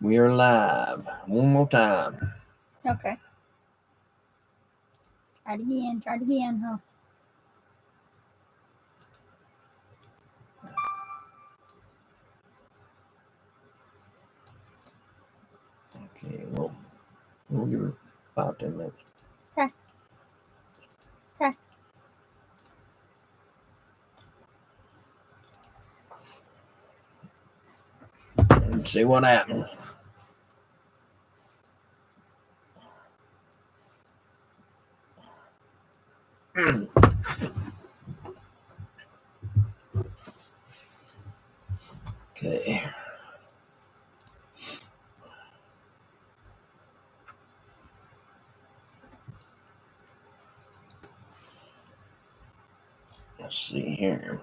We are live. One more time. Okay. Try it again, huh? Okay, we'll give her 5-10 minutes. Okay. Okay. Let's see what happens. Okay. Let's see here.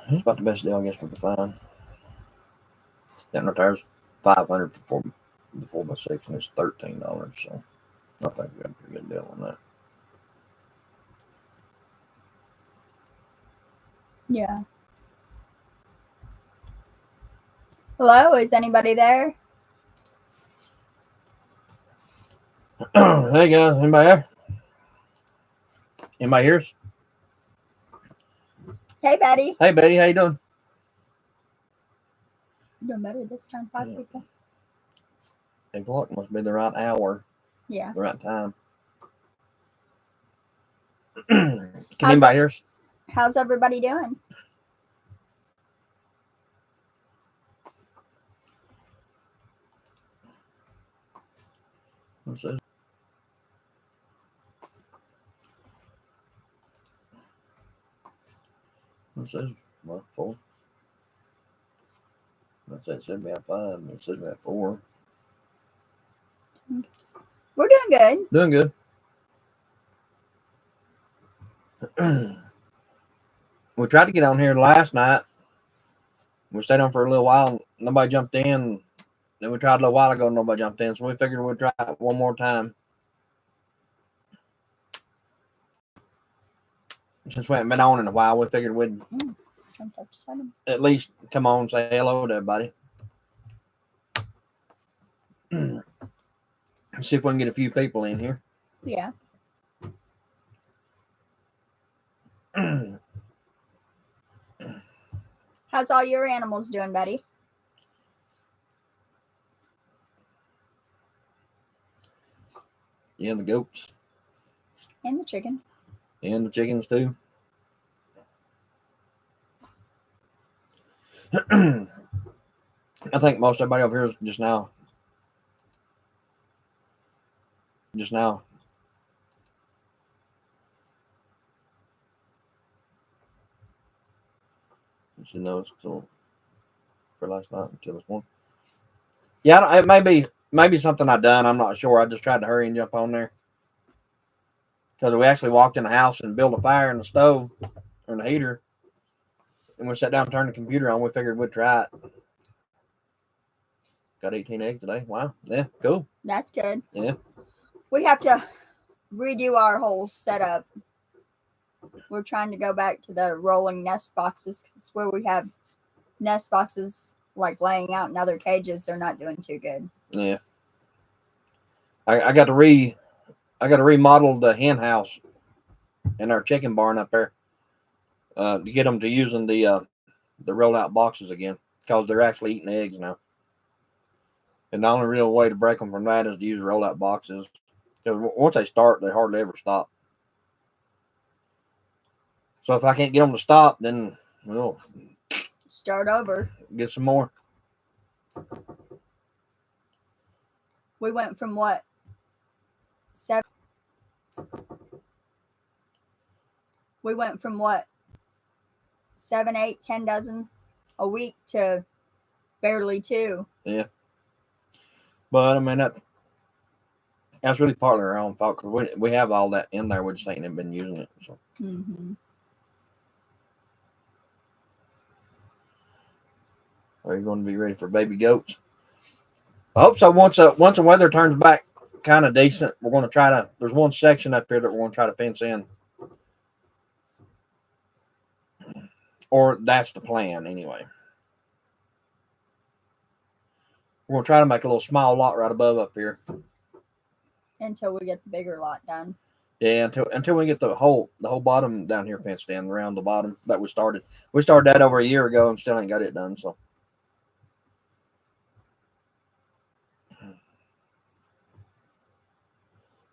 It's about the best deal I guess we could find. Down the tires, $500 for the 4x6, and it's $13. So I think we got a pretty good deal on that. Yeah. Hello, is anybody there? Hey guys, anybody there? Anybody here? Hey, Betty. Hey Betty, how you doing? You're doing better this time, 5 people. 8 o'clock must be the right hour. Yeah. The right time. Can anybody hear us? How's everybody doing? What's this? What's this? What, 4? That's it. Said we have 5. It said we have 4. We're doing good. Doing good. We tried to get on here last night. We stayed on for a little while. Nobody jumped in. Then we tried a little while ago. Nobody jumped in. So we figured we'd try it one more time. Since we haven't been on in a while, we figured we'd at least come on and say hello to everybody. See if we can get a few people in here. Yeah. How's all your animals doing, Betty? Yeah, the goats. And the chicken. And the chickens too. I think most everybody over here is just now. You know, it's still for last night until this morning. Yeah, it may be something I done. I'm not sure. I just tried to hurry and jump on there because we actually walked in the house and built a fire in the stove or in the heater, and we sat down and turned the computer on. We figured we'd try it. Got 18 eggs today. Wow. Yeah, cool. That's good. Yeah. We have to redo our whole setup. We're trying to go back to the rolling nest boxes because where we have nest boxes like laying out in other cages, they're not doing too good. Yeah. I got to remodel the hen house in our chicken barn up there to get them to using the roll out boxes again because they're actually eating eggs now. And the only real way to break them from that is to use roll out boxes. Because once they start, they hardly ever stop. So if I can't get them to stop, then we'll Start over. get some more. We went from what? 7. We went from what? 7, 8, 10 dozen a week to barely 2. Yeah. But I mean that's really partly our own fault because we have all that in there. We just ain't been using it. So. Are you going to be ready for baby goats? I hope so. Once the weather turns back kind of decent, we're going to try to. There's one section up here that we're going to try to fence in, or that's the plan anyway. We're going to try to make a little small lot right above up here until we get the bigger lot done. Yeah, until we get the whole bottom down here fenced in around the bottom that we started. We started that over a year ago and still ain't got it done. So.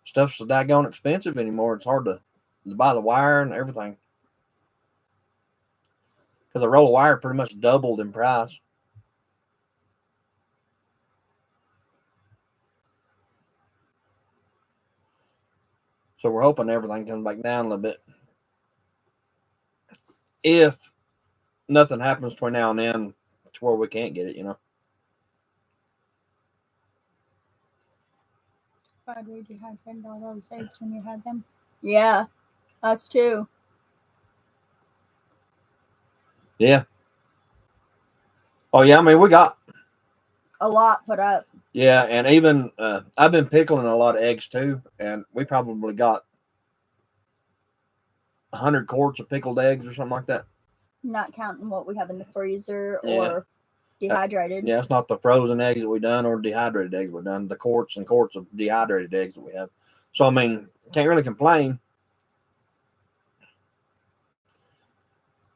Stuff's so daggone expensive anymore. It's hard to buy the wire and everything. Because a roll of wire pretty much doubled in price. So we're hoping everything comes back down a little bit. If nothing happens between now and then to where we can't get it, you know. Why would you have all those eggs when you had them? Yeah, us too. Yeah. Oh yeah, I mean we got a lot put up. Yeah, and even I've been pickling a lot of eggs too, and we probably got 100 quarts of pickled eggs or something like that. Not counting what we have in the freezer or dehydrated. Yeah, it's not the frozen eggs that we done or dehydrated eggs we done. The quarts and quarts of dehydrated eggs that we have. So I mean, can't really complain.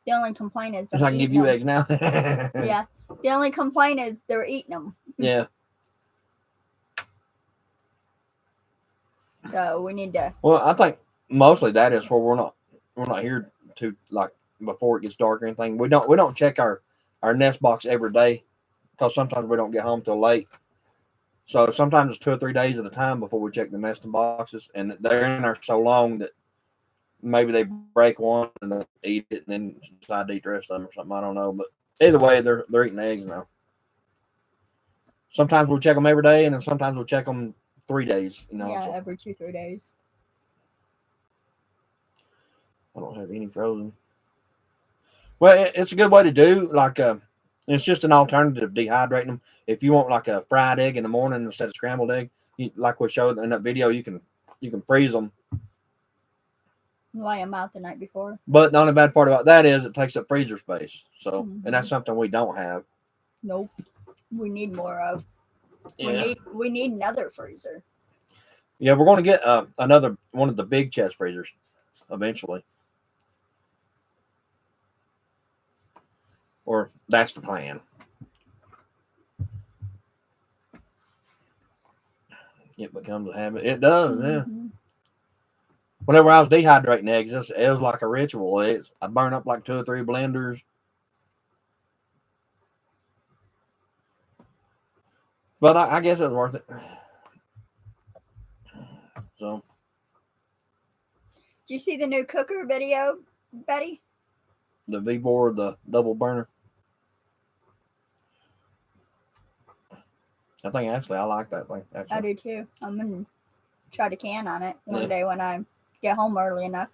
The only complaint is I can give you eggs now. Yeah. The only complaint is they're eating them. Yeah. So we need to. Well, I think mostly that is where we're not here to like before it gets dark or anything. We don't check our nest box every day because sometimes we don't get home till late. So sometimes it's 2 or 3 days at a time before we check the nesting boxes, and they're in there so long that maybe they break one and they eat it and then decide to eat the rest of them or something. I don't know, but either way, they're eating eggs now. Sometimes we'll check them every day, and then sometimes we'll check them 3 days. You know, yeah, so every 2-3 days. I don't have any frozen. Well, it's a good way to do. Like, it's just an alternative dehydrating them. If you want like a fried egg in the morning instead of scrambled egg, like we showed in that video, you can freeze them. Lay them out the night before. But the only bad part about that is it takes up freezer space. So, and that's something we don't have. Nope. We need more of. Yeah. We need another freezer. Yeah, we're going to get another one of the big chest freezers eventually. Or that's the plan. It becomes a habit. It does, yeah. Whenever I was dehydrating eggs, it was like a ritual. I burn up like 2 or 3 blenders. But I guess it was worth it. So. Did you see the new cooker video, Betty? The V-bore, the double burner. I think actually I like that thing. Actually. I do too. I'm going to try to can on it one day when I get home early enough.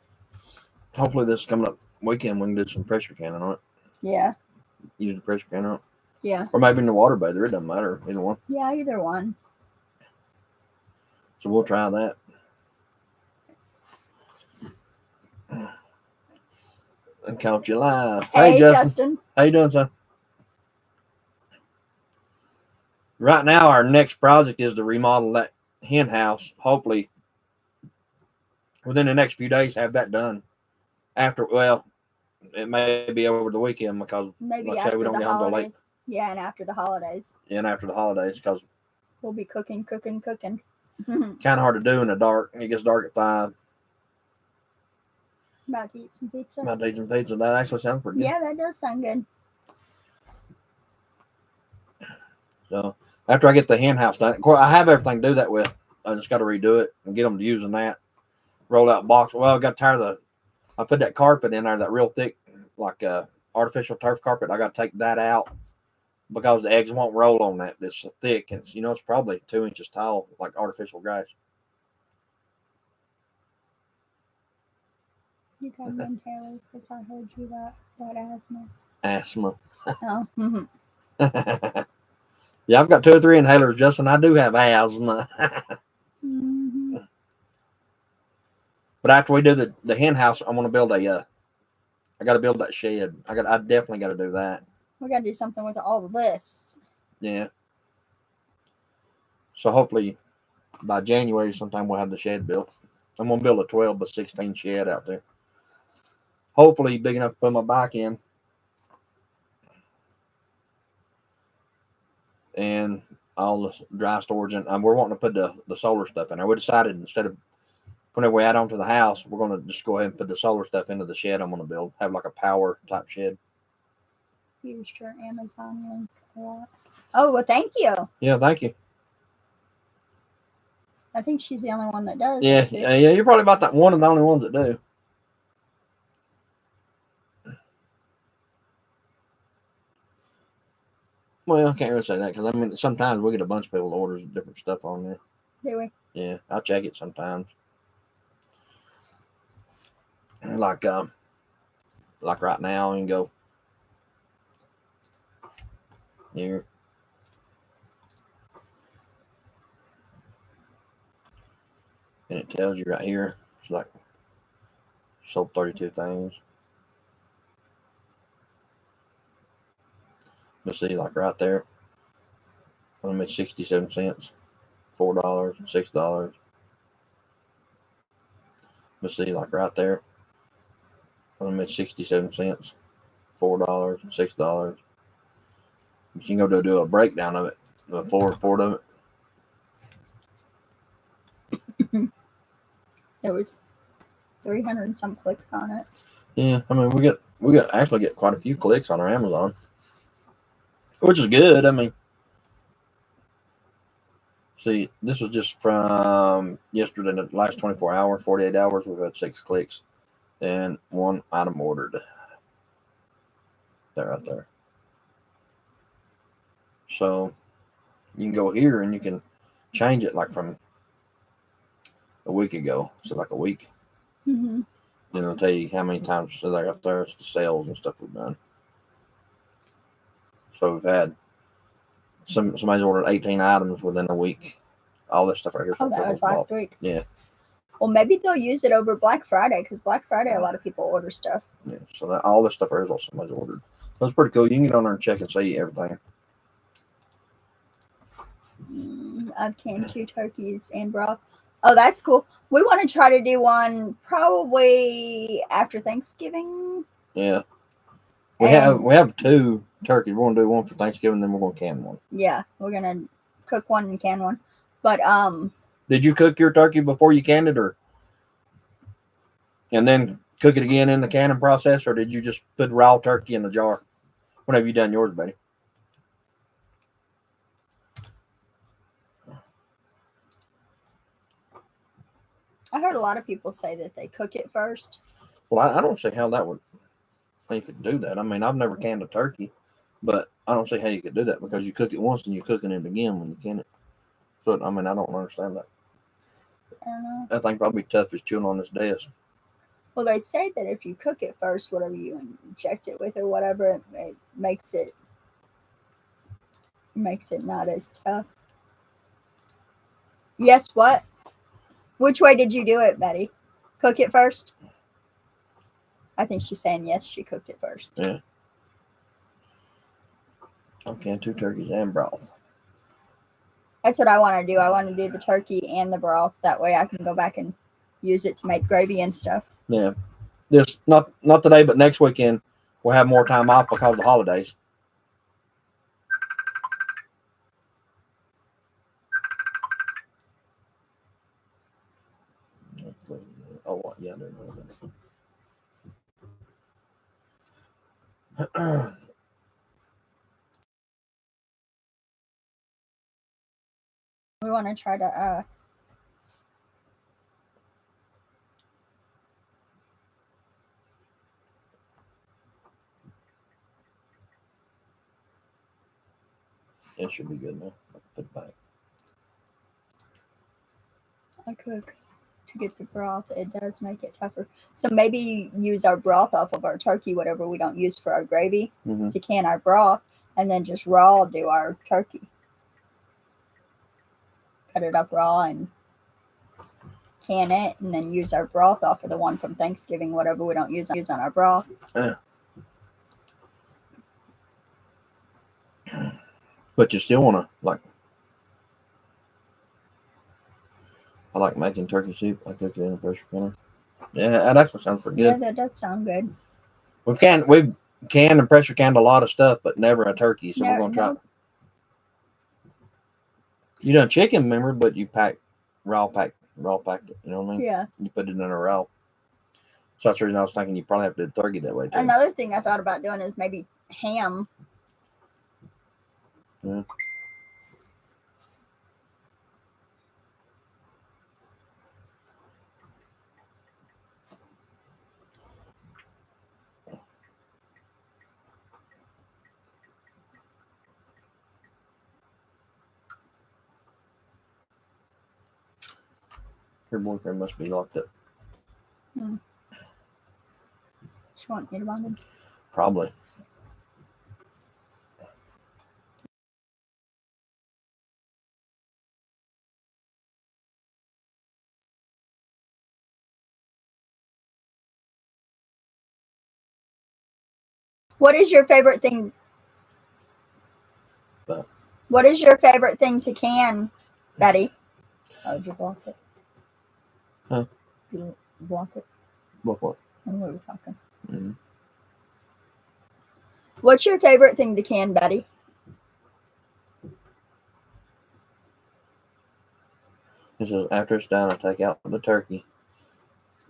Hopefully this coming up weekend we can do some pressure canning on it. Yeah. Use the pressure canner on it. Yeah. Or maybe in the water bather. It doesn't matter. Either one. Yeah, either one. So we'll try that. And count you live. Hey, Justin. How you doing, son? Right now, our next project is to remodel that hen house. Hopefully, within the next few days, have that done. It may be over the weekend because maybe like after we don't get home till late. Yeah, and after the holidays. Yeah, and after the holidays because we'll be cooking. Kind of hard to do in the dark. It gets dark at 5. About to eat some pizza. About to eat some pizza. That actually sounds pretty good. Yeah, that does sound good. So after I get the hen house done, of course I have everything to do that with. I just got to redo it and get them to using that rolled out box. Well, I got tired of I put that carpet in there, that real thick, like artificial turf carpet. I got to take that out because the eggs won't roll on that. It's so thick, and it's probably 2 inches tall, like artificial grass. You got me inhalers because I heard you that asthma. Asthma. Oh. Mm-hmm. Yeah, I've got 2 or 3 inhalers, Justin. I do have asthma. Mm-hmm. But after we do the hen house, I'm gonna build I got to build that shed. I definitely got to do that. We got to do something with all of this. Yeah. So hopefully by January sometime we'll have the shed built. I'm gonna build a 12 by 16 shed out there. Hopefully big enough to put my bike in. And all the dry storage, and we're wanting to put the solar stuff in there. We decided instead of putting it way out onto the house, we're going to just go ahead and put the solar stuff into the shed I'm going to build. Have like a power type shed. Used your Amazon link a lot. Oh, well, thank you. Yeah, thank you. I think she's the only one that does. Yeah, you're probably about that one of the only ones that do. Well, I can't really say that because I mean sometimes we get a bunch of people orders different stuff on there. Do we? Yeah, I'll check it sometimes. Like right now, you can go here. And it tells you right here. It's like sold 32 things. Let's see, like right there. I'm at 67 cents, $4, $6. Let's see, like right there. I'm at 67 cents, $4, $6. You can go do a breakdown of it, a full report of it. There was 300 and some clicks on it. Yeah, I mean we actually get quite a few clicks on our Amazon, which is good. I mean, see, this was just from yesterday. The last 24 hours, 48 hours, we've had 6 clicks and 1 item ordered. That right there. So you can go here and you can change it like from a week ago. So like a week. Mm-hmm. Then it'll tell you how many times so like up there it's the sales and stuff we've done. So we've had somebody's ordered 18 items within a week. All this stuff right here. Oh, that was last week. Yeah. Well, maybe they'll use it over Black Friday because Black Friday a lot of people order stuff. Yeah. So that all this stuff right here is all somebody's ordered. So it's pretty cool. You can get on there and check and see everything. I've canned 2 turkeys and broth. Oh, that's cool. We want to try to do one probably after Thanksgiving. Yeah. We have 2 turkeys. We're gonna do one for Thanksgiving, then we're gonna can one. Yeah, we're gonna cook one and can one. But did you cook your turkey before you canned it, and then cook it again in the canning process, or did you just put raw turkey in the jar? When have you done yours, Betty? I heard a lot of people say that they cook it first. Well, I don't see how that would. How you could do that? I mean, I've never canned a turkey, but I don't see how you could do that because you cook it once and you're cooking it again when you can it. So I mean, I don't understand that. I don't know. That thing probably tough as chewing on this desk. Well, they say that if you cook it first, whatever you inject it with or whatever, it makes it not as tough. Yes, what? Which way did you do it, Betty? Cook it first? I think she's saying yes, she cooked it first. Yeah. Okay, 2 turkeys and broth. That's what I want to do. I want to do the turkey and the broth. That way I can go back and use it to make gravy and stuff. Yeah. This not today, but next weekend we'll have more time off because of the holidays. Oh, yeah, We want to try to It should be good now. Put it back. I cook to get the broth. It does make it tougher. So maybe use our broth off of our turkey, whatever we don't use for our gravy, to can our broth, and then just raw do our turkey. Cut it up raw and can it, and then use our broth off of the one from Thanksgiving, whatever we don't use on our broth. But you still want to I like making turkey soup. I cook it in a pressure canner. Yeah, that actually sounds pretty good. Yeah, that does sound good. We've canned and pressure canned a lot of stuff, but never a turkey. So we're gonna try. You done chicken, remember? But you raw packed it. You know what I mean? Yeah. You put it in a raw. So that's the reason I was thinking you probably have to do turkey that way too. Another thing I thought about doing is maybe ham. Yeah. Her boyfriend must be locked up. She want me to bond him? Probably. What is your favorite thing? What is your favorite thing to can, Betty? Oh, did you block it? Huh? Did you block it? Block what? When we were talking. Mm-hmm. What's your favorite thing to can, Betty? This is after it's done, I take out the turkey,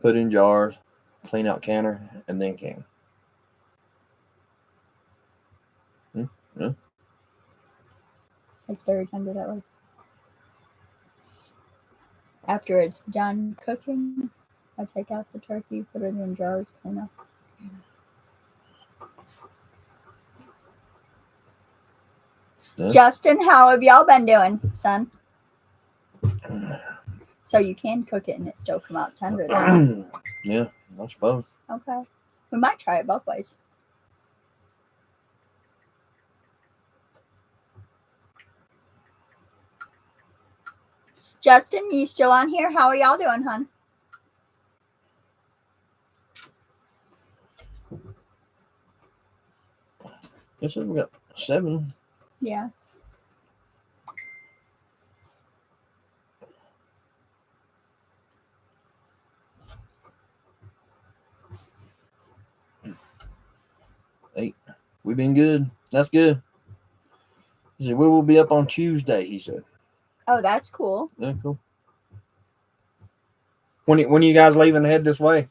put in jars, clean out canner, and then can. Yeah. It's very tender that way. After it's done cooking, I take out the turkey, put it in jars, clean up. Yeah. Justin, how have y'all been doing, son? So you can cook it and it still come out tender then? Yeah, I suppose. Okay. We might try it both ways. Justin, you still on here? How are y'all doing, hon? Guess we got 7. Yeah. Eight. We've been good. That's good. He said, we will be up on Tuesday, he said. Oh, that's cool. Yeah, cool. When are you guys leaving to head this way?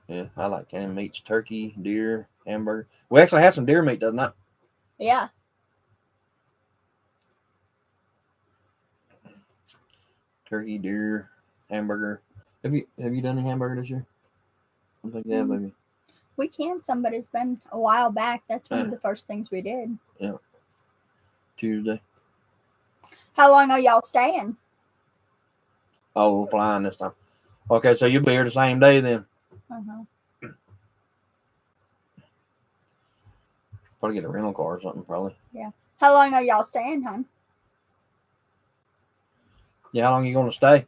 Yeah, I like canned meats, turkey, deer, hamburger. We actually have some deer meat, doesn't it? Yeah. Turkey, deer, hamburger. Have you done any hamburger this year? I don't think you have, maybe. We can some, but it's been a while back. That's one of the first things we did. Yeah. Tuesday. How long are y'all staying? Oh, we're flying this time. Okay, so you'll be here the same day then. Probably get a rental car or something, probably. Yeah. How long are y'all staying, hon? Yeah, how long are you going to stay?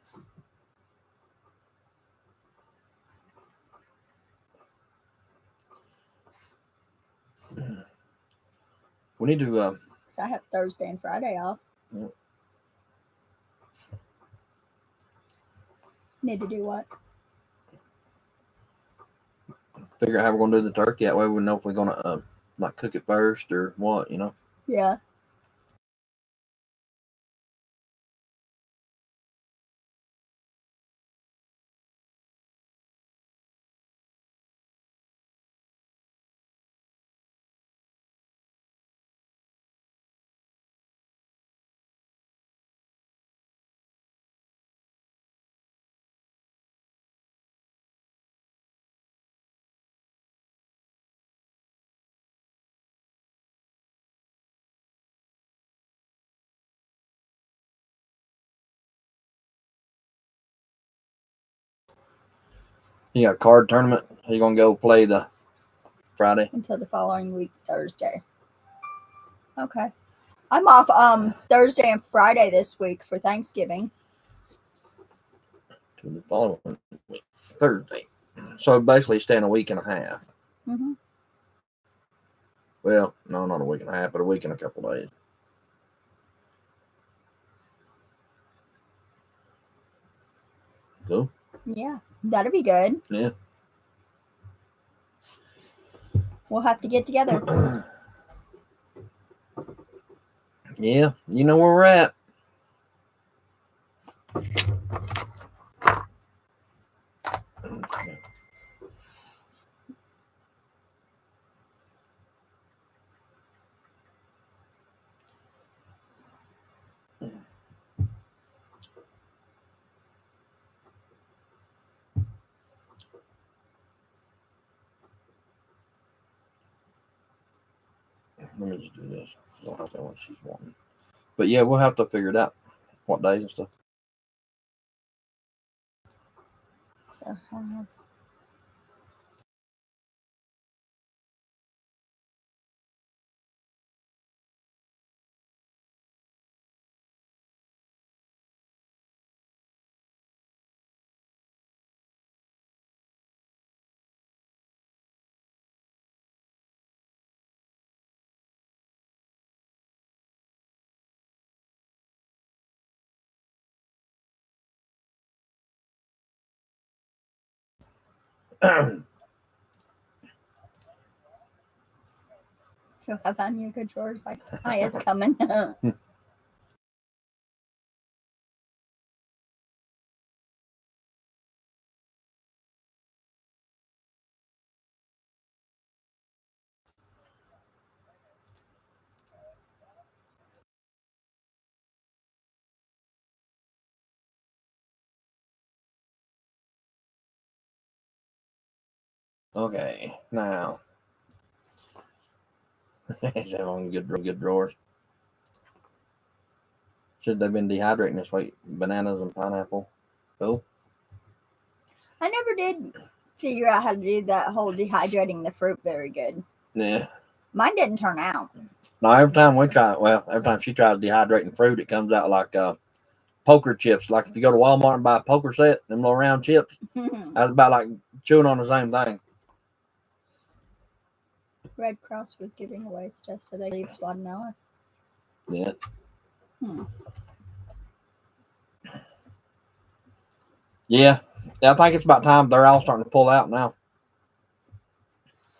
We need to. So I have Thursday and Friday off. Yeah. Need to do what? Figure out how we're going to do the turkey. That way we know if we're going to like cook it first or what, you know? Yeah. You got a card tournament. Are you gonna go play the Friday? Until the following week, Thursday. Okay. I'm off Thursday and Friday this week for Thanksgiving. To the following week, Thursday. So basically, staying a week and a half. Mm-hmm. Well, no, not a week and a half, but a week and a couple days. Cool. Yeah, that'll be good. Yeah. We'll have to get together. Yeah, you know where we're at. Let me just do this. I don't have to know what she's wanting. But yeah, we'll have to figure it out. What days and stuff. So, so have on your good drawers like Maya's coming. Okay, now. Is that on good drawers? Should they've been dehydrating this week? Bananas and pineapple. Cool. I never did figure out how to do that whole dehydrating the fruit very good. Yeah. Mine didn't turn out. Now every time we try, well, every time she tries dehydrating fruit, it comes out like poker chips. Like if you go to Walmart and buy a poker set, them little round chips, that's about like chewing on the same thing. Red Cross was giving away stuff, so they leave SWAT an hour. Yeah. Yeah. I think it's about time they're all starting to pull out now.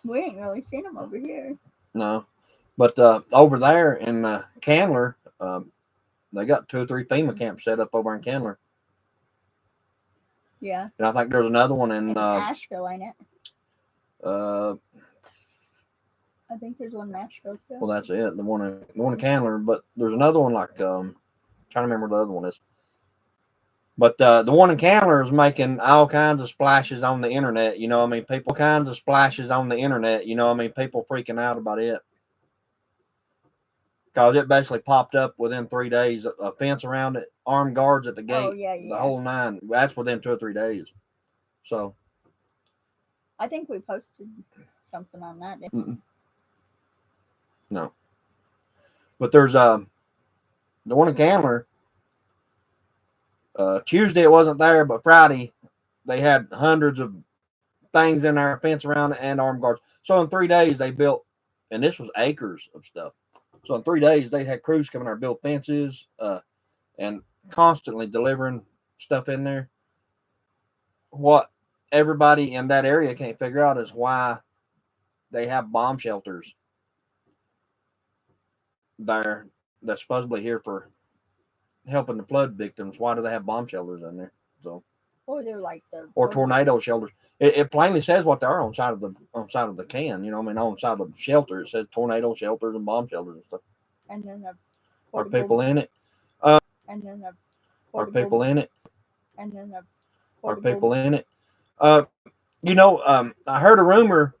We ain't really seen them over here. No. But over there in Candler, they got 2 or 3 FEMA camps set up over in Candler. Yeah. And I think there's another one in Asheville, ain't it? I think there's one in Asheville too. Well, that's it. The one in Candler, but there's another one like trying to remember what the other one is. But the one in Candler is making all kinds of splashes on the internet. You know what I mean? People kinds of splashes on the internet. You know what I mean? People freaking out about it. Because it basically popped up within 3 days. A fence around it, armed guards at the gate, the whole nine. That's within 2 or 3 days. So. I think we posted something on that. No. But there's the one in Candler. Tuesday it wasn't there, but Friday they had hundreds of things in there, fence around it, and armed guards. So in 3 days they built, and this was acres of stuff. So in 3 days they had crews coming there, build fences, and constantly delivering stuff in there. What everybody in that area can't figure out is why they have bomb shelters there that's supposedly here for helping the flood victims. Why do they have bomb shelters in there? So, or they're like or tornado shelters. It plainly says what they are on side of the can. You know, I mean, on side of the shelter it says tornado shelters and bomb shelters and stuff. And then are people in it? And then are people in it? And then are people in it? You know, I heard a rumor.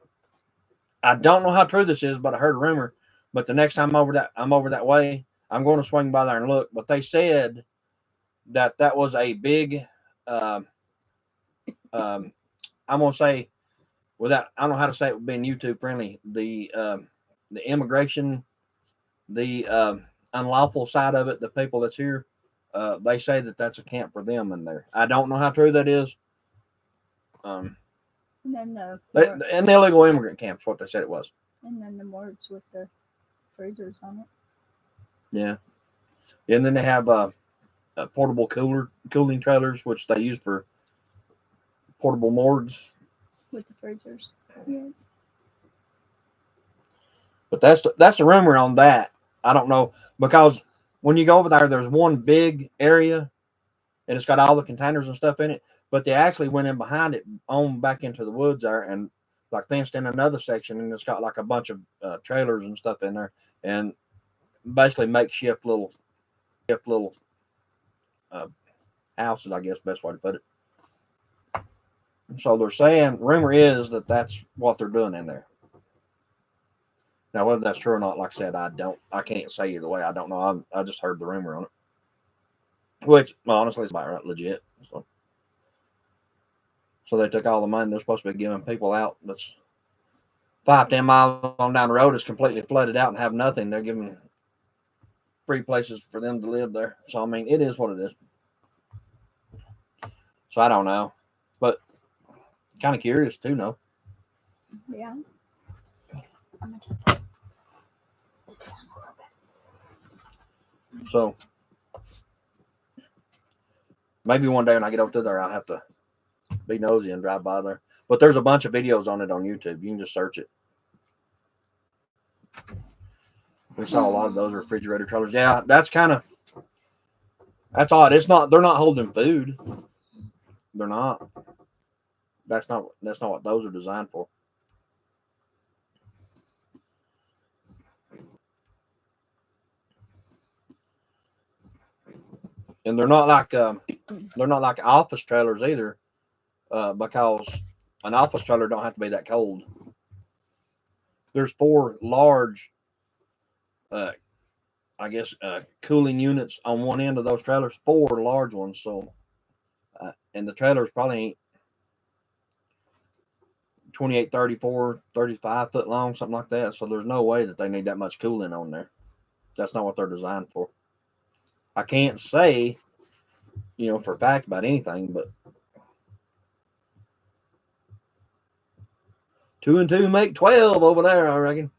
I don't know how true this is, but I heard a rumor. But the next time I'm over that way, I'm going to swing by there and look. But they said that was a big I'm gonna say without I don't know how to say it being YouTube friendly. The immigration, the unlawful side of it, the people that's here, they say that that's a camp for them in there. I don't know how true that is. And then An illegal immigrant camp is what they said it was. And then the morgues with the freezers on it. Yeah, and then they have portable cooling trailers, which they use for portable morgues with the freezers. Yeah. But that's the rumor on that. I don't know, because when you go over there, there's one big area, and it's got all the containers and stuff in it. But they actually went in behind it, on back into the woods there, and like fenced in another section, and it's got like a bunch of trailers and stuff in there, and basically makeshift little houses, I guess, best way to put it. So they're saying, rumor is that that's what they're doing in there. Now, whether that's true or not, like I said, I can't say either way. I don't know. I just heard the rumor on it, which, well, honestly, it's about right, legit. So they took all the money they're supposed to be giving people out. That's 5-10 miles on down the road is completely flooded out and have nothing. They're giving free places for them to live there. So I mean, it is what it is. So I don't know, but kind of curious too. No. Yeah. I'm gonna take this down a little bit. So maybe one day when I get over to there, I'll have to be nosy and drive by there. But there's a bunch of videos on it on YouTube. You can just search it. We saw a lot of those refrigerator trailers. Yeah, that's odd. They're not holding food. They're not. That's not what those are designed for. And they're not like office trailers either, because an office trailer don't have to be that cold. There's 4 large, cooling units on one end of those trailers. 4 large ones. So, and the trailers probably ain't 28, 34, 35 foot long, something like that. So there's no way that they need that much cooling on there. That's not what they're designed for. I can't say, for a fact about anything, but 2 and 2 make 12 over there, I reckon.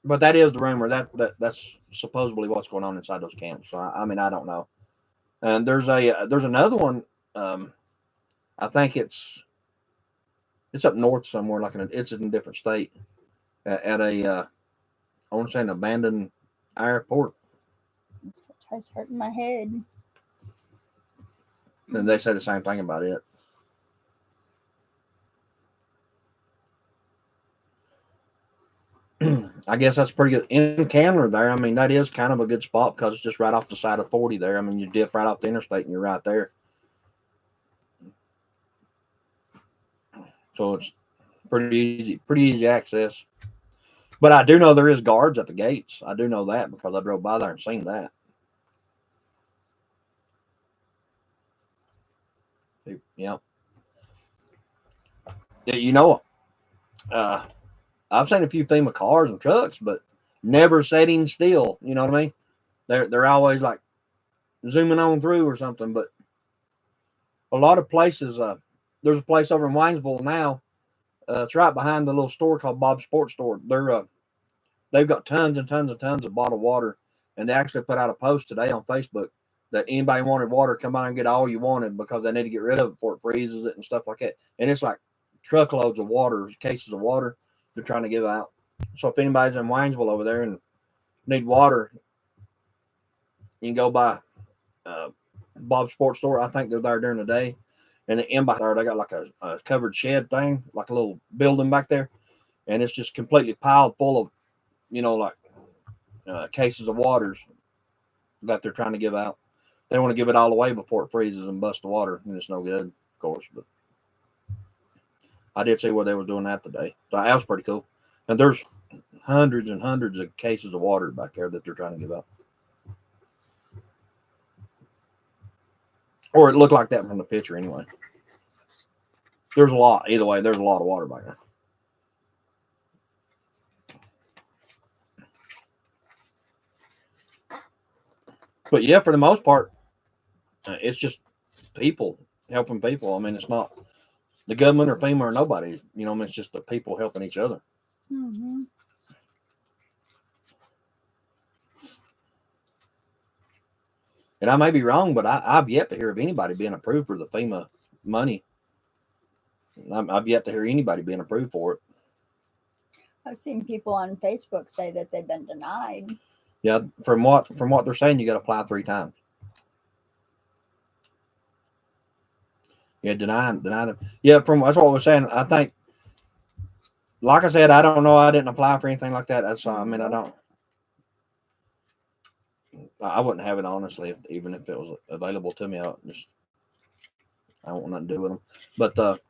But that is the rumor. That's supposedly what's going on inside those camps. So I mean, I don't know. And there's another one. I think it's up north somewhere, it's in a different state, at I want to say an abandoned airport. It's hurting my head. And they say the same thing about it. I guess that's pretty good. In Candler there, I mean, that is kind of a good spot because it's just right off the side of 40 there. I mean, you dip right off the interstate and you're right there. So it's pretty easy access. But I do know there is guards at the gates. I do know that because I drove by there and seen that. Yeah. I've seen a few FEMA cars and trucks, but never sitting still. You know what I mean? They're always like zooming on through or something. But a lot of places, there's a place over in Waynesville now. It's right behind the little store called Bob's Sports Store. They've got tons and tons and tons of bottled water, and they actually put out a post today on Facebook that anybody wanted water, come by and get all you wanted because they need to get rid of it before it freezes it and stuff like that. And it's like truckloads of water, cases of water they're trying to give out. So if anybody's in Waynesville over there and need water, you can go by Bob's Sports Store. I think they're there during the day. And in by there, they got like a covered shed thing, like a little building back there. And it's just completely piled full of, cases of waters that they're trying to give out. They want to give it all away before it freezes and busts the water. And it's no good, of course. But I did see where they were doing that today. So that was pretty cool. And there's hundreds and hundreds of cases of water back there that they're trying to give out. Or it looked like that from the picture anyway. There's a lot. Either way, there's a lot of water back there. But yeah, for the most part, it's just people helping people. I mean, it's not the government or FEMA or nobody. You know, I mean, it's just the people helping each other. Mm-hmm. And I may be wrong, but I've yet to hear of anybody being approved for the FEMA money. I've yet to hear anybody being approved for it. I've seen people on Facebook say that they've been denied. Yeah, from what they're saying, you got to apply 3 times. Yeah, deny them. Yeah, from that's what I was saying. I think, like I said, I don't know. I didn't apply for anything like that. That's I mean, I don't. I wouldn't have it honestly, even if it was available to me. I don't want nothing to do with them. But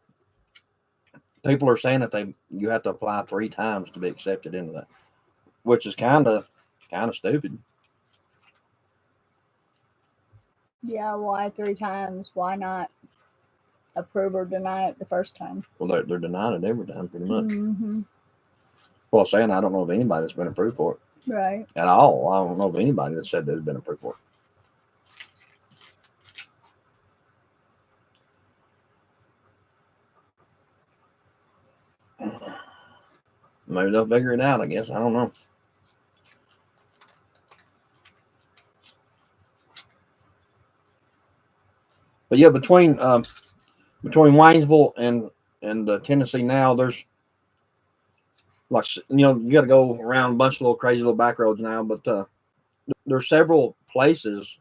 people are saying that you have to apply 3 times to be accepted into that, which is kind of stupid. Yeah, why 3 times? Why not approve or deny it the first time? Well, they're denying it every time, pretty much. Mm-hmm. Well, saying I don't know of anybody that's been approved for it. Right. At all. I don't know of anybody that said they've been approved for it. Maybe they'll figure it out, I guess. I don't know. But yeah, between Waynesville and Tennessee now, there's like, you know, you got to go around a bunch of little crazy little back roads now. But there's several places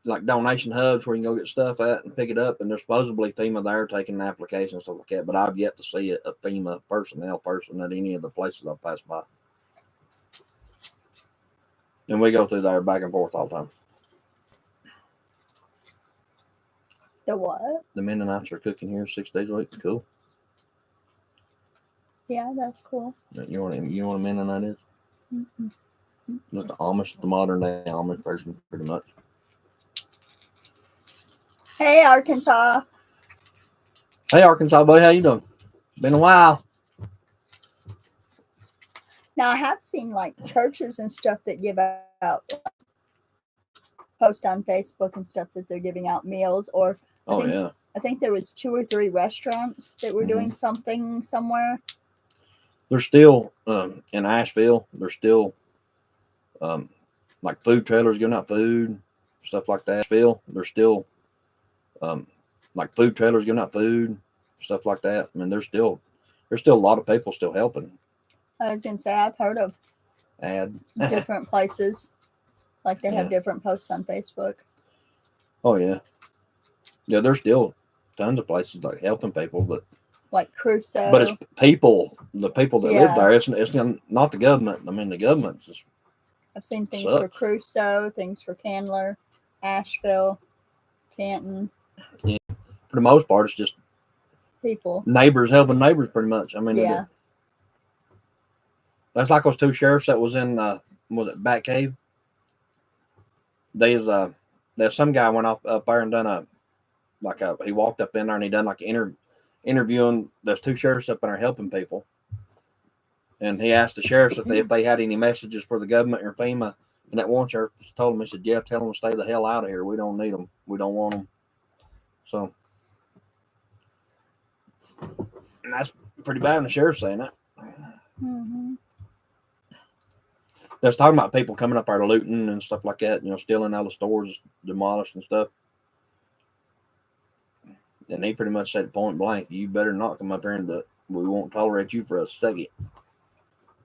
like donation hubs where you can go get stuff at and pick it up, and there's supposedly FEMA there taking an application and stuff like that. But I've yet to see a FEMA personnel person at any of the places I've passed by. And we go through there back and forth all the time. The what? The Mennonites are cooking here 6 days a week. Cool. Yeah, that's cool. You know what a Mennonite is? Mm-hmm. Just the Amish, the modern day Amish person, pretty much. Hey, Arkansas. Hey, Arkansas boy, how you doing? Been a while. Now, I have seen like churches and stuff that give out post on Facebook and stuff that they're giving out meals, or I think there was 2 or 3 restaurants that were doing something somewhere. There's still in Asheville. There's still like food trailers giving out food, stuff like that. Asheville. There's still like food trailers giving out food, stuff like that. I mean, there's still a lot of people still helping. I was gonna say I've heard of different places, like they have different posts on Facebook. Oh yeah, there's still tons of places like helping people, but like Crusoe. But it's people, the people that live there. It's not the government. I mean, the government's just. I've seen things for Crusoe, things for Candler, Asheville, Canton. Yeah, for the most part, it's just people, neighbors helping neighbors, pretty much. I mean, yeah. That's like those 2 sheriffs that was in was it Batcave? There's some guy went up there and done he walked up in there and he done like interviewing those 2 sheriffs up in there helping people, and he asked the sheriffs if they had any messages for the government or FEMA, and that one sheriff told him, he said, "Yeah, tell them to stay the hell out of here. We don't need them. We don't want them." So, and that's pretty bad when the sheriff's saying that. Mm-hmm. That's talking about people coming up there looting and stuff like that, stealing out of the stores, demolished and stuff. And he pretty much said point blank, "You better not come up here and we won't tolerate you for a second."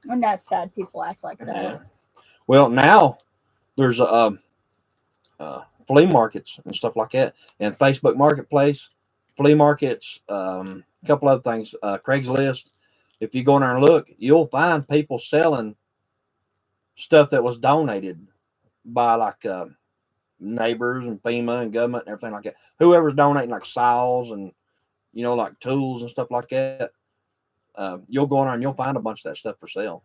And that's sad people act like that. Yeah. Well, now there's flea markets and stuff like that, and Facebook Marketplace, flea markets, a couple other things, Craigslist. If you go in there and look, you'll find people selling stuff that was donated by like neighbors and FEMA and government and everything like that. Whoever's donating like saws and like tools and stuff like that, you'll go in there and you'll find a bunch of that stuff for sale.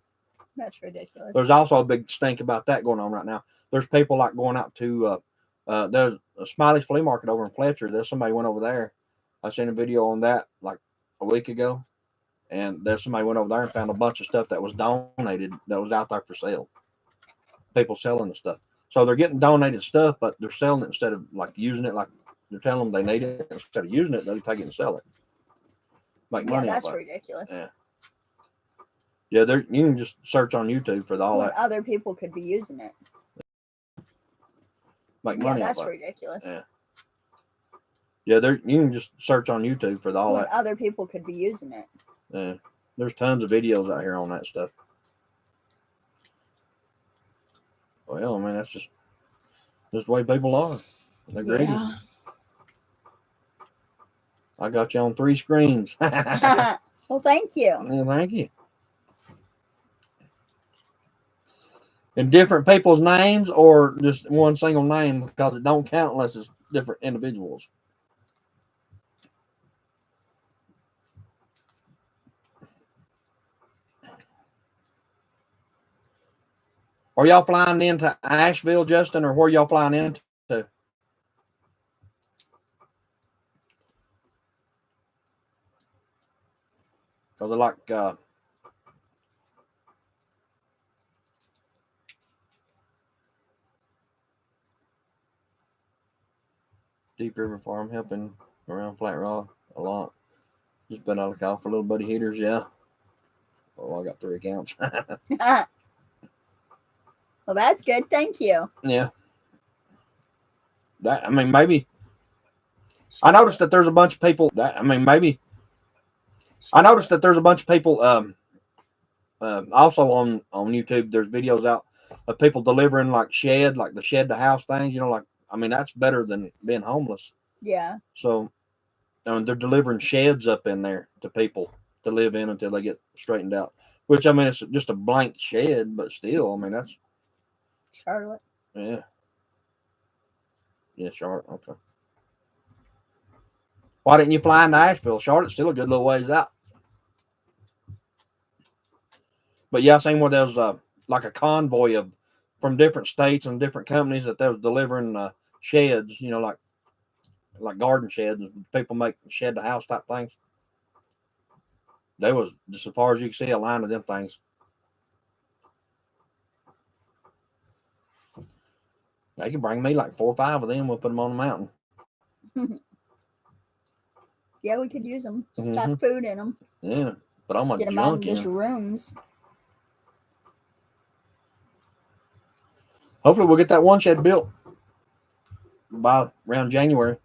That's ridiculous. There's also a big stink about that going on right now. There's people like going out to There's a Smiley's Flea Market over in Fletcher. There's somebody went over there. I seen a video on that like a week ago, and there's somebody went over there and found a bunch of stuff that was donated that was out there for sale. People selling the stuff. So they're getting donated stuff, but they're selling it instead of like using it. Like they're telling them they need it, instead of using it, they take it and sell it. Make money off that's it. ridiculous. Yeah, you can just search on YouTube for all when that. other people could be using it. Make money that's off it. ridiculous. Yeah, you can just search on YouTube for all when that. Other people could be using it. Yeah, there's tons of videos out here on that stuff. Well, I mean, that's just the way people are. They're greedy. Yeah. I got you on 3 screens. Well, thank you. Yeah, thank you. And different people's names or just one single name, because it don't count unless it's different individuals. Are y'all flying into Asheville, Justin, or where y'all flying into? Because I like Deep River Farm helping around Flat Rock a lot. Just been on the call for little buddy heaters, yeah. Oh, I got 3 accounts. Well, that's good. Thank you. Yeah. Maybe. I noticed that there's a bunch of people. I noticed that there's a bunch of people. Also on YouTube, there's videos out of people delivering like the shed to house things. That's better than being homeless. Yeah. So, they're delivering sheds up in there to people to live in until they get straightened out. Which it's just a blank shed, but still, that's Charlotte. Yeah. Yeah, Charlotte. Okay. Why didn't you fly into Asheville? Charlotte's still a good little ways out. But yeah, I seen where there was like a convoy from different states and different companies that they was delivering sheds, like garden sheds. People make shed to house type things. There was, just as far as you can see, a line of them things. They can bring me like 4 or 5 of them. We'll put them on the mountain. Yeah, we could use them. Stock food in them. Yeah, but I'm get them out in just rooms. Hopefully, we'll get that one shed built by around January,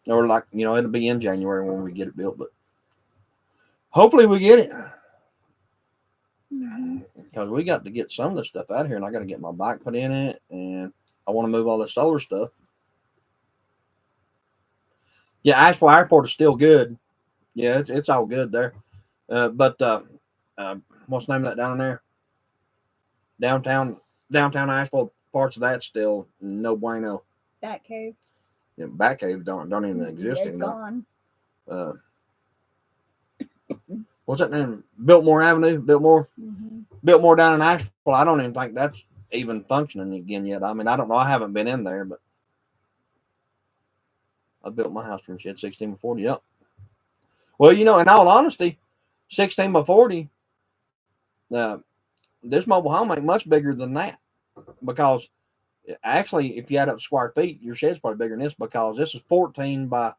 or it'll be in January when we get it built. But hopefully, we get it because we got to get some of this stuff out of here, and I got to get my bike put in it, and I want to move all the solar stuff. Yeah, Asheville Airport is still good. Yeah, it's all good there. But what's the name of that down there? Downtown Asheville, parts of that still no bueno. Bat Cave. Yeah, Bat Cave don't even exist anymore. It's gone. What's that name? Biltmore Avenue? Biltmore? Mm-hmm. Biltmore down in Asheville. I don't even think that's even functioning again yet. I don't know. I haven't been in there, but I built my house from shed 16 by 40. Yep. Well, in all honesty, 16 by 40, this mobile home ain't much bigger than that, because actually, if you add up square feet, your shed's probably bigger than this, because this is 14 by,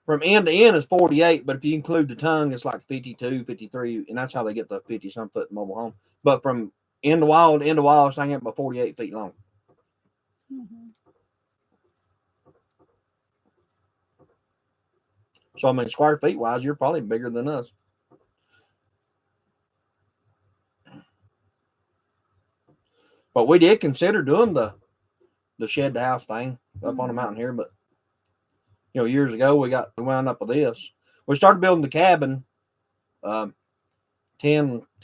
from end to end is 48, but if you include the tongue, it's like 52, 53, and that's how they get the 50-some foot mobile home. But from end to wall to end to wall, it's hanging up by 48 feet long. Mm-hmm. So, square feet wise, you're probably bigger than us. But we did consider doing the shed to house thing up on the mountain here, but years ago we wound up with this. We started building the cabin 10,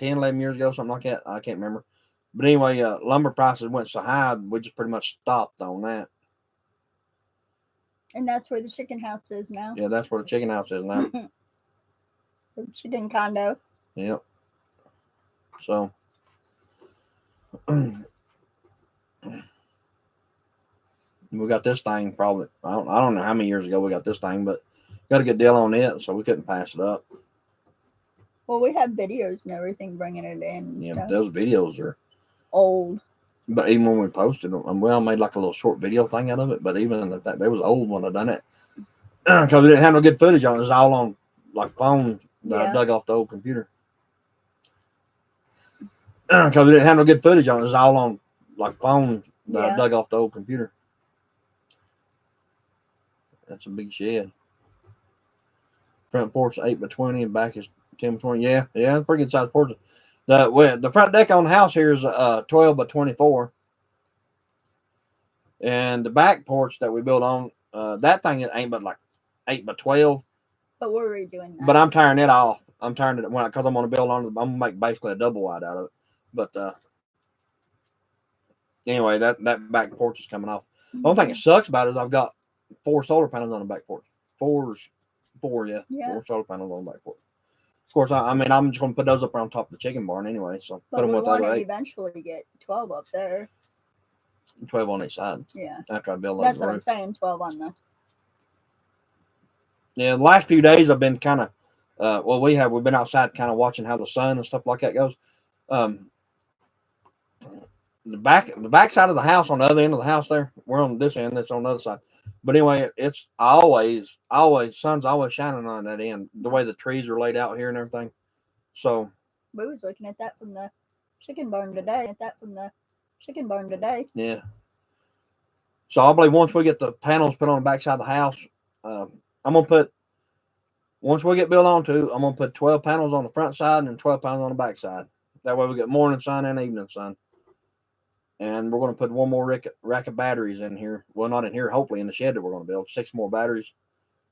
11 years ago, something like that. I can't remember. But anyway, lumber prices went so high, we just pretty much stopped on that. And that's where the chicken house is now. Yeah, that's where the chicken house is now. The chicken condo. Yep. So, We got this thing probably, I don't know how many years ago we got this thing, but got a good deal on it, so we couldn't pass it up. Well, we have videos and everything bringing it in. And Yeah, stuff. those videos are Old. But even when we posted them, we all made like a little short video thing out of it. But even at that, they was old when I done it because we didn't have no good footage on it. It was all on like phone that I dug off the old computer. Because we didn't have no good footage on it. It was all on like phone that I dug off the old computer. That's a big shed. Front porch 8x20 and back is 10x20. Yeah, pretty good size porch. The front deck on the house here is 12x24. And the back porch that we built on, that thing ain't but like 8x12. But we're redoing that. But I'm tearing it off. I'm tearing it because I'm going to build on it. I'm going to make basically a double wide out of it. But anyway, that back porch is coming off. The only thing that sucks about it is I've got 4 solar panels on the back porch. Four, yeah. 4 solar panels on the back porch. Of course, I'm just going to put those up on top of the chicken barn anyway. So but put them with the other 8. Eventually get 12 up there. 12 on each side. Yeah. After I build that's what I'm saying. 12 on the. Yeah, the last few days I've been kind of, we've been outside kind of watching how the sun and stuff like that goes. The back side of the house on the other end of the house there, we're on this end, that's on the other side. But anyway, it's always sun's always shining on that end. The way the trees are laid out here and everything. So we was looking at that from the chicken barn today. Yeah. So I believe once we get the panels put on the back side of the house, I'm gonna put. Once we get built onto, I'm gonna put 12 panels on the front side and 12 panels on the back side. That way we get morning sun and evening sun. And we're going to put one more rack of batteries in here. Well, not in here, hopefully in the shed that we're going to build. 6 more batteries.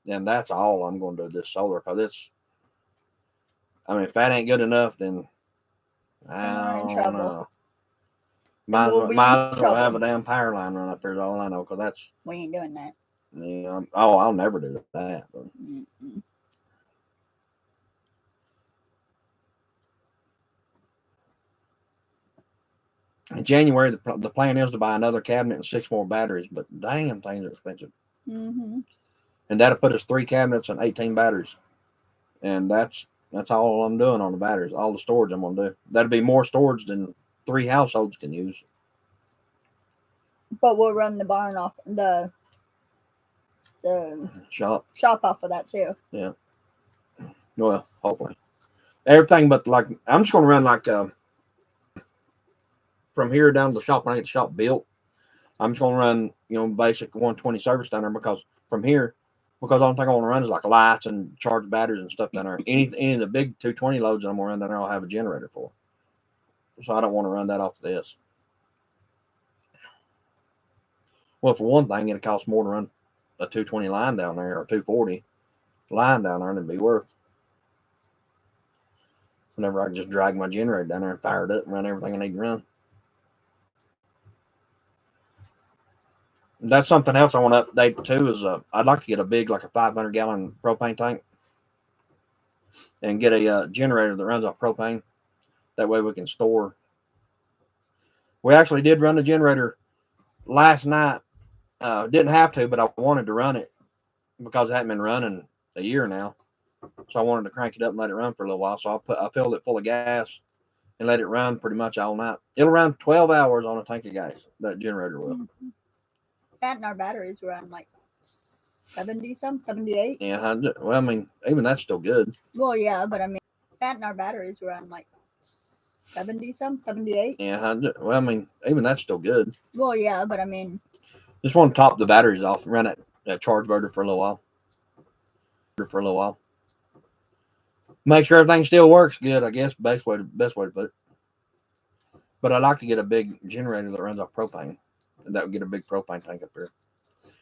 And that's all I'm going to do this solar. Because if that ain't good enough, then I don't know. Might as well have a damn power line run up there is all I know. Because that's... We ain't doing that. Yeah, I'll never do that. But. In January, the plan is to buy another cabinet and 6 more batteries, but damn, things are expensive. Mm-hmm. And that'll put us 3 cabinets and 18 batteries. And that's all I'm doing on the batteries. All the storage I'm going to do. That'll be more storage than 3 households can use. But we'll run the barn off, the shop off of that too. Yeah. Well, hopefully. Everything but like, I'm just going to run like... from here down to the shop, when I get the shop built, I'm just going to run, basic 120 service down there because from here, because the only thing I want to run is like lights and charge batteries and stuff down there. Any of the big 220 loads that I'm going to run down there, I'll have a generator for. So I don't want to run that off this. Well, for one thing, it'll cost more to run a 220 line down there or 240 line down there than it'd be worth. Whenever I can just drag my generator down there and fire it up and run everything I need to run. That's something else I want to update too. Is I'd like to get a big, like a 500-gallon propane tank, and get a generator that runs off propane. That way we can store. We actually did run the generator last night. Didn't have to, but I wanted to run it because it hadn't been running a year now. So I wanted to crank it up and let it run for a little while. So I filled it full of gas and let it run pretty much all night. It'll run 12 hours on a tank of gas. That generator will. Mm-hmm. That and our batteries run like 70-some, 78. Yeah, well, even that's still good. Well, yeah, but that and our batteries run like 70-some, 78. Yeah, well, even that's still good. Well, yeah, but just want to top the batteries off and run that charge motor for a little while. Make sure everything still works good, I guess. Best way to put it. But I like to get a big generator that runs off propane. And that would get a big propane tank up there.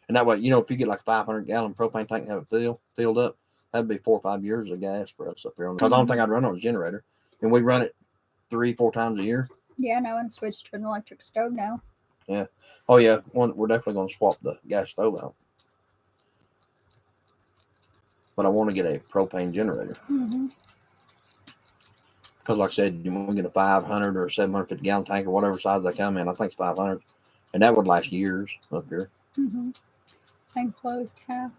And that way, if you get like a 500-gallon propane tank and have it filled up, that'd be 4 or 5 years of gas for us up here. Because the only thing I'd run on is a generator. And we run it 3-4 times a year. Yeah, now I'm switched to an electric stove now. Yeah. Oh, yeah. We're definitely going to swap the gas stove out. But I want to get a propane generator. Mm-hmm. Because like I said, you want to get a 500 or 750-gallon tank or whatever size they come in. I think it's 500. And that would last years up here. Mm-hmm. And closed half.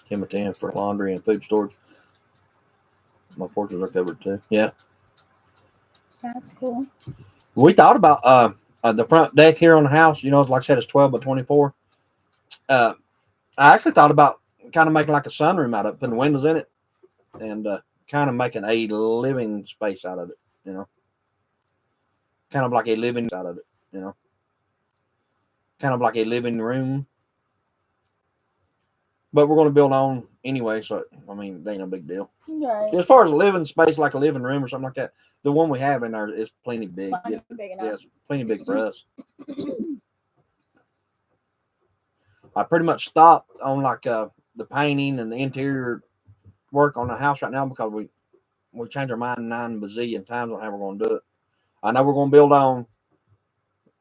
10 by 10 for laundry and food storage. My porches are covered too. Yeah. That's cool. We thought about the front deck here on the house. You know, like I said, it's 12 by 24. I actually thought about kind of making like a sunroom out of it, putting windows in it, and kind of making a living space out of it. You know, kind of like a living out of it. You know, kind of like a living room. But we're going to build on anyway, so I mean, it ain't no big deal. Right. As far as a living space, like a living room or something like that, the one we have in there is plenty big. Plenty big enough. Yeah, it's plenty big for us. I pretty much stopped on like the painting and the interior work on the house right now because we changed our mind 9 bazillion times on how we're going to do it. I know we're going to build on,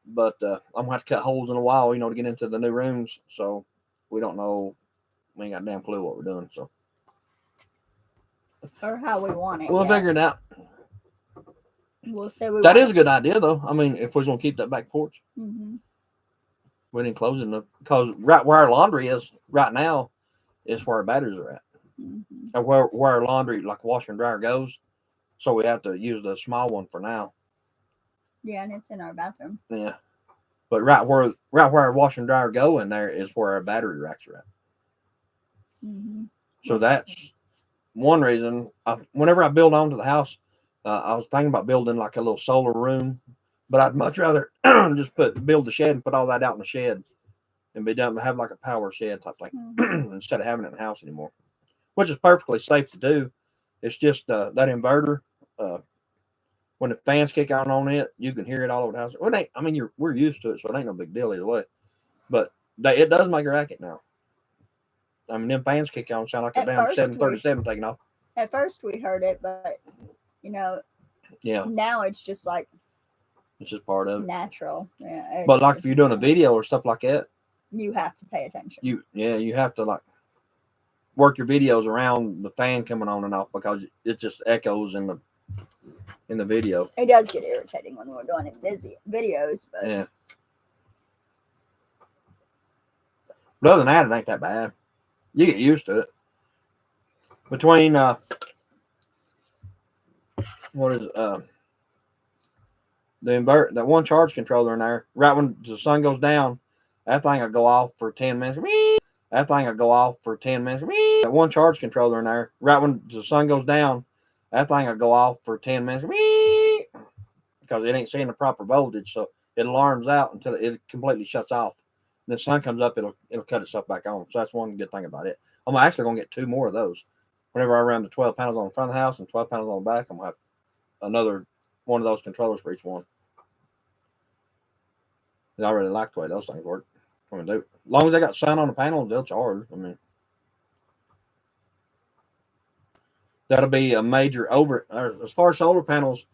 but I'm going to have to cut holes in the wall, you know, to get into the new rooms. So we don't know. We ain't got a damn clue what we're doing. So or how we want it. we'll figure it out. We'll say that is a good idea, though. I mean, if we're going to keep that back porch, Mm-hmm. we didn't close it because right where our laundry is right now is where our batteries are at. Mm-hmm. And where our laundry, like washer and dryer, goes. So we have to use the small one for now. Yeah, and it's in our bathroom. Yeah. But right where our washer and dryer go in there is where our battery racks are at. Mm-hmm. So that's one reason. Whenever I build onto the house, I was thinking about building like a little solar room, but I'd much rather just build the shed and put all that out in the shed and be done, have like a power shed type thing instead of having it in the house anymore, which is perfectly safe to do. It's just that inverter. When the fans kick on it, you can hear it all over the house. Well, it ain't, I mean, we're used to it, so it ain't no big deal either way. But it does make a racket now. I mean, them fans kick on, sound like a damn 737 taking off. At first, we heard it, but you know, now it's just like it's just part of it. Natural. Yeah. But like if you're doing a video or stuff like that, you have to pay attention. You have to like work your videos around the fan coming on and off because it just echoes in the video. It does get irritating when we're doing it busy videos, but yeah. But other than that, it ain't that bad. You get used to it. Between what is that one charge controller in there, right when the sun goes down, that thing will go off for 10 minutes. That thing will go off for 10 minutes. That one charge controller in there, right when the sun goes down, that thing will go off for 10 minutes because it ain't seeing the proper voltage, so it alarms out until it completely shuts off. And the sun comes up, it'll cut itself back on. So that's one good thing about it. I'm actually going to get 2 more of those. Whenever I run the 12 panels on the front of the house and 12 panels on the back, I'm going to have another one of those controllers for each one. I really like the way those things work. I mean, as long as they got sun on the panels, they'll charge. I mean, that'll be a major as far as solar panels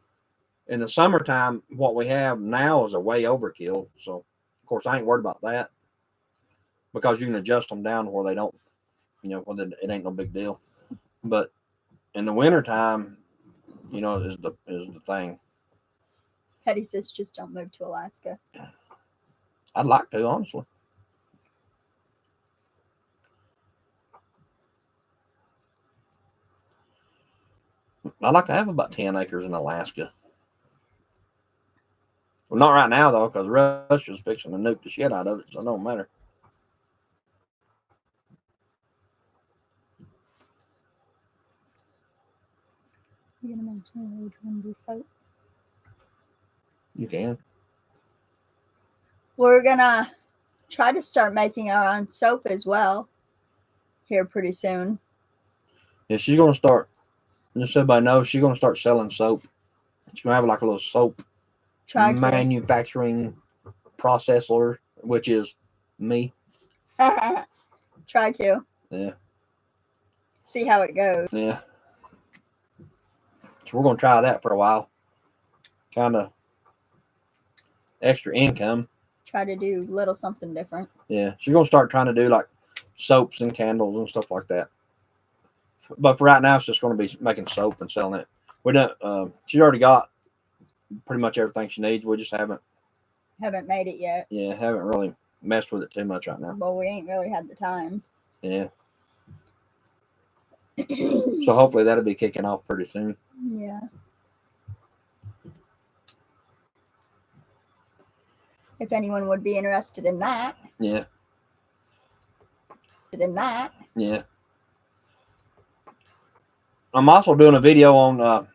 in the summertime, what we have now is a way overkill. So, of course, I ain't worried about that because you can adjust them down where they don't, it ain't no big deal. But in the wintertime, is the thing. Petty says just don't move to Alaska. I'd like to, honestly. I'd like to have about 10 acres in Alaska. Well, not right now, though, because Russia's fixing to nuke the shit out of it, so it don't matter. You're going to mention which one do soap? You can. We're going to try to start making our own soap as well here pretty soon. Yeah, she's going to start, just so everybody knows, she's going to start selling soap. She's going to have like a little soap manufacturing processor, which is me. Try to. Yeah. See how it goes. Yeah. So we're going to try that for a while. Kind of extra income. Try to do a little something different. Yeah. She's going to start trying to do like soaps and candles and stuff like that. But for right now, it's just going to be making soap and selling it. We don't. She's already got pretty much everything she needs. We just haven't made it yet. Yeah, haven't really mess with it too much right now. But we ain't really had the time. Yeah. So hopefully that'll be kicking off pretty soon. Yeah. If anyone would be interested in that. Yeah. Yeah. I'm also doing a video on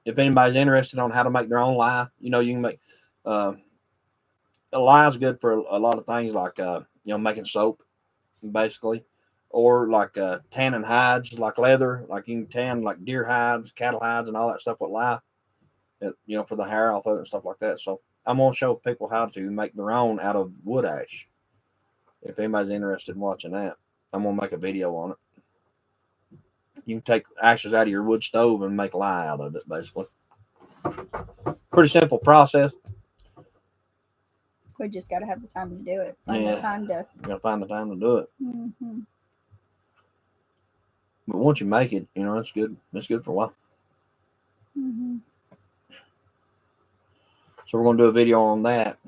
if anybody's interested on how to make their own lye. You know, you can make a lye is good for a lot of things, like making soap, basically, or like tanning hides, like leather. Like you can tan like deer hides, cattle hides, and all that stuff with lye. For the hair off of it and stuff like that. So I'm gonna show people how to make their own out of wood ash. If anybody's interested in watching that, I'm gonna make a video on it. You can take ashes out of your wood stove and make lye out of it, basically. Pretty simple process. We just got to have the time to do it. You gotta find the time to do it. Mm-hmm. But once you make it, it's good. It's good for a while. Mm-hmm. So we're gonna do a video on that.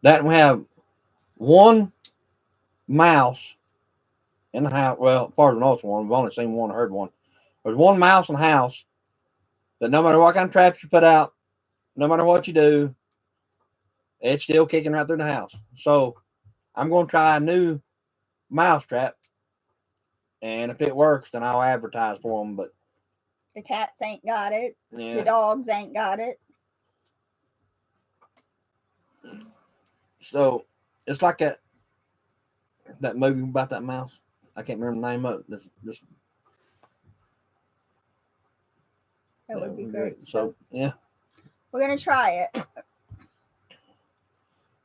That we have one mouse in the house. Well, as far as I know, it's one. We've only seen one, heard one. There's one mouse in the house that no matter what kind of traps you put out, no matter what you do, it's still kicking right through the house. So I'm going to try a new mouse trap, and if it works, then I'll advertise for them. But the cats ain't got it. Yeah. The dogs ain't got it. So it's like that movie about that mouse. I can't remember the name of it. That would be great. So yeah, we're gonna try it.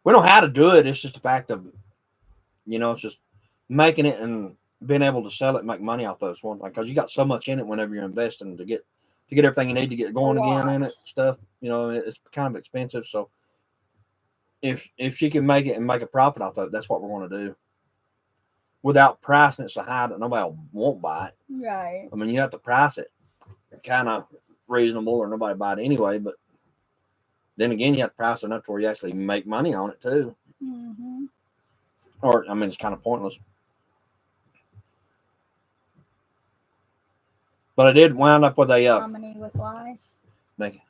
We know how to do it. It's just the fact of, it's just making it and being able to sell it, and make money off of it. One thing, because you got so much in it whenever you're investing to get everything you need to get going again in it. Stuff, it's kind of expensive. So if she can make it and make a profit off of it, that's what we're going to do. Without pricing it so high that nobody won't buy it. Right. I mean, you have to price it kind of reasonable or nobody buy it anyway. But then again, you have to price it enough to where you actually make money on it too. Mm-hmm. Or, I mean, it's kind of pointless. But I did wind up with a harmony with life. Make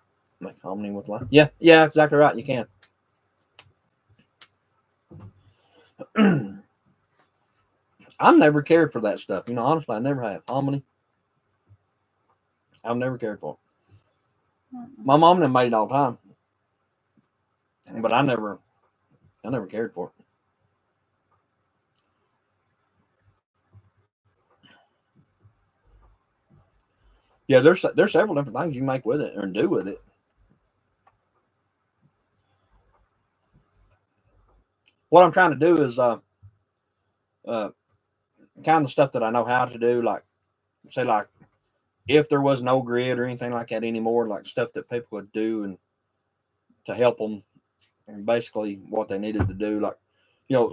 harmony with life. Yeah, that's exactly right. You can. I've never cared for that stuff. Honestly, I never have. Harmony. I've never cared for it. Mm-mm. My mom and them made it all the time. But I never cared for it. Yeah, there's several different things you make with it or do with it. What I'm trying to do is kind of stuff that I know how to do, like say like if there was no grid or anything like that anymore, like stuff that people would do and to help them, and basically what they needed to do, like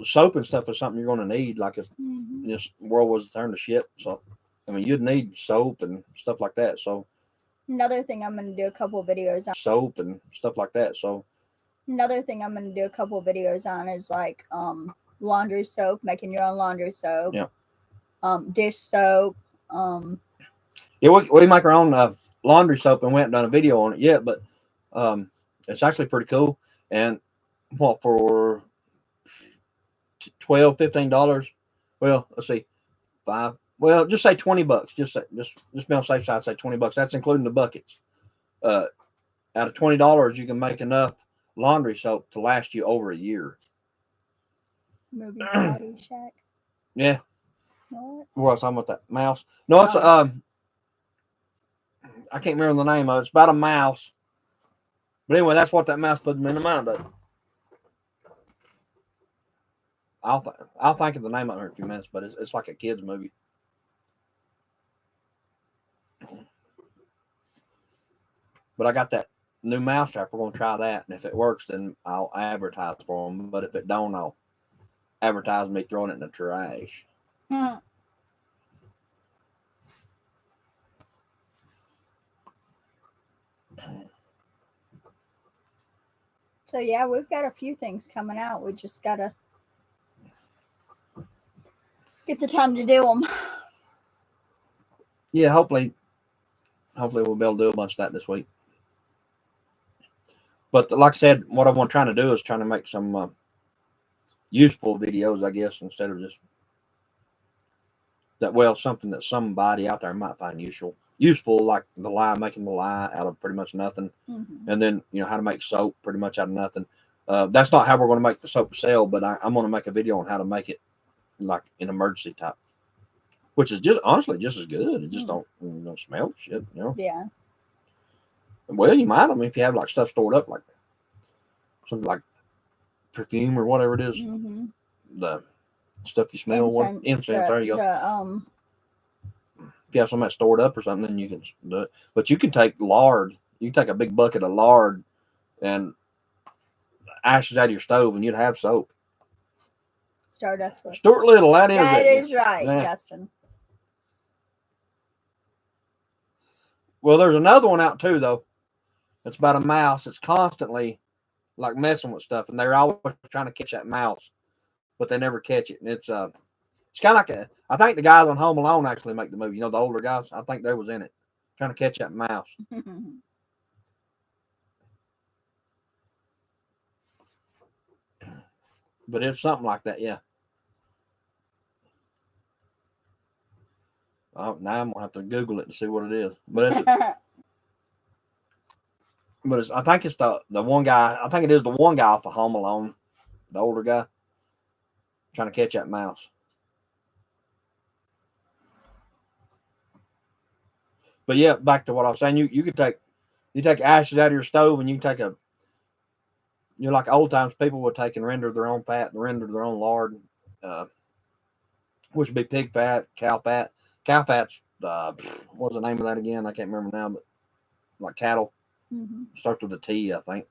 soap and stuff is something you're going to need, like if this world was to turn to shit. So I mean, you'd need soap and stuff like that. So another thing I'm going to do a couple of videos on. Soap and stuff like that. So another thing I'm going to do a couple of videos on is like laundry soap, making your own laundry soap. Yeah. Dish soap. Yeah, we make our own laundry soap, and we haven't done a video on it yet, but it's actually pretty cool. And what, for $12, $15? Well, let's see, $5. Well, just say $20. Just be on the safe side. Say $20. That's including the buckets. Out of $20, you can make enough laundry soap to last you over a year. Movie Body Shack. Yeah. What? What was I talking about? That mouse? No, it's I can't remember the name of it. It's about a mouse. But anyway, that's what that mouse put me in the mind of. I'll think of the name of it in a few minutes, but it's like a kid's movie. But I got that new mouse trap. We're going to try that. And if it works, then I'll advertise for them. But if it don't, I'll advertise me throwing it in the trash. So yeah, we've got a few things coming out. We just gotta get the time to do them. Yeah, hopefully we'll be able to do a bunch of that this week. But like I said, what I'm trying to do is trying to make some useful videos, I guess, instead of just something that somebody out there might find useful, like making the lye out of pretty much nothing, and then how to make soap pretty much out of nothing. That's not how we're going to make the soap to sell, but I'm going to make a video on how to make it like an emergency type, which is just honestly just as good. It just don't smell shit, Yeah. Well, you might. I mean, if you have like stuff stored up, like something like perfume or whatever it is, the stuff you smell, incense. There you go. If you have some of that stored up or something, then you can do it. But you can take lard. You can take a big bucket of lard and ashes out of your stove, and you'd have soap. Stardust. Stuart Little, that is it. That is right, yeah. Justin. Well, there's another one out too, though. It's about a mouse that's constantly like messing with stuff, and they're always trying to catch that mouse, but they never catch it. And it's kind of like I think the guys on Home Alone actually make the movie. The older guys. I think they was in it, trying to catch that mouse. But it's something like that, yeah. Oh, now I'm gonna have to Google it and see what it is. But I think it's the one guy. I think it is the one guy off of Home Alone, the older guy, trying to catch that mouse. But yeah, back to what I was saying. You could take ashes out of your stove, and you can take like old times people would take and render their own fat and render their own lard, which would be pig fat, cow fat. Cow fat's what's the name of that again? I can't remember now, but like cattle. Starts with a T, I think.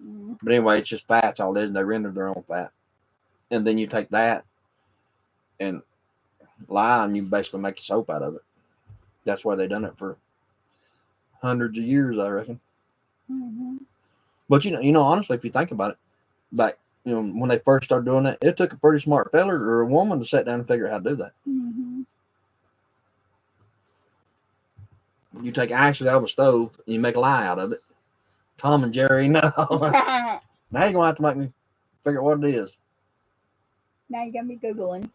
But anyway, it's just fats all it is, and they render their own fat. And then you take that and lye, and you basically make soap out of it. That's why they done it for hundreds of years, I reckon. But honestly, if you think about it, back when they first started doing that, it took a pretty smart feller or a woman to sit down and figure out how to do that. You take ashes out of a stove and you make a lye out of it. Tom and Jerry, no. Now you're gonna have to make me figure out what it is. Now you're gonna be Googling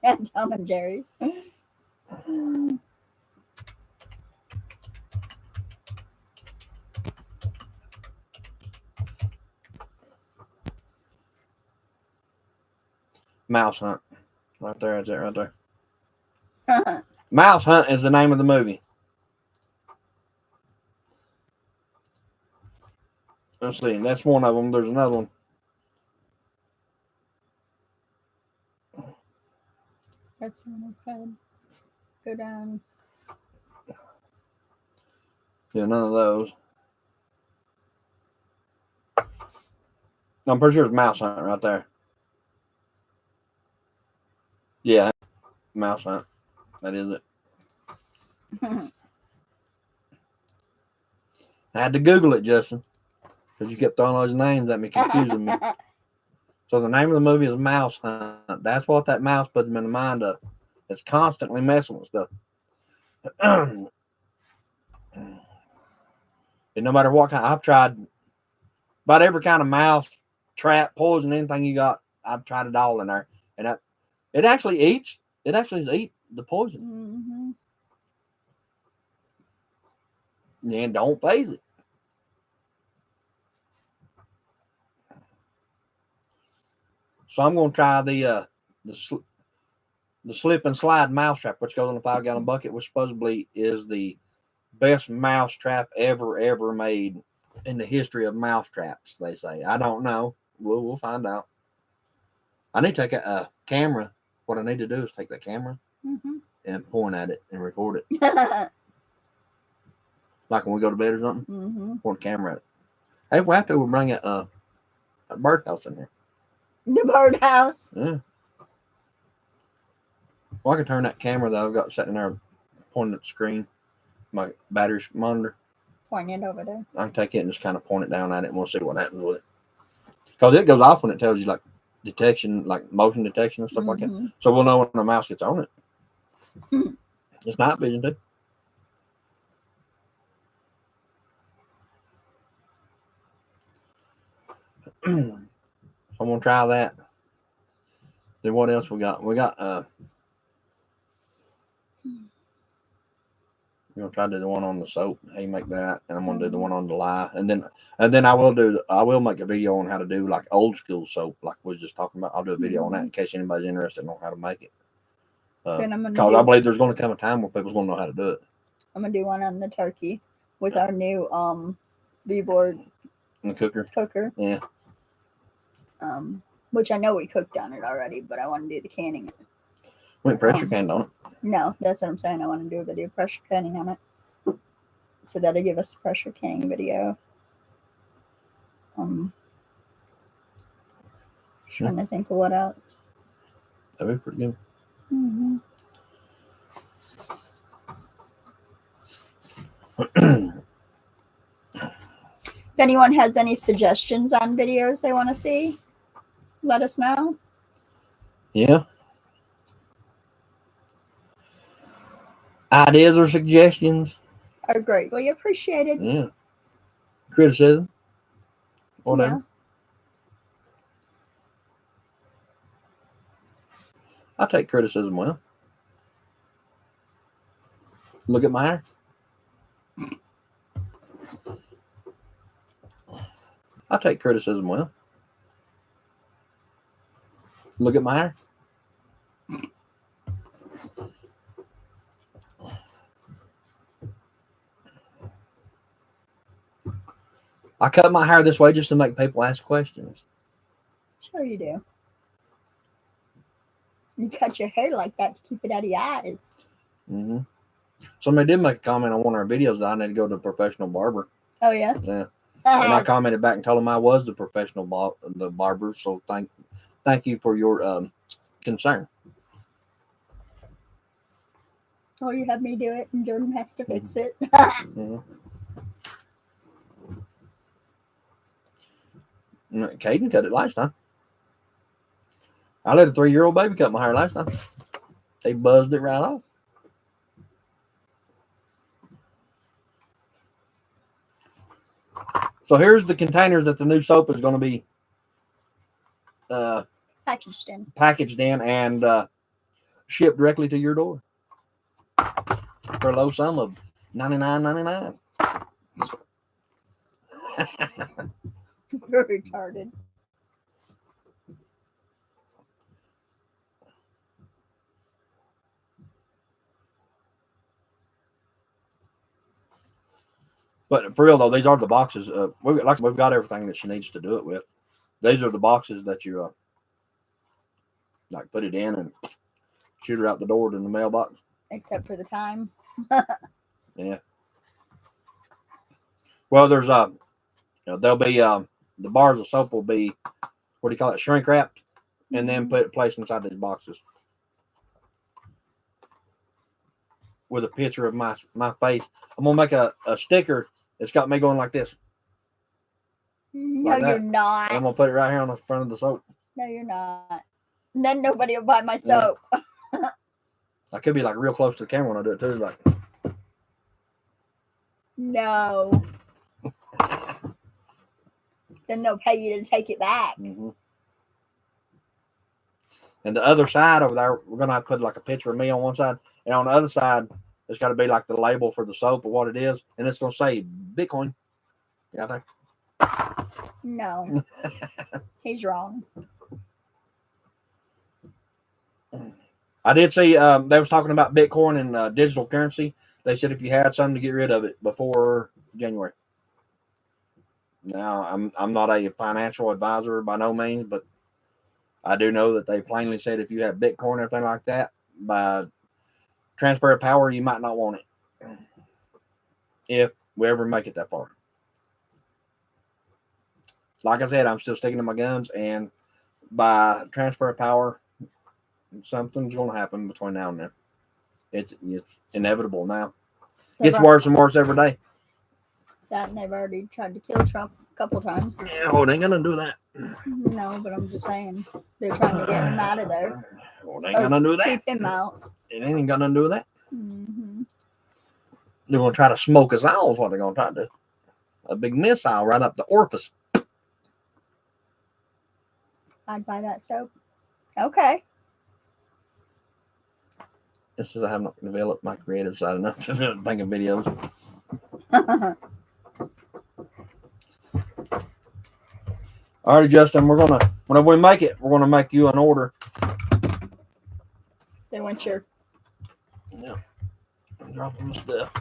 Tom and Jerry. Mouse Hunt. Right there, that's it right there. Mouse Hunt is the name of the movie. Let's see. That's one of them. There's another one. That's the one I said. Go down. Yeah, none of those. I'm pretty sure it's Mouse Hunt right there. Yeah, Mouse Hunt. That is it. I had to Google it, Justin, because you kept throwing those names at me, confusing me. So the name of the movie is Mouse Hunt. That's what that mouse puts them in the mind of. It's constantly messing with stuff. And no matter what kind, I've tried about every kind of mouse, trap, poison, anything you got. I've tried it all in there, and it actually eats. It actually eats the poison. And don't phase it. So I'm going to try the slip and slide mouse trap, which goes in a 5-gallon bucket, which supposedly is the best mouse trap ever made in the history of mouse traps. They say. I don't know. We'll find out. I need to take a camera. What I need to do is take that camera and point at it and record it. Like when we go to bed or something. Point the camera at it. Hey, we'll have to bring a birdhouse in here. The birdhouse. Yeah. Well, I can turn that camera that I've got sitting there pointing at the screen, my battery monitor. Point it over there. I can take it and just kind of point it down at it, and we'll see what happens with it. Because it goes off when it tells you like detection, like motion detection and stuff like that. So we'll know when the mouse gets on it. It's night vision too. I'm gonna try that. Then what else we got? We got we're gonna try to do the one on the soap. How you make that, and I'm gonna do the one on the lye, and then I will make a video on how to do like old school soap, like we was just talking about. I'll do a video on that in case anybody's interested in how to make it. Because I believe there's going to come a time where people's going to know how to do it. I'm gonna do one on the turkey with our new V-board cooker. Yeah. Which I know we cooked on it already, but I want to do the canning. We pressure canned on it. No, that's what I'm saying. I want to do a video pressure canning on it, so that'll give us a pressure canning video. Trying to think of what else. That'd be pretty good. If anyone has any suggestions on videos they want to see, let us know. Yeah. Ideas or suggestions are greatly appreciated. Yeah. Criticism. Whatever. Yeah. I take criticism well. Look at my hair. I take criticism well. Look at my hair. I cut my hair this way just to make people ask questions. Sure you do. You cut your hair like that to keep it out of your eyes. Mm-hmm. Somebody did make a comment on one of our videos that I need to go to a professional barber. Oh, yeah? Yeah. And I commented back and told them I was the professional barber. So thank you for your concern. Or you have me do it and Jordan has to fix it. Mm-hmm. Caden cut it last time. I let a 3-year-old baby cut my hair last time. They buzzed it right off. So here's the containers that the new soap is going to be packaged in and shipped directly to your door for a low sum of $99.99. You're retarded. But for real though, these are the boxes. We've got everything that she needs to do it with. These are the boxes that you like put it in and shoot her out the door to the mailbox. Except for the time. Yeah. Well, there's there'll be the bars of soap will be, what do you call it, shrink wrapped, and then placed inside these boxes with a picture of my face. I'm gonna make a sticker. It's got me going like this. No, like you're not. And I'm gonna put it right here on the front of the soap. No, you're not. And then nobody will buy my soap. Yeah. I could be like real close to the camera when I do it too. Like, no. Then they'll pay you to take it back. Mm-hmm. And the other side over there, we're gonna have to put like a picture of me on one side, and on the other side, it's got to be like the label for the soap or what it is, and it's gonna say Bitcoin. Yeah, there. No, he's wrong. I did see they was talking about Bitcoin and digital currency. They said if you had something to get rid of it before January. Now, I'm not a financial advisor by no means, but I do know that they plainly said if you have Bitcoin or anything like that, by transfer of power, you might not want it. If we ever make it that far. Like I said, I'm still sticking to my guns, and by transfer of power, something's going to happen between now and then. It's inevitable now. It's worse and worse every day. That, and they've already tried to kill Trump couple times. Yeah, well, they ain't gonna do that. No, but I'm just saying they're trying to get him out of there. Well, they ain't gonna do that. Keep him out. It ain't gonna do that. Mm-hmm. They're gonna try to smoke us out. Is what they're gonna try to do. A big missile right up the orifice. I'd buy that soap. Okay. This is I have not developed my creative side enough to think of videos. All right, Justin, whenever we make it, we're gonna make you an order. They want your. Yeah. I'm dropping the stuff.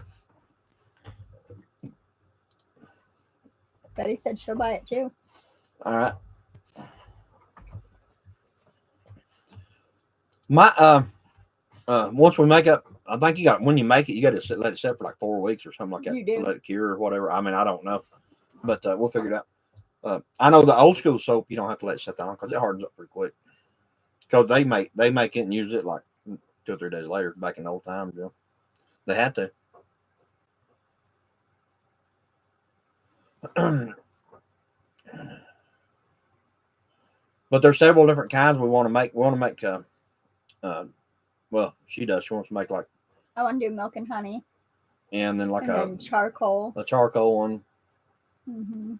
Betty said she'll buy it too. All right. My once we make up, I think when you make it, you got to let it set for like 4 weeks or something like that You do. to let it cure or whatever. I mean, I don't know, but we'll figure it out. I know the old school soap you don't have to let it set that long because it hardens up pretty quick. Because they make it and use it like 2 or 3 days later. Back in the old times, you know, they had to. But there's several different kinds we want to make. We want to make. Well, she does. She wants to make like. I want to do milk and honey. And then like then charcoal. A charcoal one. Mm-hmm.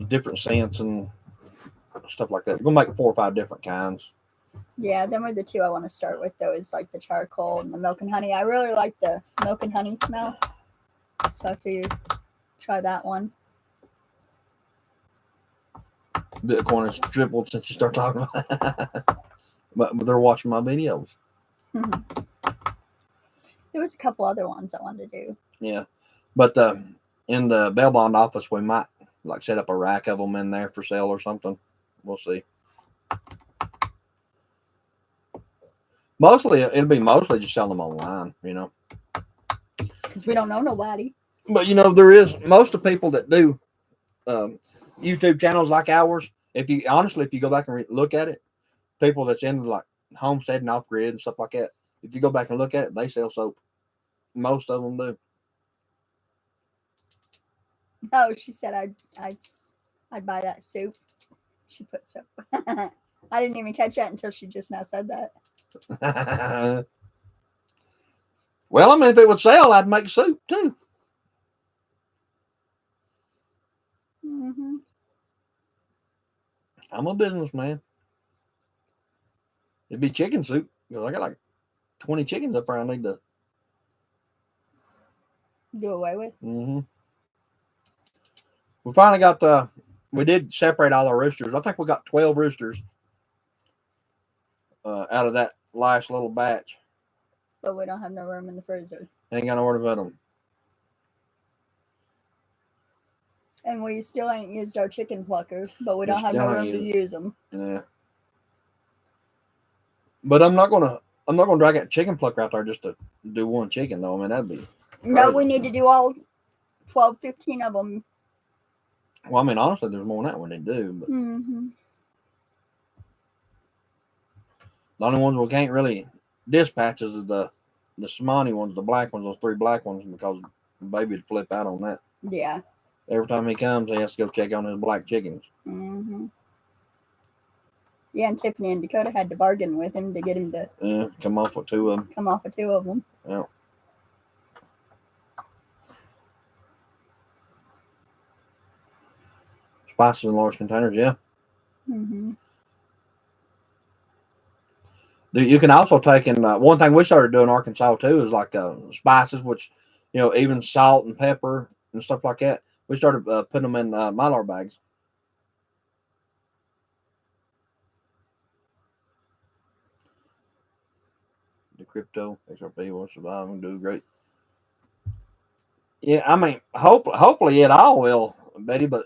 Different scents and stuff like that. We're gonna make 4 or 5 different kinds. Yeah, them are the 2 I want to start with. Though is like the charcoal and the milk and honey. I really like the milk and honey smell, so I figured try that one. Bitcoin has tripled since you start talking about it. But they're watching my videos. Mm-hmm. There was a couple other ones I wanted to do. Yeah, but in the bail bond office, we might like set up a rack of them in there for sale or something. We'll see. Mostly, it'll be mostly just selling them online, you know. Because we don't know nobody. But you know, there is most of the people that do YouTube channels like ours. If you go back and look at it, people that's into like homesteading off grid and stuff like that. If you go back and look at it, they sell soap. Most of them do. Oh, she said I'd buy that soup. She put soap. I didn't even catch that until she just now said that. Well, I mean, if it would sell, I'd make soup too. Mm-hmm. I'm a businessman. It'd be chicken soup because I got like 20 chickens up there I need to do away with. Mm-hmm. We finally got we did separate all our roosters. I think we got 12 roosters out of that last little batch. But we don't have no room in the freezer. Ain't got nowhere to put them. And we still ain't used our chicken plucker, but we don't have no room to use them. Yeah. But I'm not gonna drag that chicken plucker out there just to do one chicken though. I mean that'd be crazy. No, we need to do all 12, 15 of them. Well, I mean honestly, there's more than that we need to do. But mm-hmm. The only ones we can't really dispatch is the Smani ones, the black ones, those 3 black ones, because the baby would flip out on that. Yeah. Every time he comes, he has to go check on his black chickens. Mm-hmm. Yeah, and Tiffany and Dakota had to bargain with him to get him to come off with 2 of them. Come off with 2 of them. Yeah. Spices in large containers, yeah. Mm-hmm. You can also take in one thing we started doing in Arkansas too is like spices, which even salt and pepper and stuff like that. We started putting them in Mylar bags. The crypto XRP will survive and do great. Yeah, I mean, hopefully it all will, Betty, but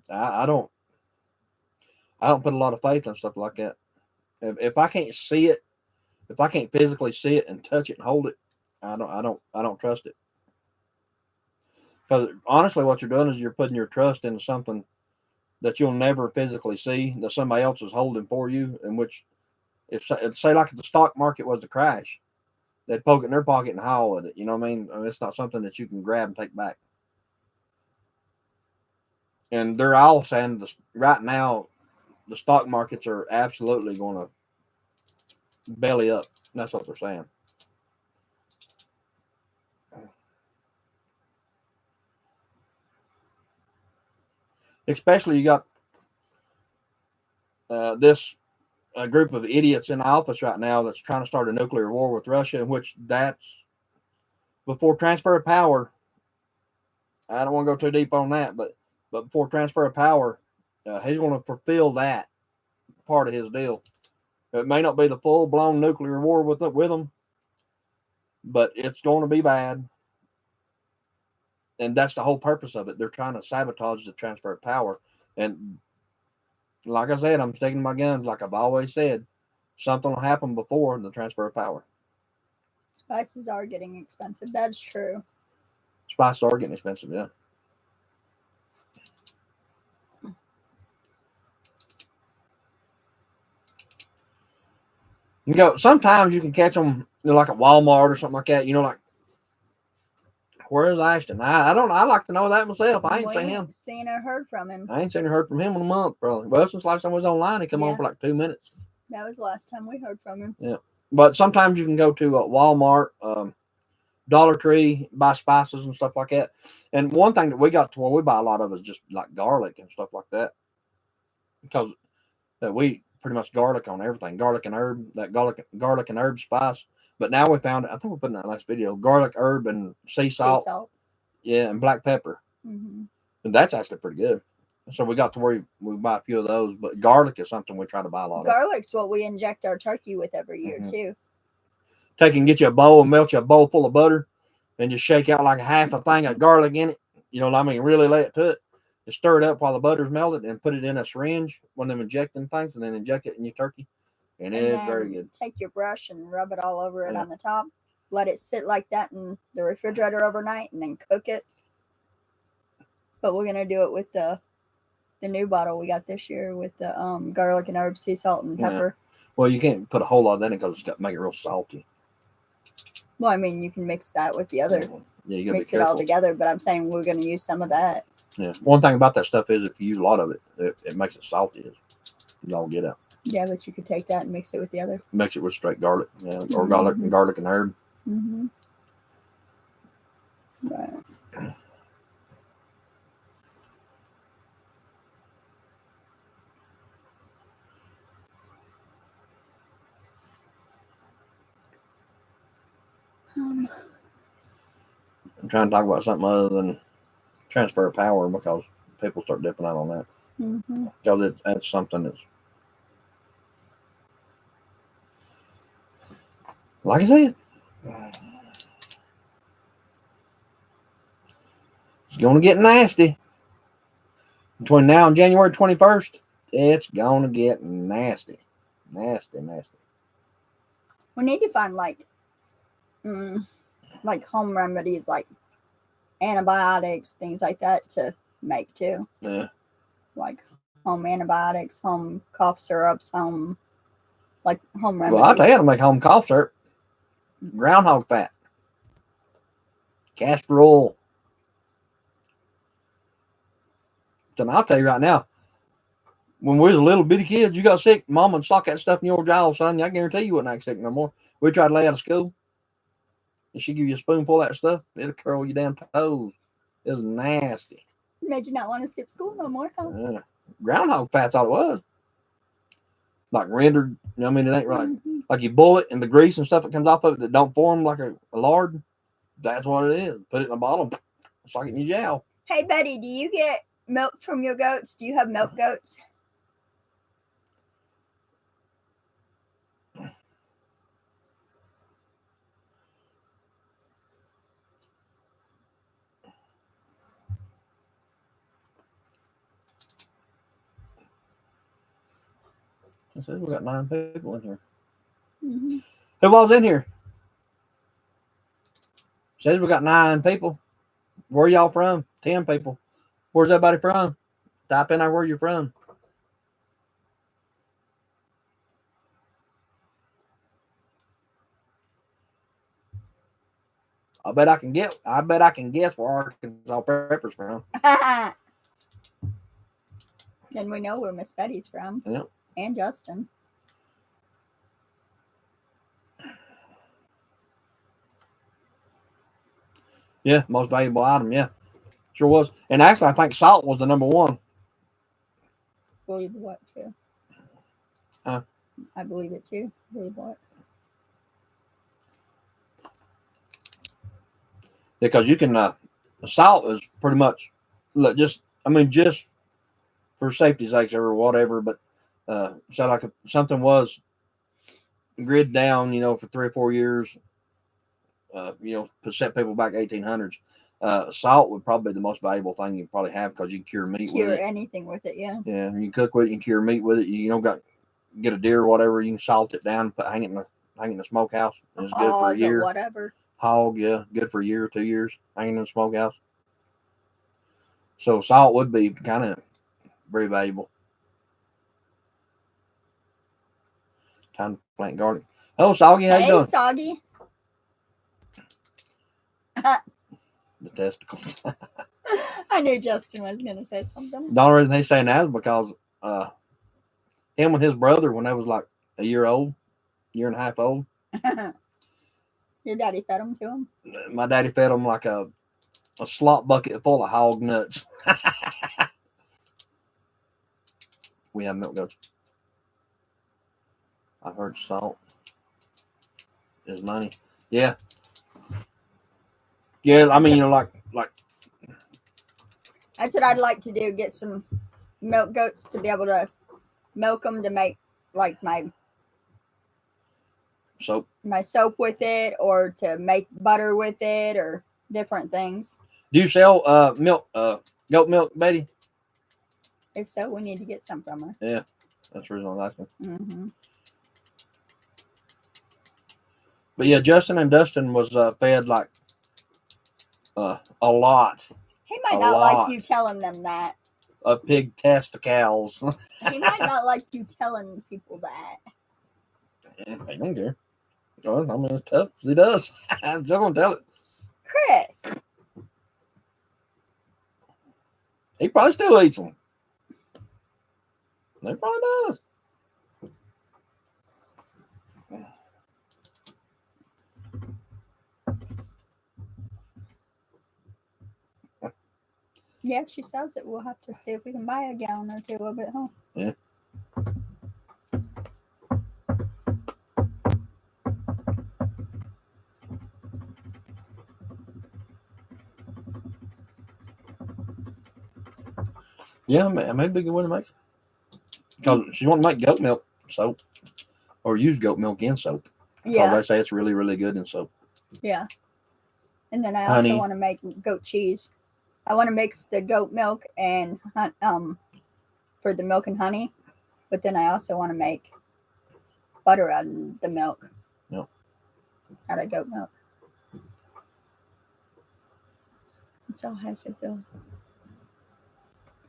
I don't put a lot of faith in stuff like that. If I can't see it, if I can't physically see it and touch it and hold it, I don't trust it. Because honestly, what you're doing is you're putting your trust into something that you'll never physically see, that somebody else is holding for you, in which, if say like if the stock market was to crash, they'd poke it in their pocket and haul at it. You know what I mean? It's not something that you can grab and take back. And they're all saying right now the stock markets are absolutely going to belly up. That's what they're saying. Especially you got this group of idiots in office right now that's trying to start a nuclear war with Russia, in which that's before transfer of power. I don't want to go too deep on that, but before transfer of power, he's going to fulfill that part of his deal. It may not be the full blown nuclear war with them, but it's going to be bad. And that's the whole purpose of it. They're trying to sabotage the transfer of power. And like I said, I'm sticking to my guns. Like I've always said, something will happen before the transfer of power. Spices are getting expensive. That's true. Spices are getting expensive, yeah. You go. Sometimes you can catch them, like at Walmart or something like that. Like, where's Ashton? I don't. I like to know that myself. I ain't seen him. Seen or heard from him. I ain't seen or heard from him in a month, probably. Well, since last time I was online, he come on for like 2 minutes. That was the last time we heard from him. Yeah, but sometimes you can go to Walmart, Dollar Tree, buy spices and stuff like that. And one thing that we got to where we buy a lot of is just like garlic and stuff like that, because we pretty much garlic on everything, garlic and herb, that garlic and herb spice. But now we found, I think we put in that last video, garlic, herb, and sea salt. Yeah, and black pepper. Mm-hmm. And that's actually pretty good. So we got to where we buy a few of those, but garlic is something we try to buy a lot of. Garlic's what we inject our turkey with every year, too. Take and get you a bowl and melt you a bowl full of butter and just shake out like half a thing of garlic in it. You know what I mean? Really lay it to it. Just stir it up while the butter's melted and put it in a syringe when they're injecting things, and then inject it in your turkey. And it is very good. Take your brush and rub it all over it on the top. Let it sit like that in the refrigerator overnight and then cook it. But we're going to do it with the new bottle we got this year with the garlic and herb, sea salt, and pepper. Well, you can't put a whole lot in it because it's got to make it real salty. Well, I mean, you can mix that with the other. Yeah, you got to mix it all together, but I'm saying we're going to use some of that. Yeah. One thing about that stuff is if you use a lot of it, it makes it salty. You don't get out. Yeah, but you could take that and mix it with the other. Mix it with straight garlic, or garlic and herb. Mm-hmm. Right. I'm trying to talk about something other than transfer of power because people start dipping out on that. Mm-hmm. Because that's something that's, like I said, it's going to get nasty. Between now and January 21st, it's going to get nasty. Nasty. We need to find like home remedies, like antibiotics, things like that to make too. Yeah. Like home antibiotics, home cough syrups, home remedies. Well, I tell you how to make home cough syrup. Groundhog fat. Castor oil. And I'll tell you right now, when we was little bitty kids, you got sick, mama would sock that stuff in your jaw, son. I guarantee you wouldn't act sick no more. We tried to lay out of school, and she give you a spoonful of that stuff. It'll curl your damn toes. It was nasty. Made you not want to skip school no more, huh? Yeah. Groundhog fat's all it was. Like rendered, you know what I mean? It ain't right. Like you boil it and the grease and stuff that comes off of it that don't form like a lard. That's what it is. Put it in a bottle. Sock it in your jowl. Hey, Betty, do you get milk from your goats? Do you have milk goats? It says we got 9 people in here. Mm-hmm. Who was in here? Says we got 9 people. Where y'all from? 10 people. Where's everybody from? Type in there where you're from. I bet I can guess where Arkansas Pepper's from. Then we know where Miss Betty's from. Yep. And Justin. Yeah, most valuable item. Yeah, sure was. And actually, I think salt was the number one. Believe what too? Huh? I believe it too. Believe what? Because you can, salt is pretty much, look, just for safety's sakes or whatever. But so like if something was grid down, for 3 or 4 years, to set people back 1800s. Salt would probably be the most valuable thing you probably have because you can cure meat with it. Anything with it, yeah. Yeah, you can cook with it, you can cure meat with it. You don't get a deer or whatever, you can salt it down, hang it in the smokehouse. It's good for a year. Whatever. Hog, yeah, good for a year or 2 years, hanging in the smokehouse. So salt would be kind of very valuable. Time to plant garlic. Oh, Soggy, how you doing? Soggy. The testicles. I knew Justin was going to say something. The only reason he's saying that is because him and his brother, when they was like a year and a half old. Your daddy fed them to him? My daddy fed them like a slop bucket full of hog nuts. We have milk goats. I've heard salt is money. Yeah. Yeah, I mean, like. That's what I'd like to do, get some milk goats to be able to milk them to make like my soap with it, or to make butter with it, or different things. Do you sell milk, goat milk, Betty? If so, we need to get some from her. Yeah, that's the reason I'm asking. Mm-hmm. But yeah, Justin and Dustin was fed like a lot. He might not like you telling them that. Of pig testicles. He might not like you telling people that. I don't care. Well, I mean, it's tough. He does. I'm just gonna tell it. Chris. He probably still eats them. He probably does. Yeah, if she sells it, we'll have to see if we can buy a gallon or two of it, huh? Yeah. Yeah, maybe a good way to make it. Because she want to make goat milk soap, or use goat milk in soap. Because they say it's really, really good in soap. Yeah. And then I also want to make goat cheese. I want to mix the goat milk and for the milk and honey, but then I also want to make butter out of the milk. Yep. Out of goat milk. It's all has a bill.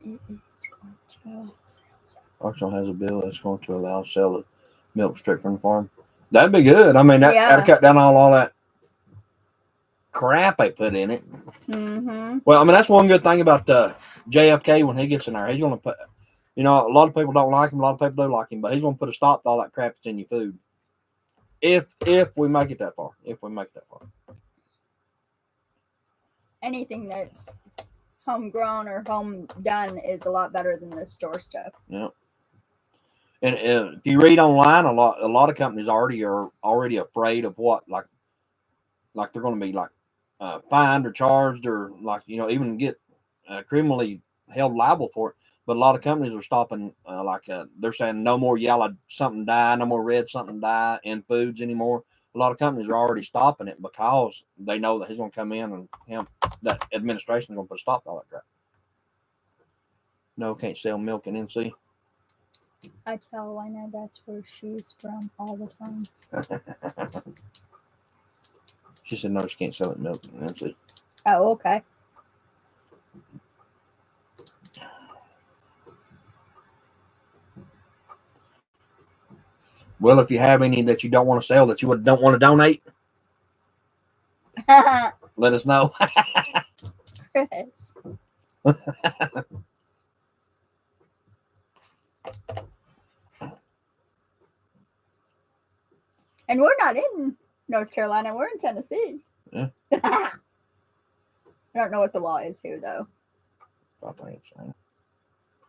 It is going to sell. Auction has a bill that's going to allow sale of milk straight from the farm. That'd be good. I mean, that'd cut down all that crap they put in it. Mm-hmm. Well, I mean, that's one good thing about JFK when he gets in there. He's going to put, a lot of people don't like him. A lot of people do like him, but he's going to put a stop to all that crap that's in your food. If we make it that far. Anything that's homegrown or home done is a lot better than the store stuff. Yeah. And if you read online, a lot of companies are already afraid of what like they're going to be like fined or charged, or like even get criminally held liable for it. But a lot of companies are stopping they're saying no more yellow something dye, no more red something dye in foods anymore. A lot of companies are already stopping it because they know that he's going to come in and that administration is going to put a stop to all that crap. No, can't sell milk in NC. I tell Lena that's where she's from all the time. She said no, she can't sell it milk in NC. Oh, okay. Well, if you have any that you don't want to sell, that you don't want to donate, let us know. Chris. And we're not in North Carolina. We're in Tennessee. Yeah. I don't know what the law is here, though. I think it's the same.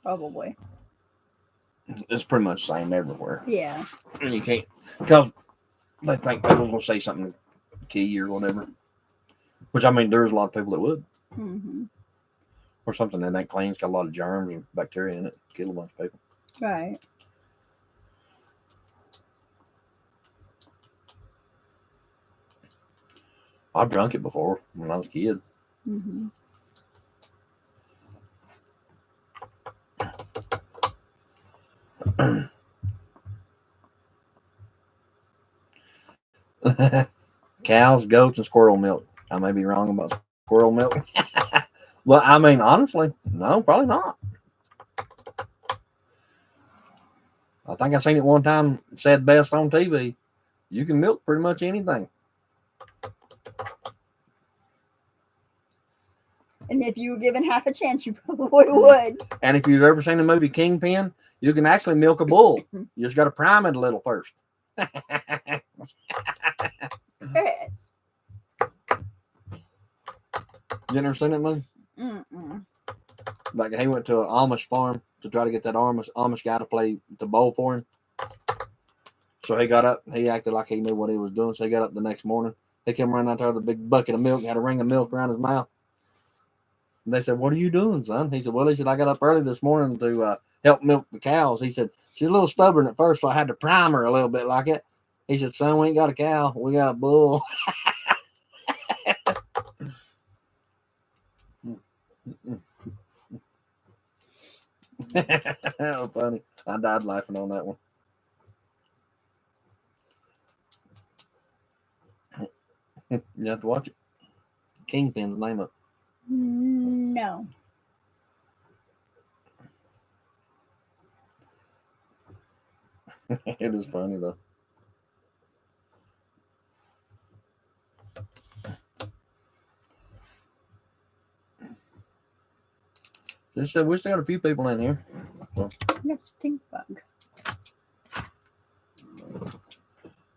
Probably. It's pretty much the same everywhere. Yeah. And you can't, because they think people will say something key or whatever. Which, I mean, there's a lot of people that would. Mm-hmm. Or something that ain't clean. It's got a lot of germs and bacteria in it. Kill a bunch of people. Right. I've drunk it before when I was a kid. Mm-hmm. Cows, goats, and squirrel milk. I may be wrong about squirrel milk. Well, I mean, honestly, no, probably not. I think I seen it one time said best on TV. You can milk pretty much anything. And if you were given half a chance, you probably would. And if you've ever seen the movie Kingpin, you can actually milk a bull. You just got to prime it a little first. Yes. You never seen that movie? Mm-mm. Like he went to an Amish farm to try to get that Amish guy to play the bowl for him. So he got up. He acted like he knew what he was doing. So he got up the next morning. He came running out there with a big bucket of milk, had a ring of milk around his mouth. And they said, "What are you doing, son?" He said, "Well," he said, "I got up early this morning to help milk the cows." He said, "She's a little stubborn at first, so I had to prime her a little bit like it." He said, "Son, we ain't got a cow. We got a bull." That was funny. I died laughing on that one. You have to watch it. Kingpin's name up. No. It is funny though. Just said we still got a few people in here. Yes, stink bug.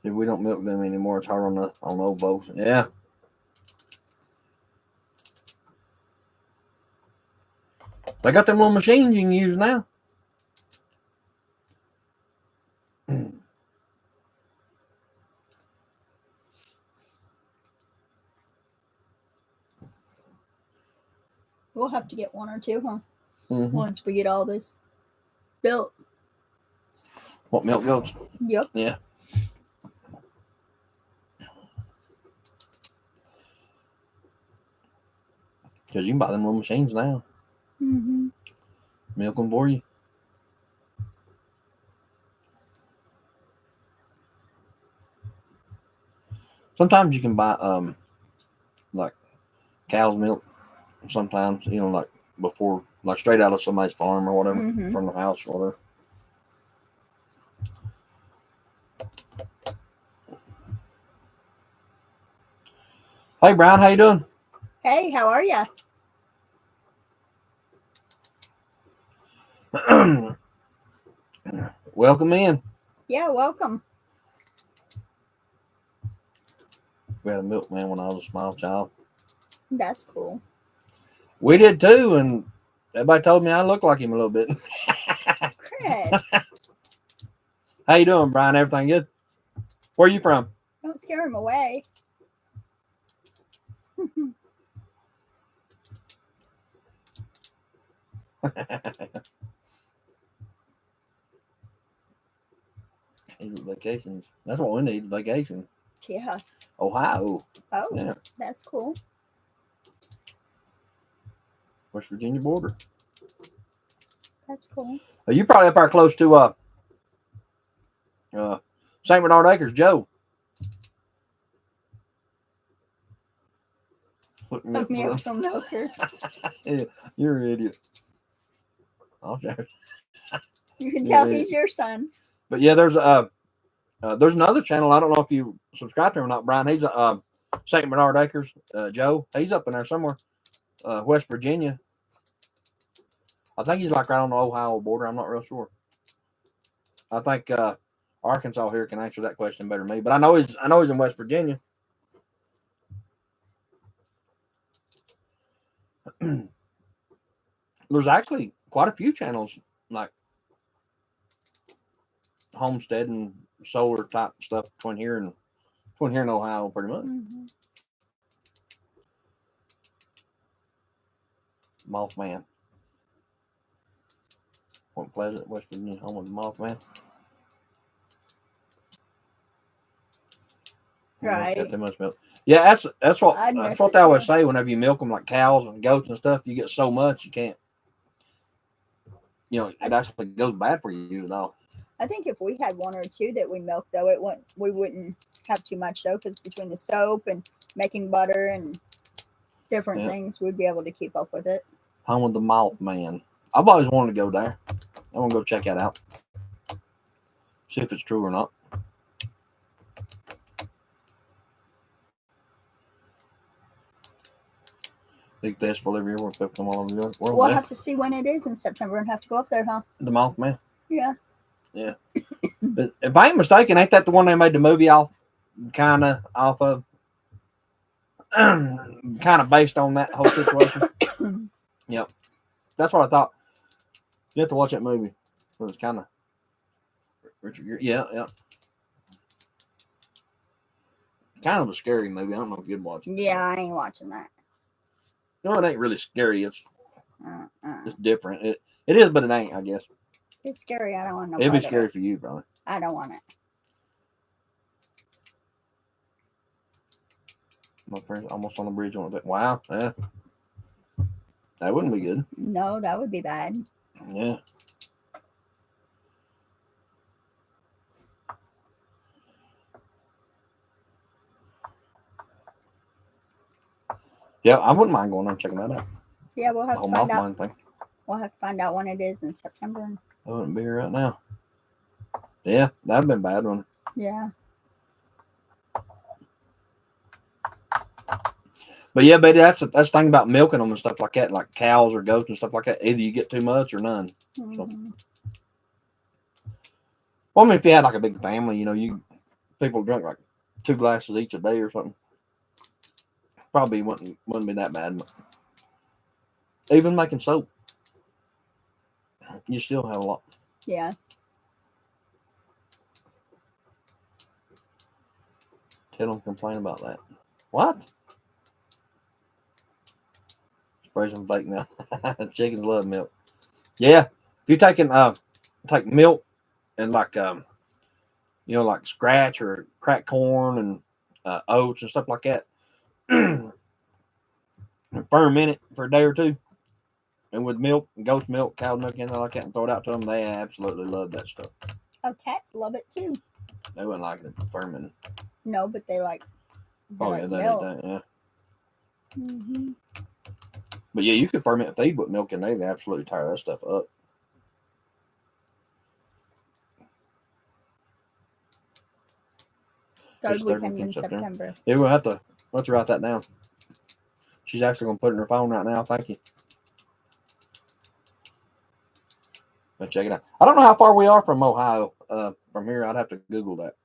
If we don't milk them anymore, it's hard on the old folks. Yeah. They got them little machines you can use now. We'll have to get one or two, huh? Mm-hmm. Once we get all this built. What, milk goats? Yep. Yeah. Because you can buy them little machines now. Mm-hmm. Milk them for you. Sometimes you can buy like cow's milk. Sometimes, like before, like straight out of somebody's farm or whatever, Mm-hmm. from the house or whatever. Hey, Brian, how you doing? Hey, how are ya? Welcome in. Yeah, welcome. We had a milkman when I was a small child. That's cool. We did too, and everybody told me I look like him a little bit. Chris, How you doing, Brian? Everything good? Where are you from? don't scare him away. Need vacations. That's what we need, vacation. Yeah. Ohio. Oh, Yeah. that's cool. West Virginia border. That's cool. You probably up there close to St. Bernard Acres, Joe. Hook me up from Milker. Yeah, you're an idiot. I'll share. You can tell he's your son. But yeah, there's another channel. I don't know if you subscribe to him or not, Brian. He's St. Bernard Acres, Joe. He's up in there somewhere, West Virginia. I think he's like right on the Ohio border. I'm not real sure. I think Arkansas here can answer that question better than me. But I know he's in West Virginia. There's actually quite a few channels like homestead and solar type stuff between here and Ohio, pretty much. Mm-hmm. Mothman, Point Pleasant, West Virginia, home of the Mothman. Right. Got too much milk. Yeah, that's what they always say. Whenever you milk them like cows and goats and stuff, you get so much you can't. It actually goes bad for you though. I think if we had one or two that we milked, though, we wouldn't have too much though, because between the soap and making butter and different things, we'd be able to keep up with it. Home of the Mothman. I've always wanted to go there. I want to go check that out. See if it's true or not. Big festival every year. We'll put them all over the world. We'll have to see when it is in September and have to go up there, huh? The Mothman. Yeah. Yeah. But if I ain't mistaken, ain't that the one they made the movie off of? Kind of based on that whole situation. Yep. That's what I thought. You have to watch that movie. It was kind of Richard Gere. Yeah. Kind of a scary movie. I don't know if you'd watch it. Yeah, I ain't watching that. No, it ain't really scary. It's different. It is, but it ain't, I guess. It's scary. I don't want no. It'd be scary for you, probably. I don't want it. My friend's almost on the bridge on it. Wow. Yeah. That wouldn't be good. No, that would be bad. Yeah. Yeah, I wouldn't mind going there and checking that out. Yeah, we'll have to find out. Thing. We'll have to find out when it is in September. I wouldn't be here right now. Yeah, that'd been bad one. Yeah. But yeah, Betty, that's the thing about milking them and stuff like that, like cows or goats and stuff like that. Either you get too much or none. Mm-hmm. So, well, I mean, if you had like a big family, people drink like 2 glasses each a day or something. Probably wouldn't be that bad. But even making soap, you still have a lot. Yeah. Tell them complain about that. What? Spray some bacon now. Chickens love milk. Yeah, if you're taking take milk and like like scratch or cracked corn and oats and stuff like that. Ferment it for a day or two, and with milk, goat's milk, cow's milk, anything like that, and throw it out to them. They absolutely love that stuff. Oh, cats love it too. They wouldn't like it fermented. No, but they like. Yeah, they yeah. Mm-hmm. But yeah, you could ferment feed with milk, and they absolutely tear that stuff up. Third weekend in September. Yeah, we'll have to write that down. She's actually going to put it in her phone right now. Thank you. Let's check it out. I don't know how far we are from Ohio. From here, I'd have to Google that.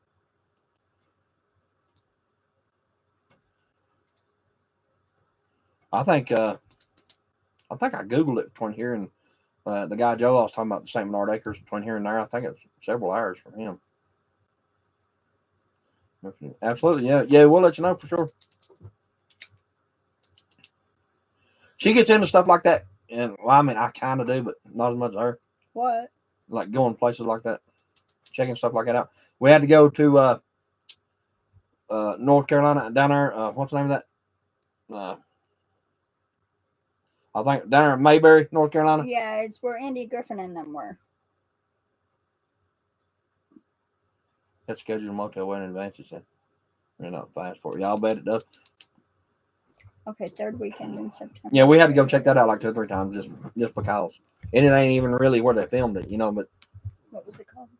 I think I Googled it between here and the guy Joe I was talking about, the St. Bernard Acres, between here and there. I think it's several hours from him. Absolutely, yeah. We'll let you know for sure. She gets into stuff like that, and well, I mean, I kind of do, but not as much as her. What? Like going places like that, checking stuff like that out. We had to go to North Carolina down there. What's the name of that? I think down there in Mayberry, North Carolina. Yeah, it's where Andy Griffin and them were. Let's schedule a motel way in advance. It said, "We're not fast for it." Y'all bet it does. Okay, third weekend in September. Yeah, we had to go check that out like 2 or 3 times just because. And it ain't even really where they filmed it, but. What was it called?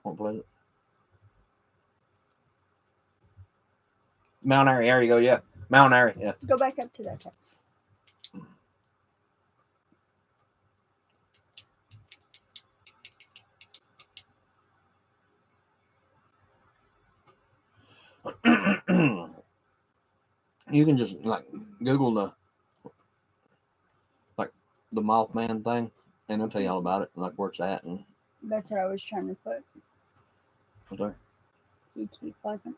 Point Pleasant. Mount Airy, there you go, yeah. Mount Airy, yeah. Go back up to that text. You can just like Google the Mothman thing, and it'll tell you all about it, like where it's at and That's what I was trying to put. what's there. E.T. Pleasant.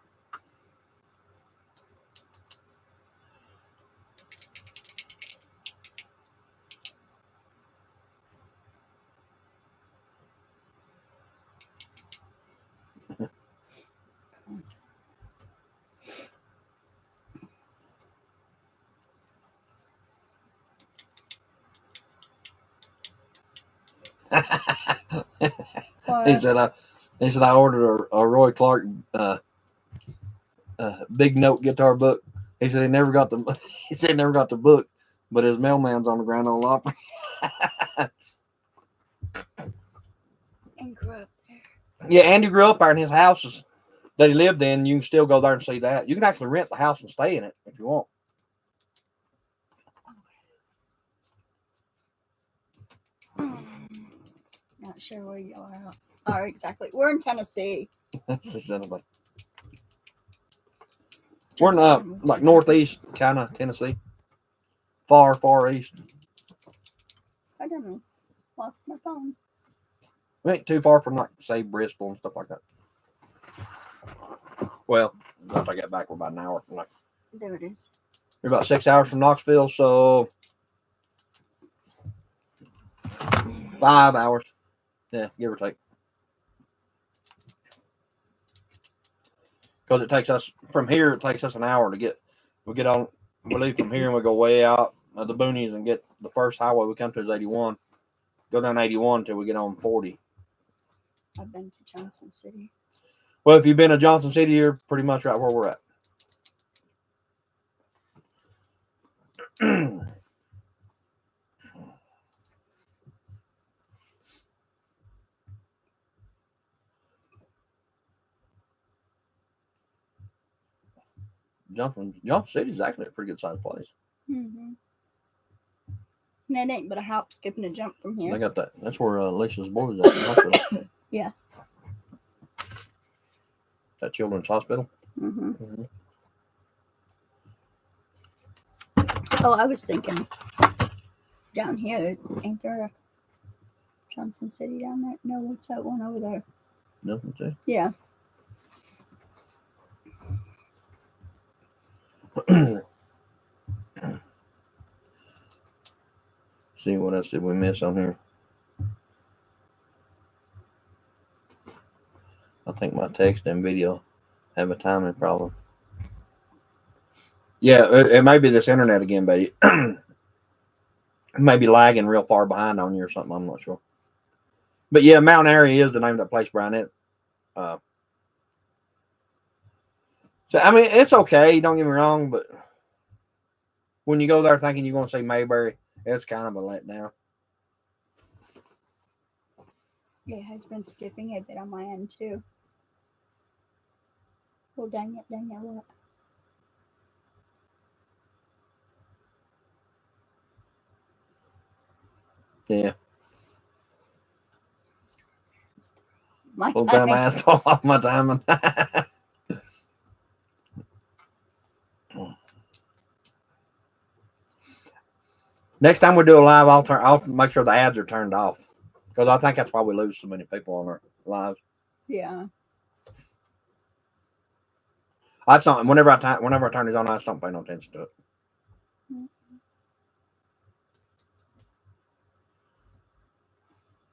He said I ordered a Roy Clark big note guitar book. He said he never got the book, but his mailman's on the Grand Ole Opry. And grew up there. Yeah, Andy grew up there, and his houses that he lived in, you can still go there and see that. You can actually rent the house and stay in it if you want. Not sure where you are exactly. We're in Tennessee. We're in like northeast kind of Tennessee, far east. I don't know. Lost my phone. We ain't too far from like say Bristol and stuff like that. Well, once I get back, we're about an hour from like. There it is. We're about 6 hours from Knoxville, so 5 hours. Yeah, give or take. Because it takes us from here. It takes us an hour to get. We leave from here and we go way out of the boonies and get the first highway we come to is 81. Go down 81 until we get on 40. I've been to Johnson City. Well, if you've been to Johnson City, you're pretty much right where we're at. Johnson City is actually a pretty good sized place. Mm-hmm. And it ain't but a hop, skipping, a jump from here. They got that. That's where Alicia's boy was at the hospital. Yeah. That children's hospital. Mm-hmm. Mm-hmm. Oh, I was thinking down here, ain't there a Johnson City down there? No, what's that one over there? Johnson City? Yeah. See what else did we miss on here? I think my text and video have a timing problem. Yeah, it may be this internet again, buddy. It may be lagging real far behind on you or something. I'm not sure. But yeah, Mount Airy is the name of that place, Brian. So I mean, it's okay. Don't get me wrong, but when you go there thinking you're going to see Mayberry, it's kind of a letdown. It has been skipping a bit on my end too. Well, dang it, what? Yeah. My damn ass off my timing. Next time we do a live, I'll make sure the ads are turned off because I think that's why we lose so many people on our lives. Yeah. That's not whenever I turn these on, I just don't pay no attention to it. Mm-hmm.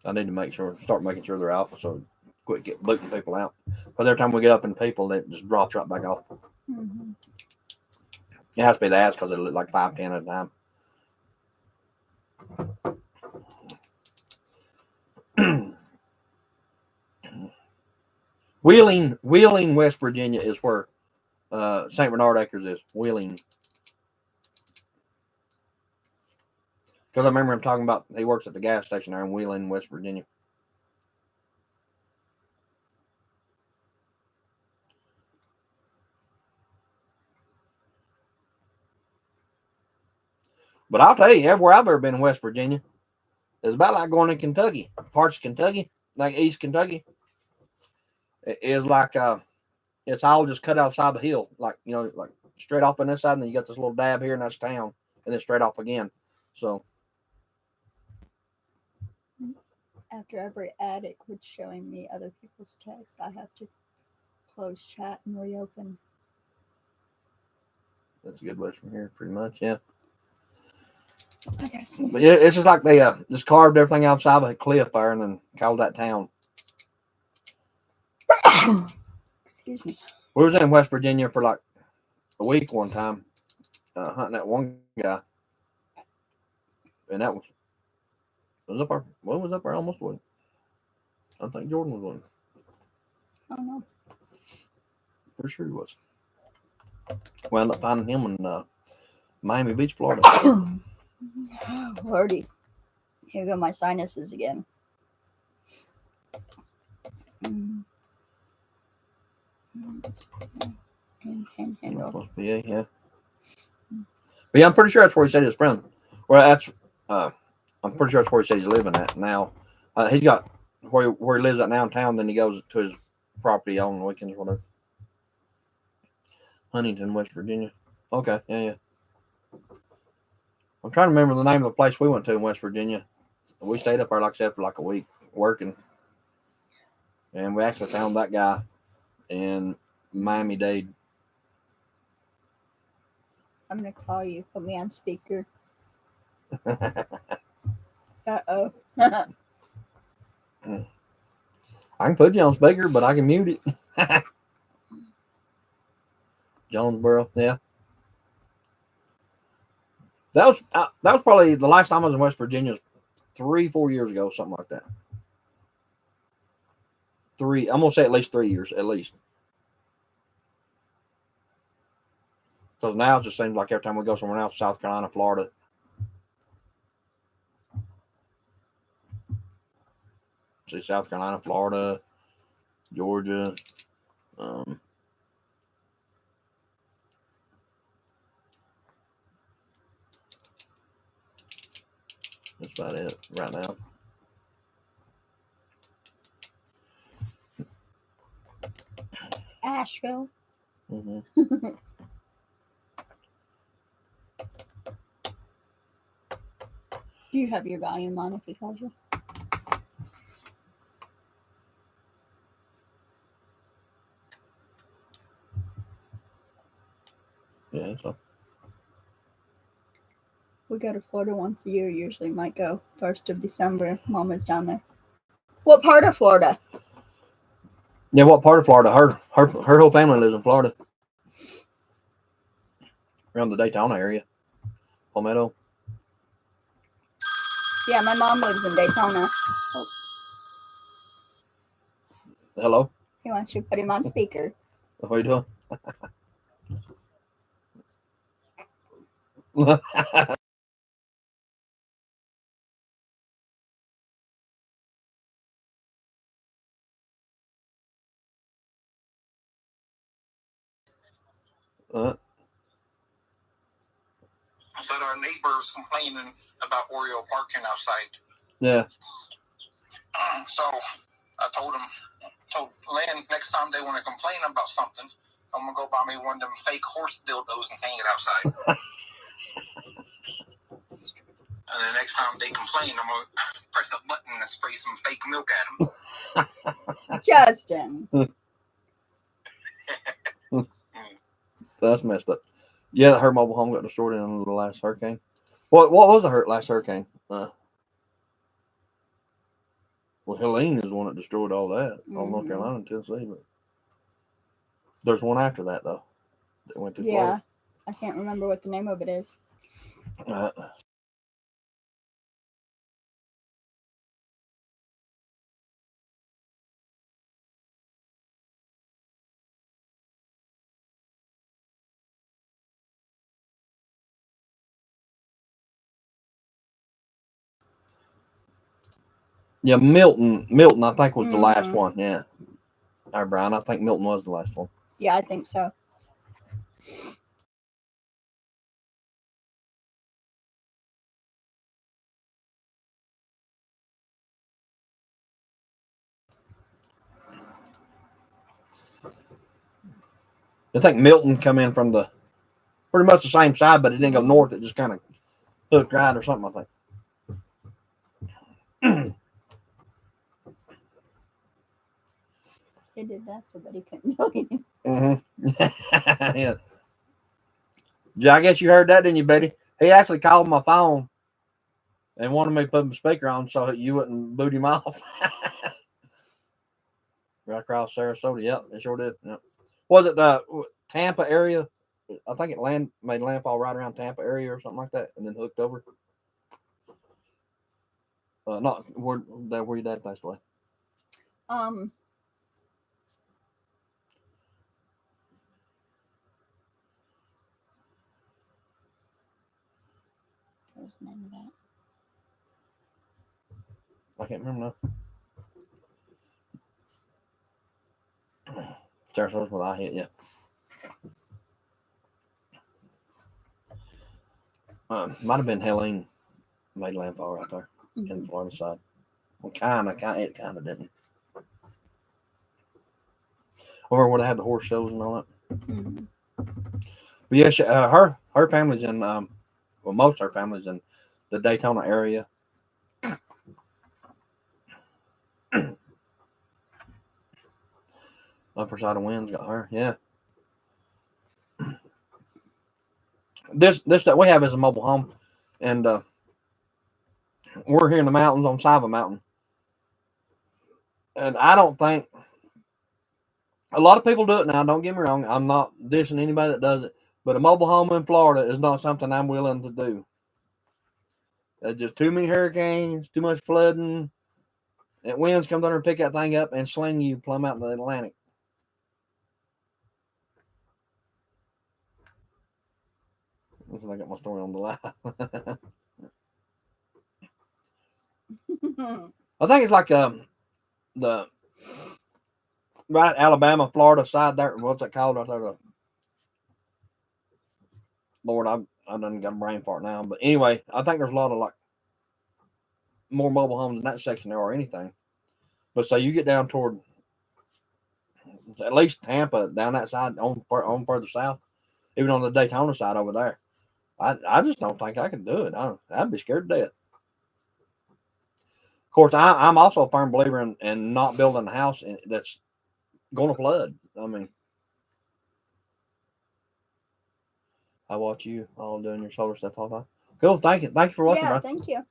I need to start making sure they're off, so quit booting people out. Because every time we get up in people, it just drops right back off. Mm-hmm. It has to be the ads because they look like 5, 10 at a time. Wheeling, West Virginia is where St. Bernard Acres is. Wheeling. Because I remember him talking about he works at the gas station there in Wheeling, West Virginia. But I'll tell you, everywhere I've ever been in West Virginia, it's about like going to Kentucky. Parts of Kentucky, like East Kentucky, it is like it's all just cut off side of the hill, like like straight off on this side, and then you got this little dab here, and that's town, and then straight off again. So After every ad, it quits showing me other people's texts. I have to close chat and reopen. that's a good way from here, pretty much, yeah. I gotta see. But yeah, it's just like they just carved everything outside of a cliff there, and then called that town. Excuse me. We was in West Virginia for like a week one time, hunting that one guy, and that was up there. What was up there almost a week? I think Jordan was one. I don't know. Pretty sure he was. We ended up finding him in Miami Beach, Florida. Lordy. Here go my sinuses again. Can handle. Yeah. But yeah, I'm pretty sure that's where he said his friend. Well, I'm pretty sure that's where he said he's living at now. He's got where he lives at now in town. Then he goes to his property on the weekends, whatever. Huntington, West Virginia. Okay, yeah. I'm trying to remember the name of the place we went to in West Virginia. We stayed up there, like I said, for like a week working, and we actually found that guy in Miami-Dade. I'm gonna call you. Put me on speaker. Uh-oh. I can put you on speaker, but I can mute it. Jonesboro, yeah. That was probably the last time I was in West Virginia. 3-4 years ago, something like that. I'm gonna say at least 3 years, at least. Because now it just seems like every time we go somewhere else, South Carolina, Florida. See, South Carolina, Florida, Georgia. That's about it right now. Asheville. Mm-hmm. Do you have your volume on if he calls you? Yeah, so. We go to Florida once a year. Usually might go 1st of December. Mom is down there. What part of Florida? Yeah, what part of Florida? Her whole family lives in Florida. Around the Daytona area. Palmetto. Yeah, my mom lives in Daytona. Hello? He wants you to put him on speaker. What are you doing? Said our neighbors complaining about Oreo parking outside. Yeah. So I told Lynn, next time they want to complain about something, I'm gonna go buy me one of them fake horse dildos and hang it outside. And the next time they complain, I'm gonna press a button and spray some fake milk at them. Justin. That's messed up. Yeah, her mobile home got destroyed in the last hurricane. What was the last hurricane? Well, Helene is the one that destroyed all that. All North Carolina and Tennessee. But there's one after that, though. That went to Florida. I can't remember what the name of it is. Yeah, Milton, I think, was the last one. Yeah. All right, Brian, I think Milton was the last one. Yeah, I think so. I think Milton come in from the pretty much the same side, but it didn't go north. It just kind of hooked right or something, I think. He did that so that he couldn't join. Yeah. Yeah, I guess you heard that, didn't you, Betty? He actually called my phone and wanted me to put the speaker on so you wouldn't boot him off. Right across Sarasota. Yep, it sure did. Yep. Was it the Tampa area? I think it made landfall right around Tampa area or something like that, and then hooked over. Not where your dad passed away. What's the name of that? I can't remember now. Sarasota's what I hit, yeah. Might have been Helene made landfall right there in the Florida side. Well, it kind of didn't. Or where they had the horse shows and all that. Mm-hmm. But yeah, her family's in most of her family's in the Daytona area. Upper side of winds got her, yeah. This that we have is a mobile home, and we're here in the mountains on Sava Mountain, and I don't think a lot of people do it now. Don't get me wrong; I'm not dissing anybody that does it, but a mobile home in Florida is not something I'm willing to do. There's just too many hurricanes, too much flooding, and winds come down and pick that thing up and sling you plumb out in the Atlantic. I got my story on the line. I think it's like the right Alabama, Florida side there. What's it called out there? Lord, I done got a brain fart now. But anyway, I think there's a lot of like more mobile homes in that section there or anything. But so you get down toward at least Tampa, down that side on further south, even on the Daytona side over there. I just don't think I could do it. I'd be scared to death. Of course, I'm also a firm believer in not building a house that's going to flood. I mean, I watch you all doing your solar stuff all the time. Cool. Thank you for watching, bro. Thank you.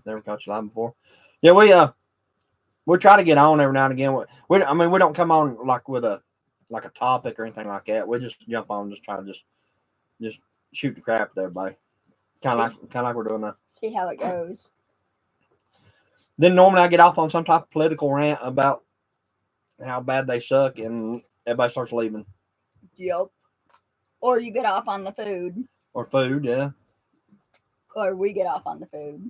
Never caught you live before. Yeah, we try to get on every now and again. We don't come on like with a topic or anything like that. We just jump on, just try to just shoot the crap with everybody. Kind of like we're doing now. See how it goes. Then normally I get off on some type of political rant about how bad they suck, and everybody starts leaving. Yep. Or you get off on the food. Or food, yeah. Or we get off on the food.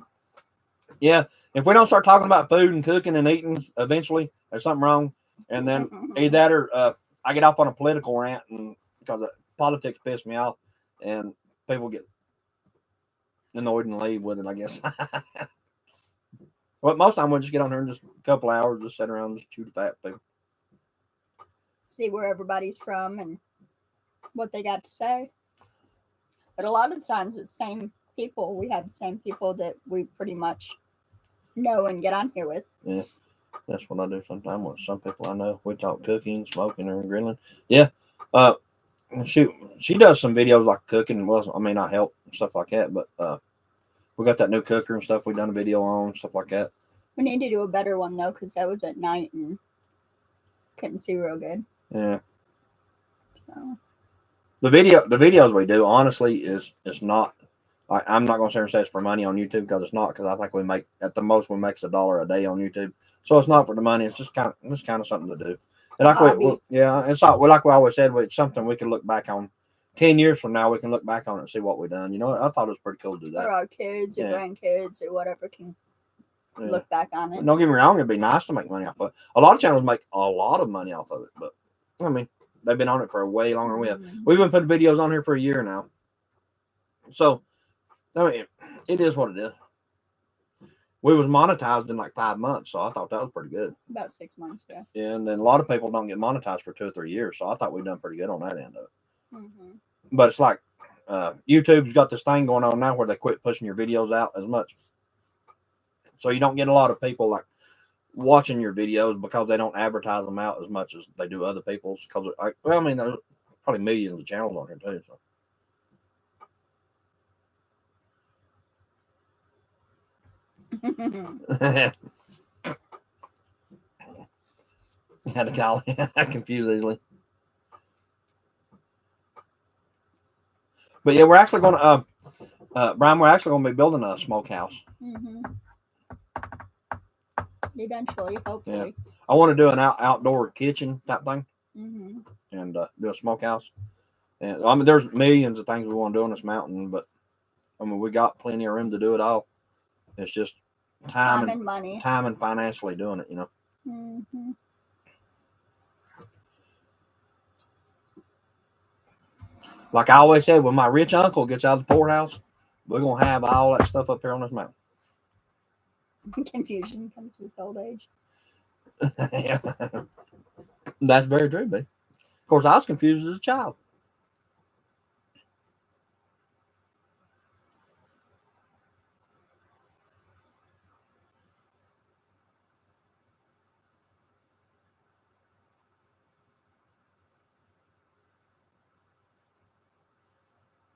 Yeah. If we don't start talking about food and cooking and eating, eventually there's something wrong. And then either that or I get off on a political rant, and because politics piss me off, and people get annoyed and leave with it, I guess. Well, most of the time we'll just get on here and just a couple hours, just sit around and just chew the fat people. See where everybody's from and what they got to say. But a lot of the times it's the same people. We have the same people that we pretty much know and get on here with. Yeah, that's what I do sometimes with some people I know. We talk cooking, smoking, or grilling. Yeah. She does some videos like cooking. Well, I mean, I help and stuff like that, but we got that new cooker and stuff we done a video on, stuff like that. We need to do a better one though, because that was at night and couldn't see real good. Yeah. So the videos we do, honestly, is not. I'm not going to say it's for money on YouTube, because it's not. Because I think we make at the most $1 a day on YouTube, so it's not for the money. It's just kind of something to do. And it's like we always said, it's something we can look back on 10 years from now. We can look back on it and see what we've done. You know, I thought it was pretty cool to do that. Or our kids or grandkids or whatever can look back on it. Don't get me wrong; it'd be nice to make money off of it. A lot of channels make a lot of money off of it, but I mean, they've been on it for a way longer than we have. We've been putting videos on here for a year now, so I mean, it is what it is. we was monetized in like 5 months, so I thought that was pretty good. About 6 months, yeah. And then a lot of people don't get monetized for 2 or 3 years, so I thought we'd done pretty good on that end of it. Mm-hmm. But it's like YouTube's got this thing going on now where they quit pushing your videos out as much, so you don't get a lot of people like watching your videos because they don't advertise them out as much as they do other people's. Because well, I mean, there's probably millions of channels on here too. So. Had to call. I confuse easily. But yeah, we're actually going to, Brian, we're actually going to be building a smokehouse. Mm-hmm. Eventually, hopefully. Yeah. I want to do an outdoor kitchen type thing. Mm-hmm. And do a smokehouse. And I mean, there's millions of things we want to do on this mountain, but I mean, we got plenty of room to do it all. It's just time and money. Time and financially doing it, you know. Mm-hmm. Like I always said, when my rich uncle gets out of the poorhouse, we're going to have all that stuff up here on this mountain. Confusion comes with old age. Yeah. That's very true, babe. Of course, I was confused as a child.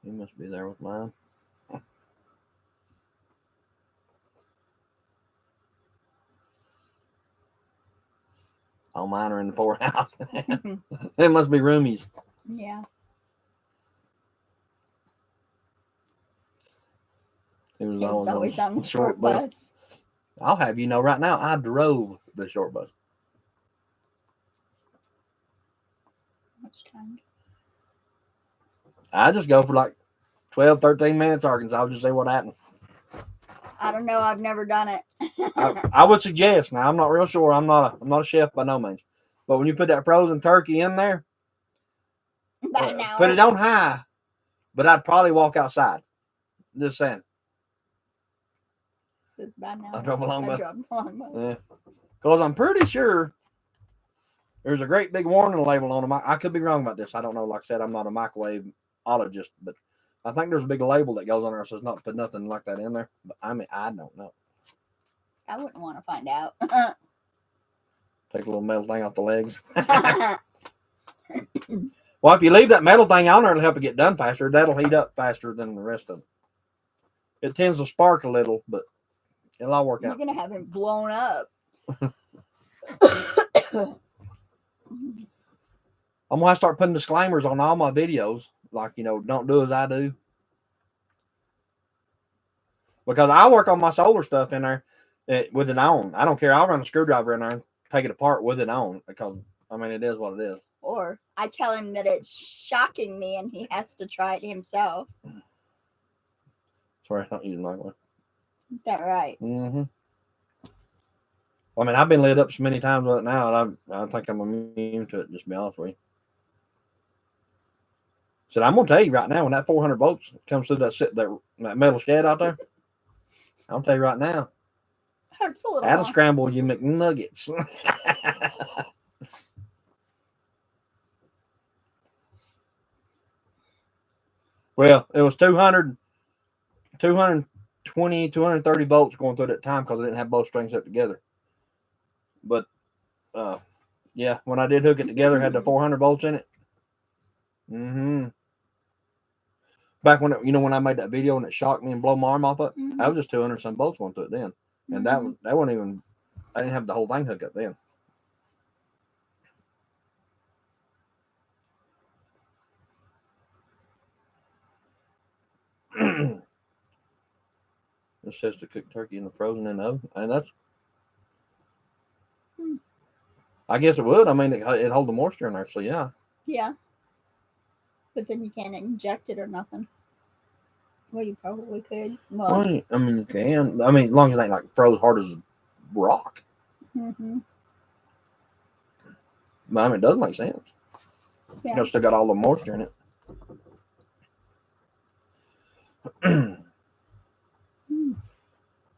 You must be there with mine. Oh, mine are in the poorhouse. It must be roomies. Yeah. It was always on the short bus. I'll have you know right now, I drove the short bus. Much time? I just go for like 12, 13 minutes, Arkansas. I'll just say what happened. I don't know. I've never done it. I would suggest. Now, I'm not real sure. I'm not a chef by no means. But when you put that frozen turkey in there, put it on high. But I'd probably walk outside. Just saying. It's about an hour. I drove a long bus. Yeah. Because I'm pretty sure there's a great big warning label on them. I could be wrong about this. I don't know. Like I said, I'm not a microwaveologist, but I think there's a big label that goes on there that says not to put nothing like that in there. But I mean, I don't know. I wouldn't want to find out. Take a little metal thing off the legs. Well, if you leave that metal thing on there, it'll help it get done faster. That'll heat up faster than the rest of them. It tends to spark a little, but it'll all work out. You're going to have it blown up. I'm going to start putting disclaimers on all my videos. Like, you know, don't do as I do. Because I work on my solar stuff in there with it on. I don't care. I'll run a screwdriver in there and take it apart with it on. Because, I mean, it is what it is. Or I tell him that it's shocking me and he has to try it himself. Sorry, I don't use my one. Is that right? Mm-hmm. I mean, I've been lit up so many times with it now, and I think I'm immune to it, just to be honest with you. So I'm going to tell you right now, when that 400 volts comes through that metal shed out there, I'll tell you right now, hurts a little. that'll scramble you McNuggets. Well, it was 220, 230 volts going through that time because I didn't have both strings hooked together. But, yeah, when I did hook it together, it had the 400 volts in it. Mm-hmm. Back when when I made that video and it shocked me and blew my arm off it, that was just 200 some volts going through it then. And that wasn't even, I didn't have the whole thing hooked up then. It says to cook turkey in the frozen in the oven, and that's. I guess it would. I mean, it hold the moisture in there, so yeah. Yeah, but then you can't inject it or nothing. Well, you probably could. Well, I mean, you can. I mean, as long as it ain't like froze hard as rock. Mm-hmm. But I mean, it does make sense. Yeah. You know, still got all the moisture in it.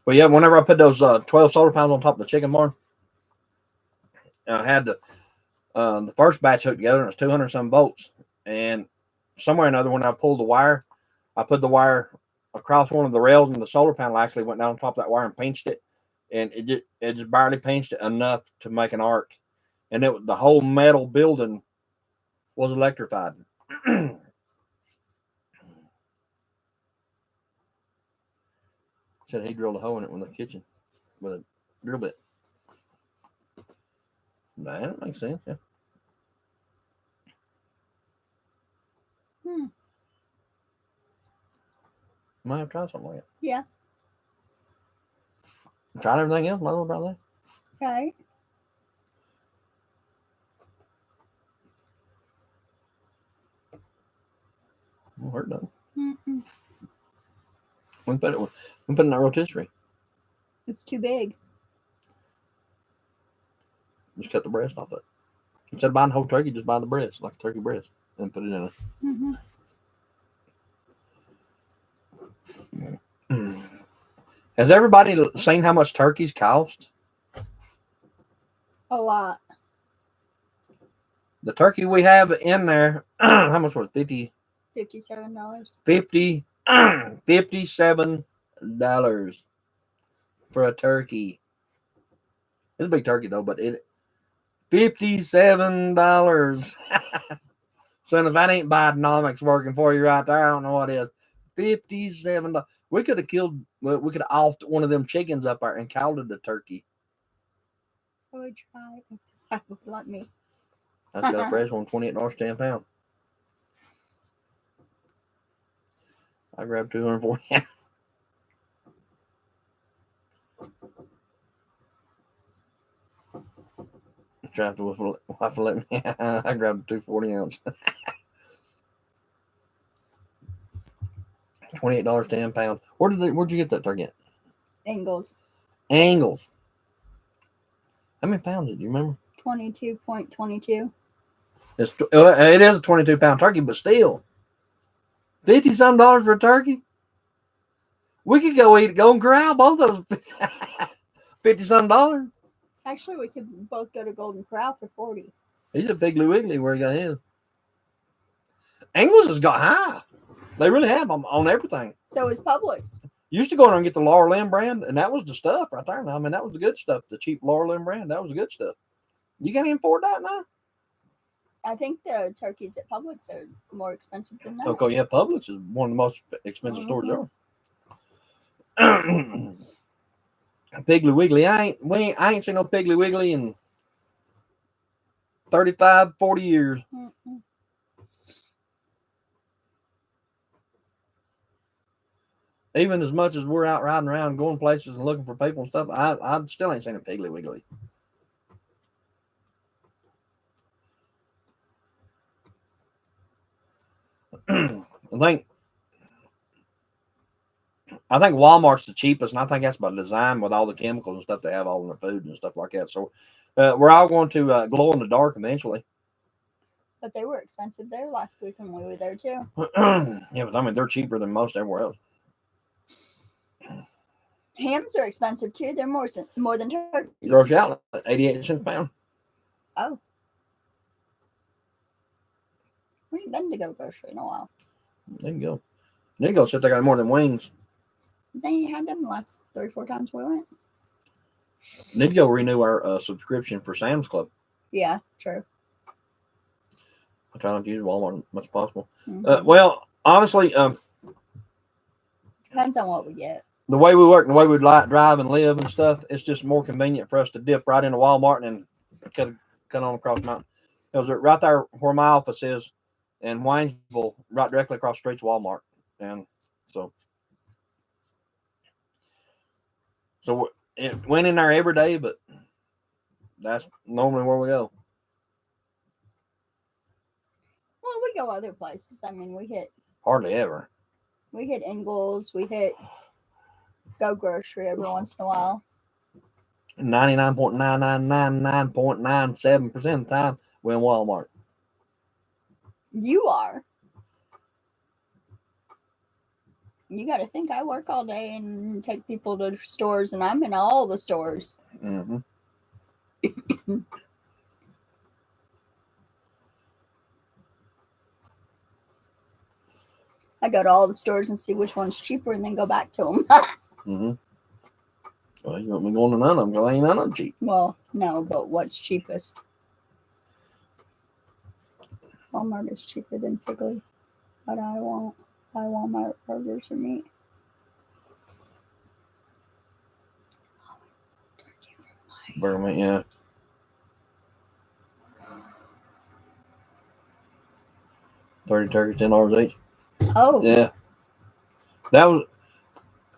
But yeah, whenever I put those 12 solar panels on top of the chicken barn, I had the first batch hooked together, and it was 200 some volts. And somewhere or another, when I pulled the wire, I put the wire across one of the rails, and the solar panel actually went down on top of that wire and pinched it. And it just barely pinched it enough to make an arc. And the whole metal building was electrified. Said he drilled a hole in it in the kitchen with a drill bit. That makes sense, yeah. Might have tried something like that. Yeah. Tried everything else, might as well try that. Okay. Won't hurt nothing. Mm-mm. We put it in that rotisserie. It's too big. Just cut the breast off it. Instead of buying the whole turkey, just buy the breast, like a turkey breast, and put it in it. Mm-hmm. Has everybody seen how much turkeys cost? A lot. The turkey we have in there, how much was it? $57. $57 for a turkey. It's a big turkey though, but $57. Son, if that ain't Bidenomics working for you right there, I don't know what is. $57. We could have offed one of them chickens up there and called it a turkey. I would try. That would let me. That's got a fresh one, $28 10 pound. I grabbed 240. Tried to wife let me. I grabbed a 240 ounce. $28 10 pound. Where'd you get that turkey at? Angles. How many pounds did you remember? 22.22. It is a 22 pound turkey, but still, $50 some for a turkey. We could go eat at Golden Corral, both of those. $50 some. Actually, we could both go to Golden Corral for $40. He's a Piggly Wiggly where he got his. Angles has got high. They really have on everything. So is Publix. Used to go in there and get the Laura Lynn brand, and that was the stuff right there. I mean, that was the good stuff. The cheap Laura Lynn brand, that was the good stuff. You can't import that now? I think the turkeys at Publix are more expensive than that. Okay, yeah, Publix is one of the most expensive stores ever. Piggly Wiggly, I ain't seen no Piggly Wiggly in 35, 40 years. Mm-mm. Even as much as we're out riding around, going places and looking for people and stuff, I still ain't seen a Piggly Wiggly. I think Walmart's the cheapest, and I think that's by design with all the chemicals and stuff they have all in their food and stuff like that. So we're all going to glow in the dark eventually. But they were expensive there last week when we were there too. Yeah, but I mean, they're cheaper than most everywhere else. Hams are expensive too. They're more than turkeys. Grocery outlet, 88 cents a pound. Oh. We ain't been to go grocery in a while. There you go. There you go. Since they got more than wings. They ain't had them the last 3 or 4 times we went. Need to go renew our subscription for Sam's Club. Yeah, true. I'm trying to use Walmart as much as possible. Mm-hmm. Well, honestly, Depends on what we get. The way we work and the way we drive and live and stuff, it's just more convenient for us to dip right into Walmart and cut on across the mountain. Because right there where my office is in Waynesville, right directly across the street's Walmart. And so it went in there every day, but that's normally where we go. Well, we go other places. I mean, we hit Hardly ever. We hit Ingles. We hit Go Grocery every once in a while. 99.9999.97% of the time, we're in Walmart. You are. You got to think I work all day and take people to stores, and I'm in all the stores. Mm-hmm. I go to all the stores and see which one's cheaper, and then go back to them. Mm-hmm. Well, you want me going to none of them? Because ain't none of them cheap. Well, no, but what's cheapest? Walmart is cheaper than Piggly, but I won't buy Walmart burgers or meat. Burger meat, yeah. $30 turkeys, $10 each. Oh, Yeah. That was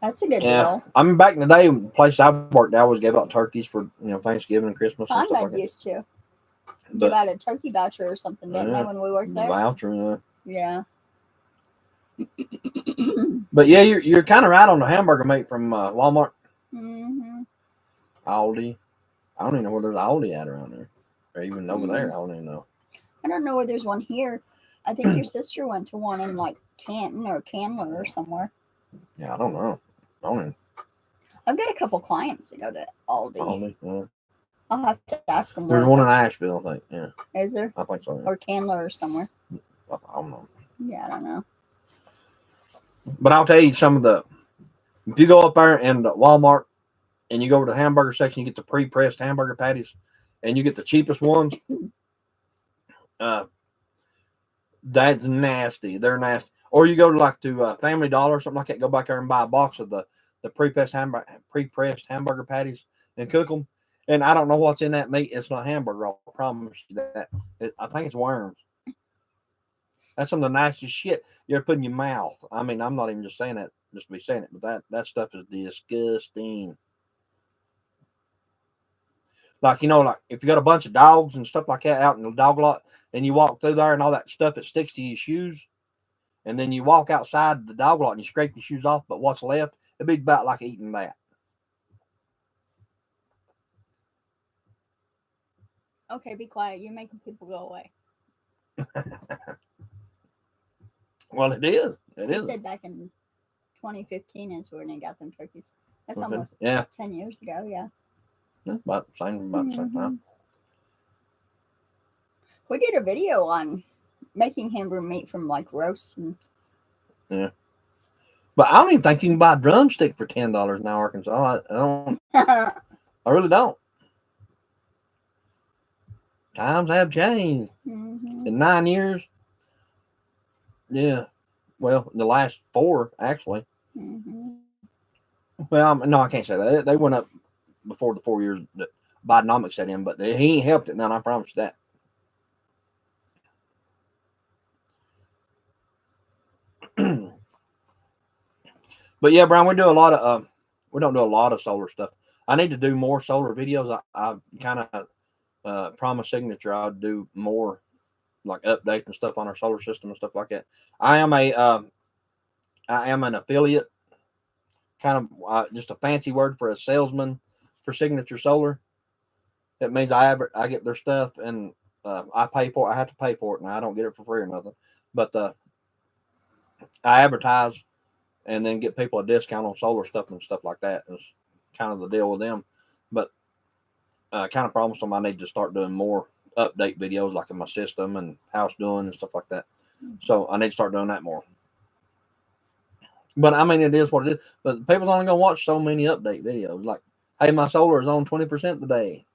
that's a good yeah. deal. I mean, back in the day, the place I worked, I always gave out turkeys for Thanksgiving and Christmas and stuff like Conrad that. used to give But out a turkey voucher or something, didn't they, when we worked there? voucher, Yeah. but yeah, you're kind of right on the hamburger meat from Walmart, Mm-hmm. Aldi. I don't even know where there's Aldi at around there, or even over there. I don't even know. I don't know where there's one here. I think your sister went to one in like Canton or Candler or somewhere. Yeah, I don't know. I don't even. I've got a couple clients that go to Aldi. Aldi. Yeah. I'll have to ask them. There's one in Asheville, I think. Yeah. Is there? I think so. Yeah. Or Candler or somewhere. I don't know. Yeah, I don't know. But I'll tell you some of the. If you go up there and Walmart and you go to the hamburger section, you get the pre-pressed hamburger patties, and you get the cheapest ones. That's nasty. They're nasty. Or you go to Family Dollar or something like that. Go back there and buy a box of the pre-pressed hamburger patties and cook them. And I don't know what's in that meat. It's not hamburger. I promise you that. I think it's worms. That's some of the nastiest shit you ever put in your mouth. I mean, I'm not even just saying that just to be saying it, but that stuff is disgusting. Like if you got a bunch of dogs and stuff like that out in the dog lot, and you walk through there and all that stuff that sticks to your shoes, and then you walk outside the dog lot and you scrape your shoes off, but what's left, it'd be about like eating that. Okay, be quiet. You're making people go away. Well, it is. It I is. said back in 2015 is when they got them turkeys. That's almost 10 years ago, yeah. About the same time. We did a video on making hamburger meat from like roasts and yeah. But I don't even think you can buy a drumstick for $10 now, Arkansas. I don't. I really don't. Times have changed in 9 years. Yeah. Well, the last 4 actually. Well, no, I can't say that. They went up before the 4 years that Bidenomics set in, but he ain't helped it none. I promise you that. But yeah, Brian, we don't do a lot of solar stuff. I need to do more solar videos. I kind of promised Signature I'd do more like updates and stuff on our solar system and stuff like that. I am an affiliate, kind of just a fancy word for a salesman for Signature Solar. It means I get their stuff and I pay for it. I have to pay for it, and I don't get it for free or nothing. But I advertise and then get people a discount on solar stuff and stuff like that. It's kind of the deal with them. But I kind of promised them I need to start doing more update videos like in my system and how it's doing and stuff like that. So I need to start doing that more. But I mean, it is what it is. But people's only going to watch so many update videos. Like, hey, my solar is on 20% today.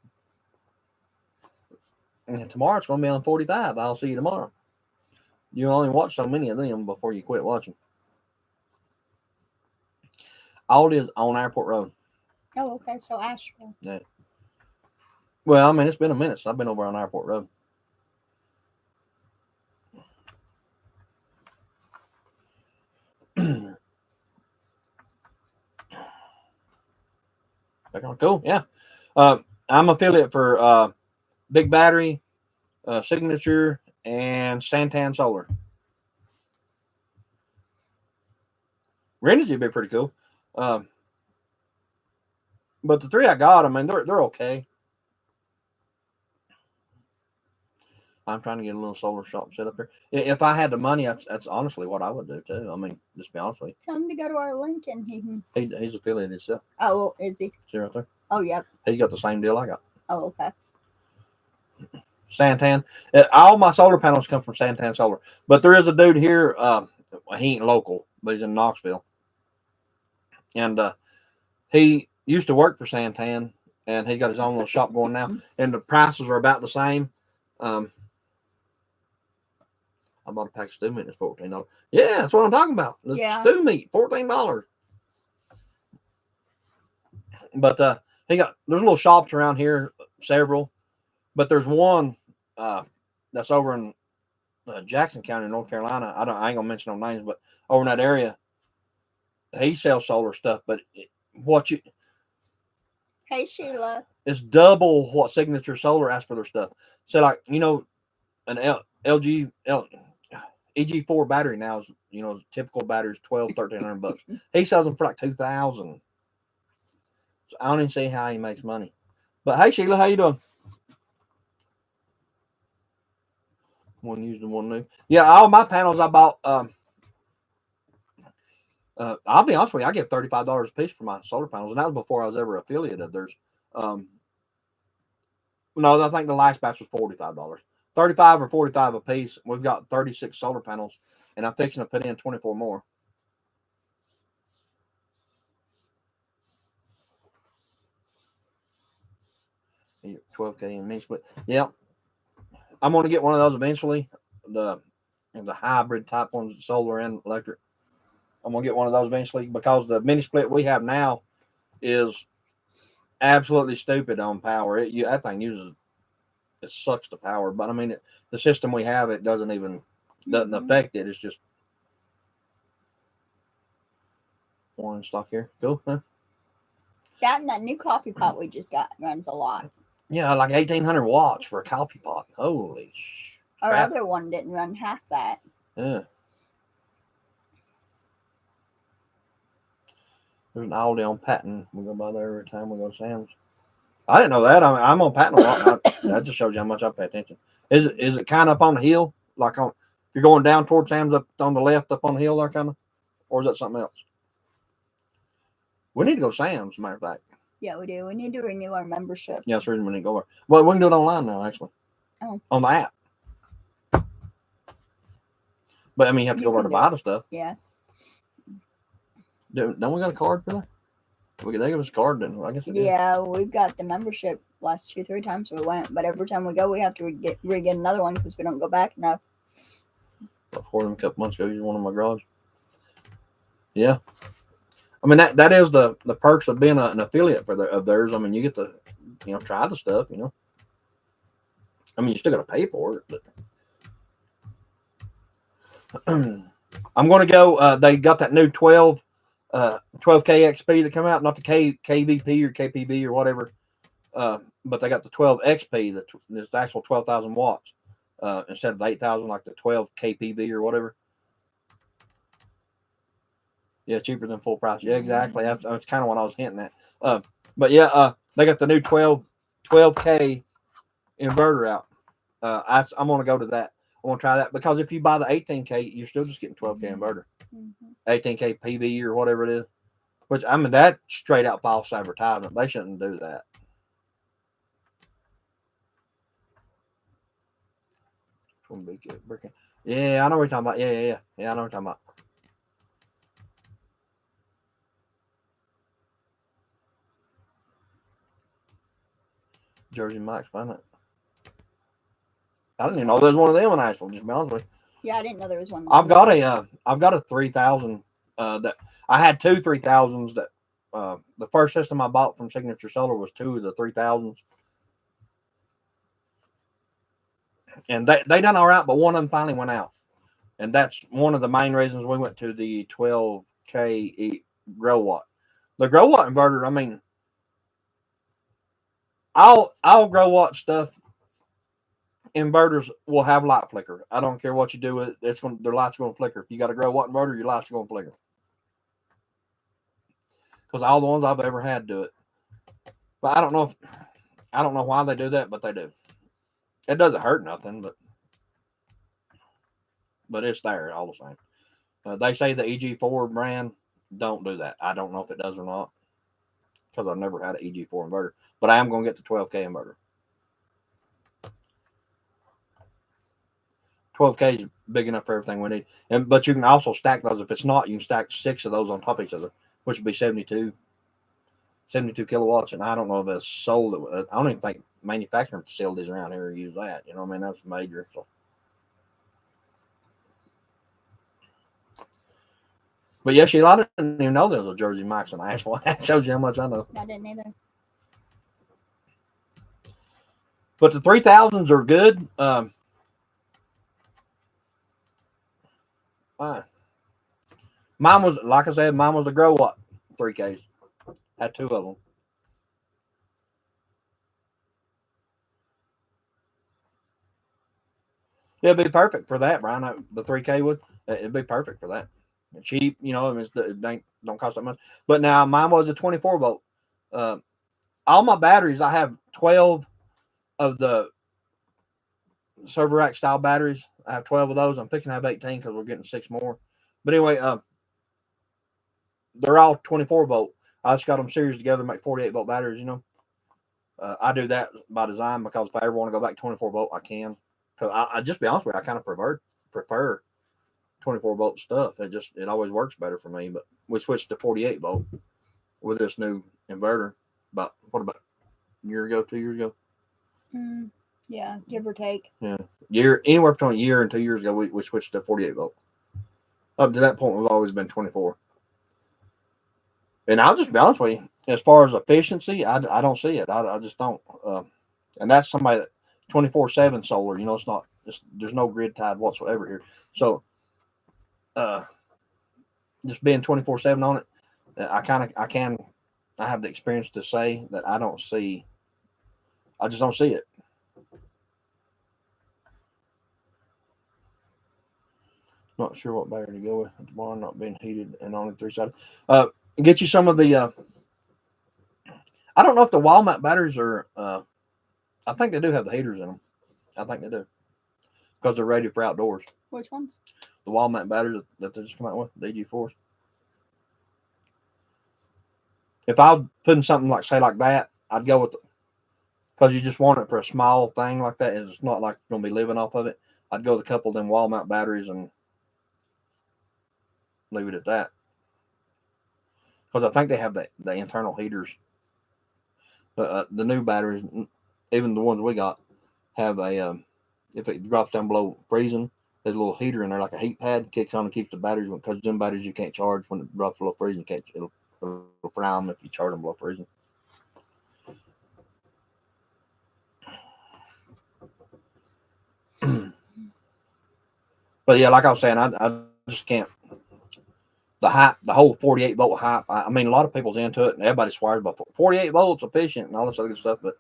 And tomorrow it's going to be on 45. I'll see you tomorrow. You only watch so many of them before you quit watching. Aldi is on Airport Road. Oh, okay. So Asheville. Yeah. Well, I mean, it's been a minute since I've been over on Airport Road. Cool. Yeah. I'm affiliate for Big Battery, Signature, and SanTan Solar. Rentage would be pretty cool. But the 3 I got, I mean, they're okay. I'm trying to get a little solar shop set up here. If I had the money, that's honestly what I would do too. I mean, just be honest with you. Tell him to go to our link and he can. He's affiliated himself. Oh, is he? See right there? Oh, yep. He's got the same deal I got. Oh, okay. SanTan. All my solar panels come from SanTan Solar. But there is a dude here. He ain't local, but he's in Knoxville. And he used to work for SanTan, and he got his own little shop going now. And the prices are about the same. I bought a pack of stew meat. It's $14. Yeah, that's what I'm talking about. The stew meat, $14. But there's little shops around here, several. But there's one that's over in Jackson County, North Carolina. I ain't gonna mention no names, but over in that area, he sells solar stuff. But Hey Sheila, it's double what Signature Solar asks for their stuff. So like an LG EG4 battery now is typical batteries $1,200-$1,300. He sells them for like $2,000. So I don't even see how he makes money. But hey Sheila, how you doing? One used and one new. Yeah, all my panels I bought. I'll be honest with you, I get $35 a piece for my solar panels, and that was before I was ever affiliated of theirs. No, I think the last batch was $45. 35 or 45 a piece. We've got 36 solar panels, and I'm fixing to put in 24 more. $12K in mini split. Yeah. I'm going to get one of those eventually. The hybrid type ones, solar and electric. I'm going to get one of those eventually because the mini split we have now is absolutely stupid on power. That thing sucks the power. But I mean, the system we have, it doesn't affect it. It's just one in stock here. Cool. Huh? That new coffee pot we just got runs a lot. Yeah, like 1,800 watts for a coffee pot. Holy Our crap. other one didn't run half that. Yeah. There's an Aldi on Patton. We go by there every time we go to Sam's. I didn't know that. I'm on Patton a lot. That just shows you how much I pay attention. Is it kind of up on the hill? Like if you're going down towards Sam's up on the left, up on the hill there kind of? Or is that something else? We need to go to Sam's, as a matter of fact. Yeah, we do. We need to renew our membership. Yeah, that's the reason we need to go there. Well, we can do it online now, actually. Oh. On the app. But, I mean, you have to go over to buy the stuff. Yeah. Don't we got a card for that? They give us a card, didn't we? I guess yeah, we've got the membership last 2-3 times we went, but every time we go, we have to re-get another one because we don't go back enough. Before them a couple months ago, used one in my garage. Yeah. I mean, that is the perks of being an affiliate of theirs. I mean, you get to, try the stuff, I mean, you still got to pay for it, but I'm going to go. They got that new 12K XP that come out, not the KVP or KPV or whatever, but they got the 12 XP that is the actual 12,000 watts instead of 8,000 like the 12 KPV or whatever. Yeah, cheaper than full price. Yeah, exactly. That's kind of what I was hinting at. But yeah, they got the new 12K inverter out. I'm going to go to that. I want to try that because if you buy the 18K, you're still just getting 12K inverter. 18K PV or whatever it is. Which, I mean, that's straight out false advertisement. They shouldn't do that. Yeah, I know what you're talking about. Yeah, I know what you're talking about. Jersey Mike's, find it. I didn't even know there was one of them in Asheville, just to be honest with you. Yeah, I didn't know there was one. I've got a 3,000 that I had 2 3,000s that the first system I bought from Signature Solar was 2 of the 3,000s. And they done all right, but one of them finally went out. And that's one of the main reasons we went to the 12K grow watt. The grow watt inverter, I mean, I'll grow watt stuff. Inverters will have light flicker. I don't care what you do with it. Their light's going to flicker. If you got a grow watt inverter, your light's going to flicker. Because all the ones I've ever had do it. But I don't know why they do that, but they do. It doesn't hurt nothing, but but it's there all the same. They say the EG4 brand don't do that. I don't know if it does or not because I've never had an EG4 inverter, but I am going to get the 12K inverter. 12K is big enough for everything we need. But you can also stack those. If it's not, you can stack 6 of those on top of each other, which would be 72 kilowatts. And I don't know if it's sold. I don't even think manufacturing facilities around here use that. You know what I mean? That's major. So. But yeah, Sheila, I didn't even know there was a Jersey Mike's in Asheville. That shows you how much I know. I didn't either. But the 3000s are good. Fine. Mine was, like I said, mine was a grow up 3Ks. Had 2 of them. It'd be perfect for that, Brian. The 3K would. It'd be perfect for that. Cheap, you know, it don't cost that much. But now mine was a 24 volt. All my batteries, I have 12 of the server rack style batteries. I have 12 of those. I'm fixing to have 18 because we're getting 6 more. But anyway, they're all 24 volt. I just got them series together to make 48 volt batteries, you know. I do that by design because if I ever want to go back to 24 volt, I can. Because I just be honest with you, I kind of prefer 24 volt stuff. It always works better for me. But we switched to 48 volt with this new inverter about a year ago, 2 years ago. Yeah, give or take. Yeah, anywhere between a year and 2 years ago, we switched to 48 volt. Up to that point, we've always been 24. And I'll just be honest with you, as far as efficiency, I don't see it. I just don't. And that's somebody that 24/7 solar. You know, it's not. There's no grid tied whatsoever here. So, just being 24/7 on it, I have the experience to say that I just don't see it. Not sure what battery to go with. The barn not being heated and only 3-sided. Get you some of the. I don't know if the wall mount batteries are. I think they do have the heaters in them. I think they do because they're rated for outdoors. Which ones? The wall mount batteries that they just come out with, the EG4s. If I was putting something like that, I'd go with because you just want it for a small thing like that. And it's not like you're gonna be living off of it. I'd go with a couple of them wall mount batteries and leave it at that. Because I think they have the internal heaters. The new batteries, even the ones we got, have a if it drops down below freezing, there's a little heater in there, like a heat pad, kicks on and keeps the batteries. Because them batteries you can't charge when it drops below freezing. It'll fry them if you charge them below freezing. But yeah, like I was saying, I just can't. The hype, the whole 48 volt hype. I mean, a lot of people's into it, and everybody swears about 48 volts efficient and all this other stuff. But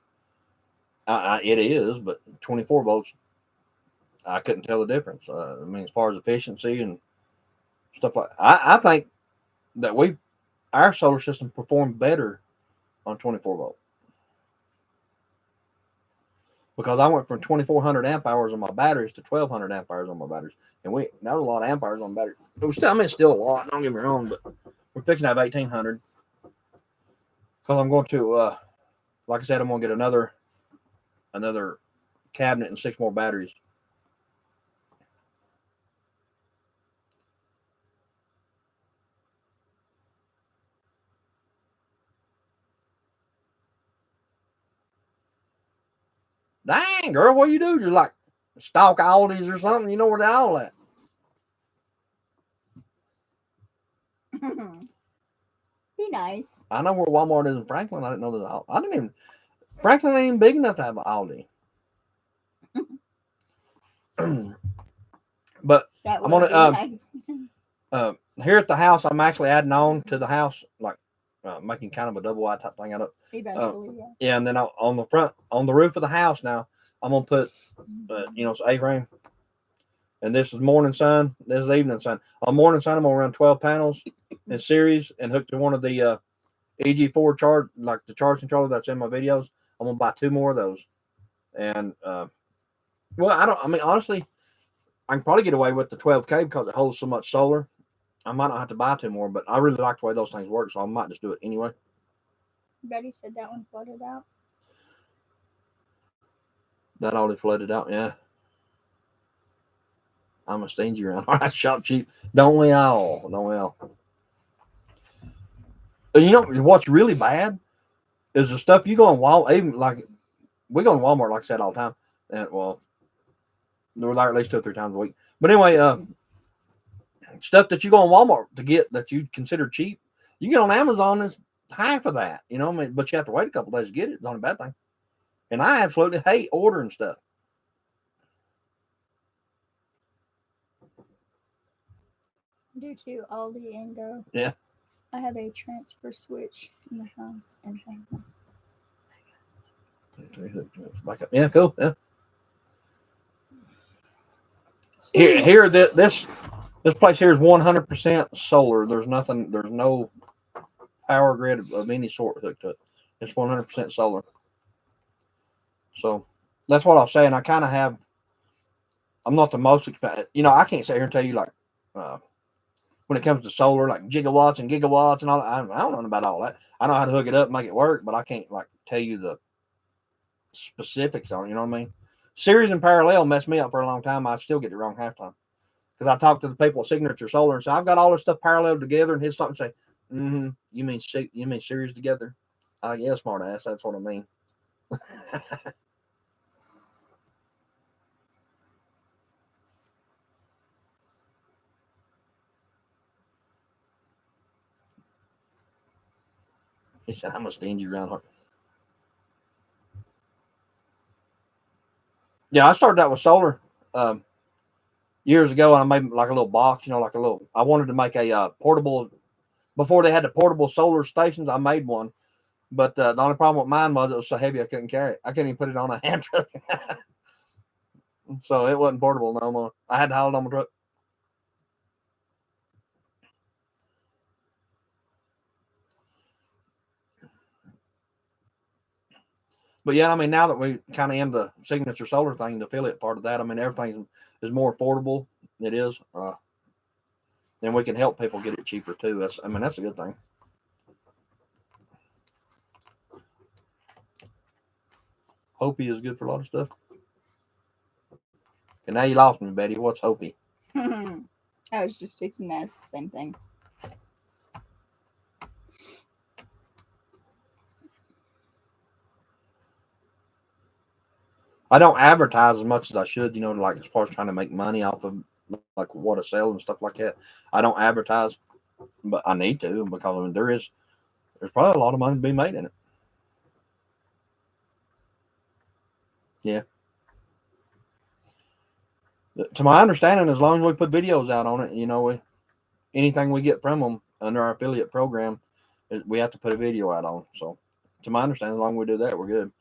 it is. But 24 volts, I couldn't tell the difference. I mean, as far as efficiency and stuff like, I think that our solar system performed better on 24 volt because I went from 2400 amp hours on my batteries to 1200 amp hours on my batteries, and that was a lot of amp hours on batteries. It was still a lot. Don't get me wrong, but we're fixing to have 1800 because I'm going to, like I said, I'm going to get another cabinet and 6 more batteries. Dang, girl, what you do? You're like stalk Aldi's or something. You know where they all at? Be nice. I know where Walmart is in Franklin. I didn't know that. Franklin ain't even big enough to have an Aldi. But That I'm would gonna be nice. Here at the house, I'm actually adding on to the house, like making kind of a double wide type thing out of. Eventually, yeah, and then on the front, on the roof of the house now, I'm gonna put, it's A-frame. And this is morning sun. This is evening sun. On morning sun, I'm gonna run 12 panels in series and hook to one of the EG4 charge, like the charge controller that's in my videos. I'm gonna buy 2 more of those. And honestly, I can probably get away with the 12K because it holds so much solar. I might not have to buy 2 more, but I really like the way those things work, so I might just do it anyway. Betty said that one flooded out. That already flooded out, yeah. I'm a stingy around. I shop cheap. Don't we all? Don't we all? And you know what's really bad is the stuff you go in Walmart. Even like we go in Walmart, like I said, all the time. And well, we're there at least 2 or 3 times a week. But anyway, stuff that you go in Walmart to get that you consider cheap, you get on Amazon is half of that. You know, I mean, but you have to wait a couple days to get it. It's not a bad thing. And I absolutely hate ordering stuff. Due to Aldi and Go. Yeah. I have a transfer switch in the house and Back up. Yeah, cool. Yeah. Here, this place here is 100% solar. There's nothing. There's no power grid of any sort hooked to it. It's 100% solar. So that's what I was saying. I kind of have. I'm not the most expensive. You know, I can't sit here and tell you like when it comes to solar, like gigawatts and gigawatts and all that. I don't know about all that. I know how to hook it up and make it work, but I can't like tell you the specifics on it. You know what I mean? Series and parallel messed me up for a long time. I still get it wrong half time because I talked to the people at Signature Solar and say I've got all this stuff parallel together, and he'll stop and say, you mean series together?" Yeah, smart ass. That's what I mean. He said, "I'm a stingy around her." Yeah, I started out with solar years ago, and I made like a little box, you know, like a little. I wanted to make a portable. Before they had the portable solar stations, I made one, but the only problem with mine was it was so heavy I couldn't carry it. I couldn't even put it on a hand truck, so it wasn't portable no more. I had to haul it on my truck. But yeah, I mean, now that we kind of in the Signature Solar thing, the affiliate part of that, I mean, everything is more affordable. It is, and we can help people get it cheaper too. That's a good thing. Hopi is good for a lot of stuff. And now you lost me, Betty. What's Hopi? I was just fixing to ask the same thing. I don't advertise as much as I should, you know, like as far as trying to make money off of like what I sell and stuff like that. I don't advertise, but I need to because I mean there's probably a lot of money to be made in it. Yeah. To my understanding, as long as we put videos out on it, you know, anything we get from them under our affiliate program, we have to put a video out on. So, to my understanding, as long as we do that, we're good.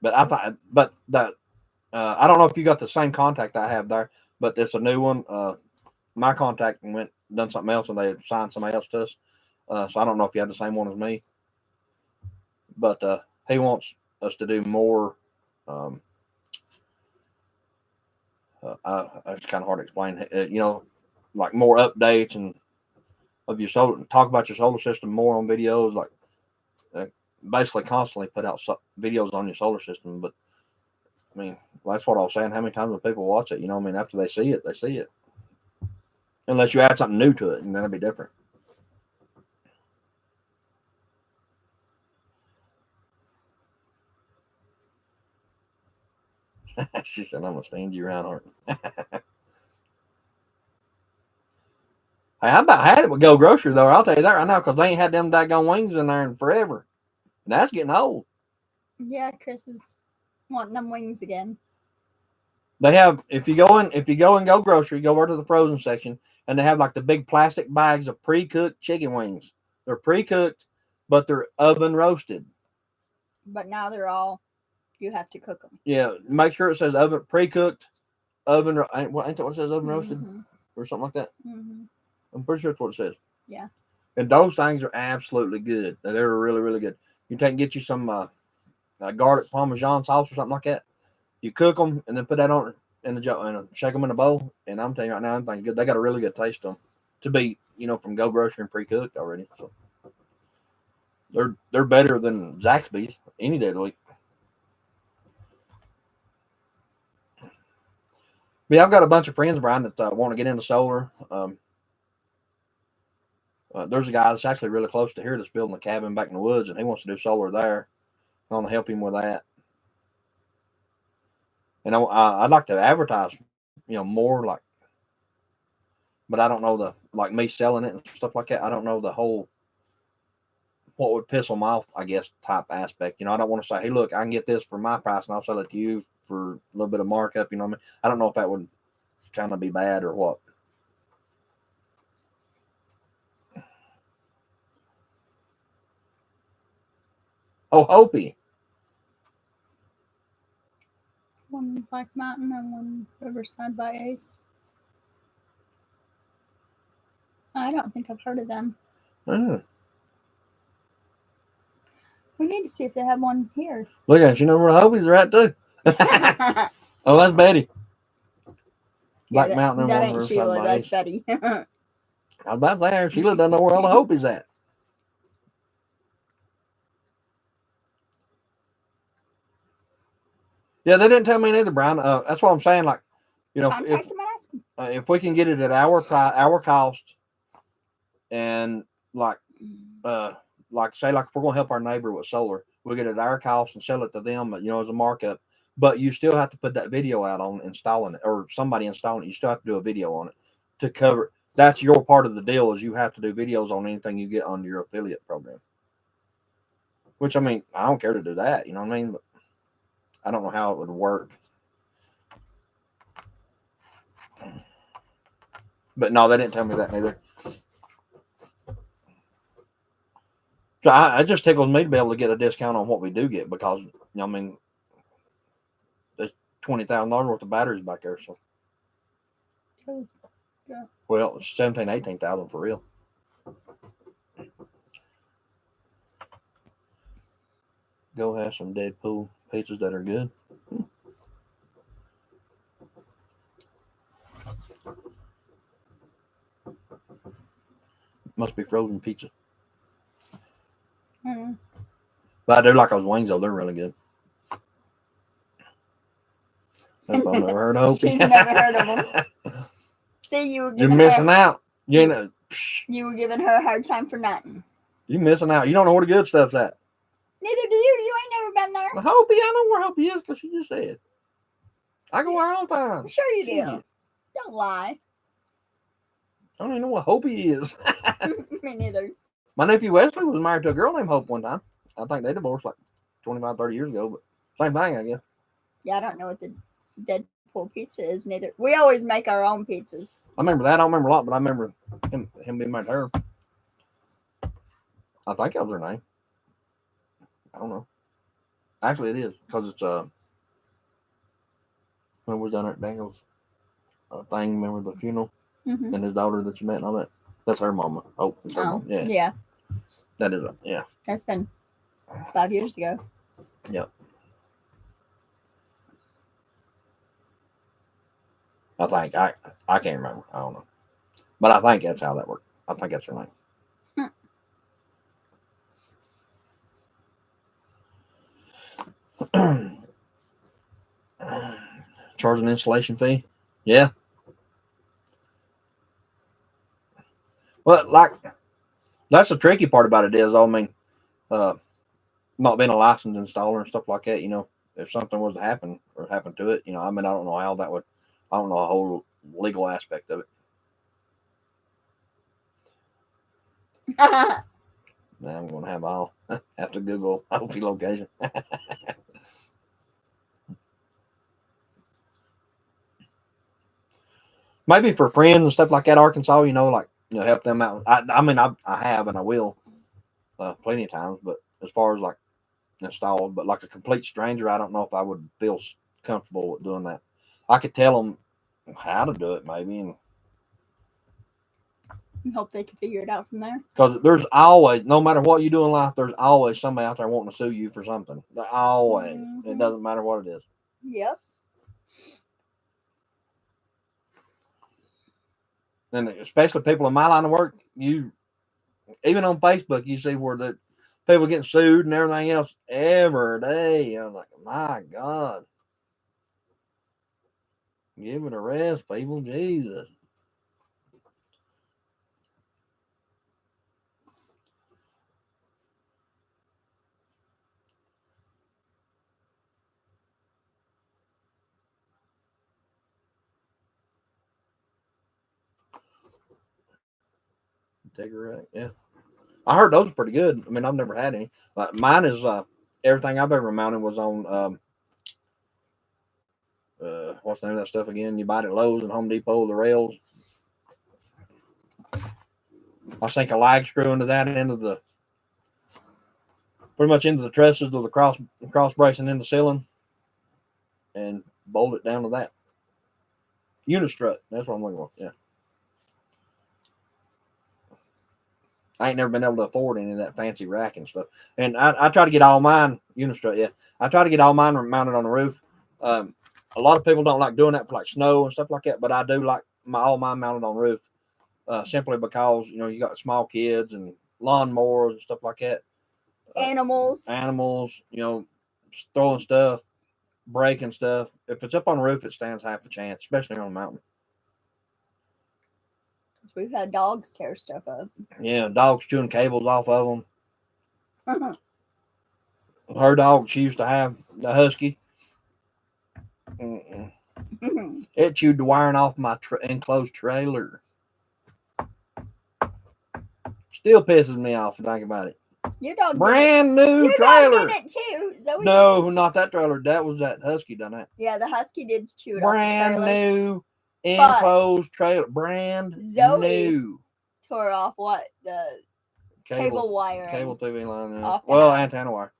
But I thought, but that I don't know if you got the same contact I have there, but it's a new one. My contact done something else, and they assigned somebody else to us. So I don't know if you had the same one as me, but he wants us to do more. It's kind of hard to explain. You know, like more updates and of your solar. Talk about your solar system more on videos. Like basically constantly put out videos on your solar system. But I mean, that's what I was saying. How many times do people watch it? You know, I mean, after they see it, they see it. Unless you add something new to it, and that'll be different. She said, "I'm gonna stand you around, aren't you?" Hey, I about had it with Go Grocery though. I'll tell you that right now because they ain't had them daggone wings in there in forever. And that's getting old. Yeah, Chris is wanting them wings again. They have if you go and Go Grocery, go over to the frozen section, and they have like the big plastic bags of pre-cooked chicken wings. They're pre-cooked, but they're oven roasted. But now they're all you have to cook them. Yeah, make sure it says oven pre-cooked, oven. Ain't that what it says? Oven roasted or something like that. Mm-hmm. I'm pretty sure that's what it says. Yeah. And those things are absolutely good. They're really, really good. You get you some garlic parmesan sauce or something like that. You cook them and then put that on in the jar and shake them in a bowl. And I'm telling you right now, I'm thinking good. They got a really good taste to them to be, from Go Grocery and pre-cooked already. So they're better than Zaxby's any day of the week. But yeah, I've got a bunch of friends, Brian, that want to get into solar. There's a guy that's actually really close to here that's building a cabin back in the woods, and he wants to do solar there. I want to help him with that. And I'd like to advertise, more like, but I don't know like me selling it and stuff like that. I don't know the whole, what would piss them off, I guess, type aspect. I don't want to say, hey, look, I can get this for my price and I'll sell it to you for a little bit of markup. You know what I mean? I don't know if that would kind of be bad or what. Oh, Hopi. One Black Mountain and one Riverside by Ace. I don't think I've heard of them. We need to see if they have one here. Look at it. You know where the Hopis are at, too. Oh, that's Betty. Black Mountain. That ain't Sheila. That's Betty. I was about to say, Sheila doesn't know where all the Hopis at. Yeah, they didn't tell me neither, Brian. That's what I'm saying. Like, Contact them and ask them. If we can get it at our cost, and like say, like if we're going to help our neighbor with solar, we'll get it at our cost and sell it to them, as a markup. But you still have to put that video out on installing it, or somebody installing it. You still have to do a video on it to cover. That's your part of the deal, is you have to do videos on anything you get under your affiliate program. Which, I mean, I don't care to do that. You know what I mean? But I don't know how it would work. But no, they didn't tell me that neither. So it just tickles me to be able to get a discount on what we do get, because, I mean, there's $20,000 worth of batteries back there. So, yeah. Well, it's 18,000 for real. Go have some Deadpool pizzas that are good. Must be frozen pizza. Mm-hmm. But I do like those wings, though. They're really good. I've never heard of Hopi. She's never heard of them. See, you're missing out. You were giving her a hard time for nothing. You're missing out. You don't know where the good stuff's at. Neither do you. You ain't never been there. Well, Hopi, I know where Hopi is, because she just said. I go there all the time. Sure you do. Don't lie. I don't even know what Hopi is. Me neither. My nephew Wesley was married to a girl named Hope one time. I think they divorced like 25, 30 years ago, but same thing, I guess. Yeah, I don't know what the Deadpool pizza is neither. We always make our own pizzas. I remember that. I don't remember a lot, but I remember him being married to her. I think that was her name. I don't know. Actually, it is, because it's when we was down there at Daniel's thing. Remember the funeral and his daughter that you met and all that? That's her mama. Oh, her mama. Yeah. That is yeah. That's been 5 years ago. Yep. I think I can't remember. I don't know, but I think that's how that worked. I think that's her name. Charge an installation fee. Yeah. Well, like, that's the tricky part about it is, I mean, not being a licensed installer and stuff like that, if something was to happen or happen to it, I mean, I don't know how that would, I don't know the whole legal aspect of it. Now I'm going to have to Google Hopi location. Maybe for friends and stuff like that, Arkansas, help them out. I mean, I have and I will plenty of times, but as far as like installed, but like a complete stranger, I don't know if I would feel comfortable with doing that. I could tell them how to do it, maybe, and hope they can figure it out from there. Because there's always, no matter what you do in life, there's always somebody out there wanting to sue you for something. Always. It doesn't matter what it is. Yep. And especially people in my line of work, even on Facebook, you see where the people getting sued and everything else every day. I was like, my God. Give it a rest, people. Jesus. Take a wreck. Yeah. I heard those are pretty good. I mean, I've never had any. Mine is everything I've ever mounted was on what's the name of that stuff again? You buy it at Lowe's and Home Depot, the rails. I sink a lag screw into that into the pretty much into the trusses of the cross bracing in the ceiling and bolt it down to that. Unistrut. That's what I'm looking for. Yeah. I ain't never been able to afford any of that fancy rack and stuff. And I try to get all mine Unistrut. Yeah, I try to get all mine mounted on the roof. A lot of people don't like doing that for like snow and stuff like that, but I do like all mine mounted on the roof. Simply because you got small kids and lawnmowers and stuff like that. Animals, throwing stuff, breaking stuff. If it's up on the roof, it stands half a chance, especially on a mountain. We've had dogs tear stuff up. Yeah, dogs chewing cables off of them. Her dog, she used to have, the husky. It chewed the wiring off my enclosed trailer. Still pisses me off to think about it. Your dog brand new Your trailer. Dog did it too. Zoe no, not that trailer. That was that husky done that. Yeah, the husky did chew it brand off the trailer. New enclosed trailer. Brand Zoe new. Tore off what? The cable wire. Cable TV line. Well, antenna wire.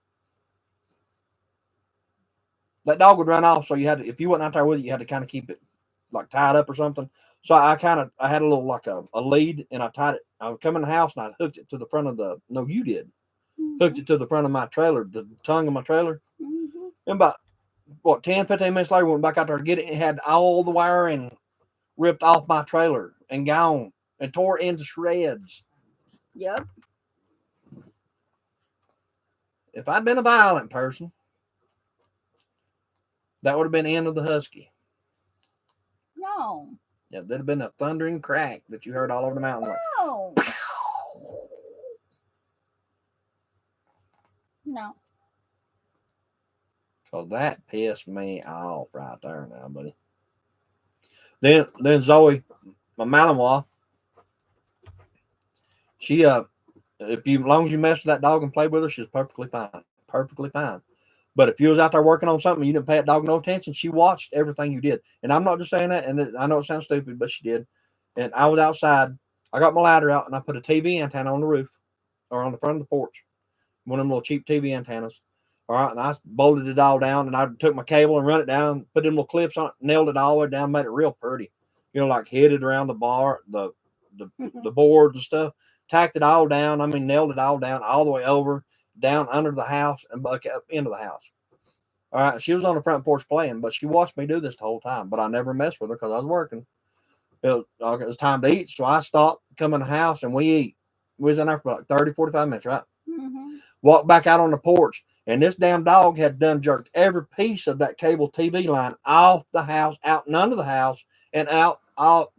That dog would run off, so you had to, if you wasn't out there with it, you had to kind of keep it like tied up or something. So I had a little like a lead, and I tied it. I would come in the house and I hooked it to the front of the. No, you did. Hooked it to the front of my trailer, the tongue of my trailer. And about 10, 15 minutes later, went back out there to get it. It had all the wiring ripped off my trailer and gone and tore into shreds. Yep. If I'd been a violent person, that would have been the end of the husky. No. Yeah, that'd have been a thundering crack that you heard all over the mountain. No. No. Because that pissed me off right there now, buddy. Then Zoe, my Malinois, she as long as you mess with that dog and play with her, she's perfectly fine. Perfectly fine. But if you was out there working on something, you didn't pay that dog no attention, she watched everything you did. And I'm not just saying that, and I know it sounds stupid, but she did. And I was outside. I got my ladder out, and I put a TV antenna on the roof or on the front of the porch. One of them little cheap TV antennas. All right, and I bolted it all down, and I took my cable and run it down, put them little clips on it, nailed it all the way down, made it real pretty. Like hid it around the bar, the boards and stuff. Tacked it all down. I mean, nailed it all down, all the way over, down under the house, and back up into the house. All right, she was on the front porch playing, but she watched me do this the whole time. But I never messed with her because I was working. It was time to eat, so I stopped, come in the house, and we eat. We was in there for like 30, 45 minutes, right? Mm-hmm. Walked back out on the porch, and this damn dog had done jerked every piece of that cable TV line off the house, out and under the house, and out,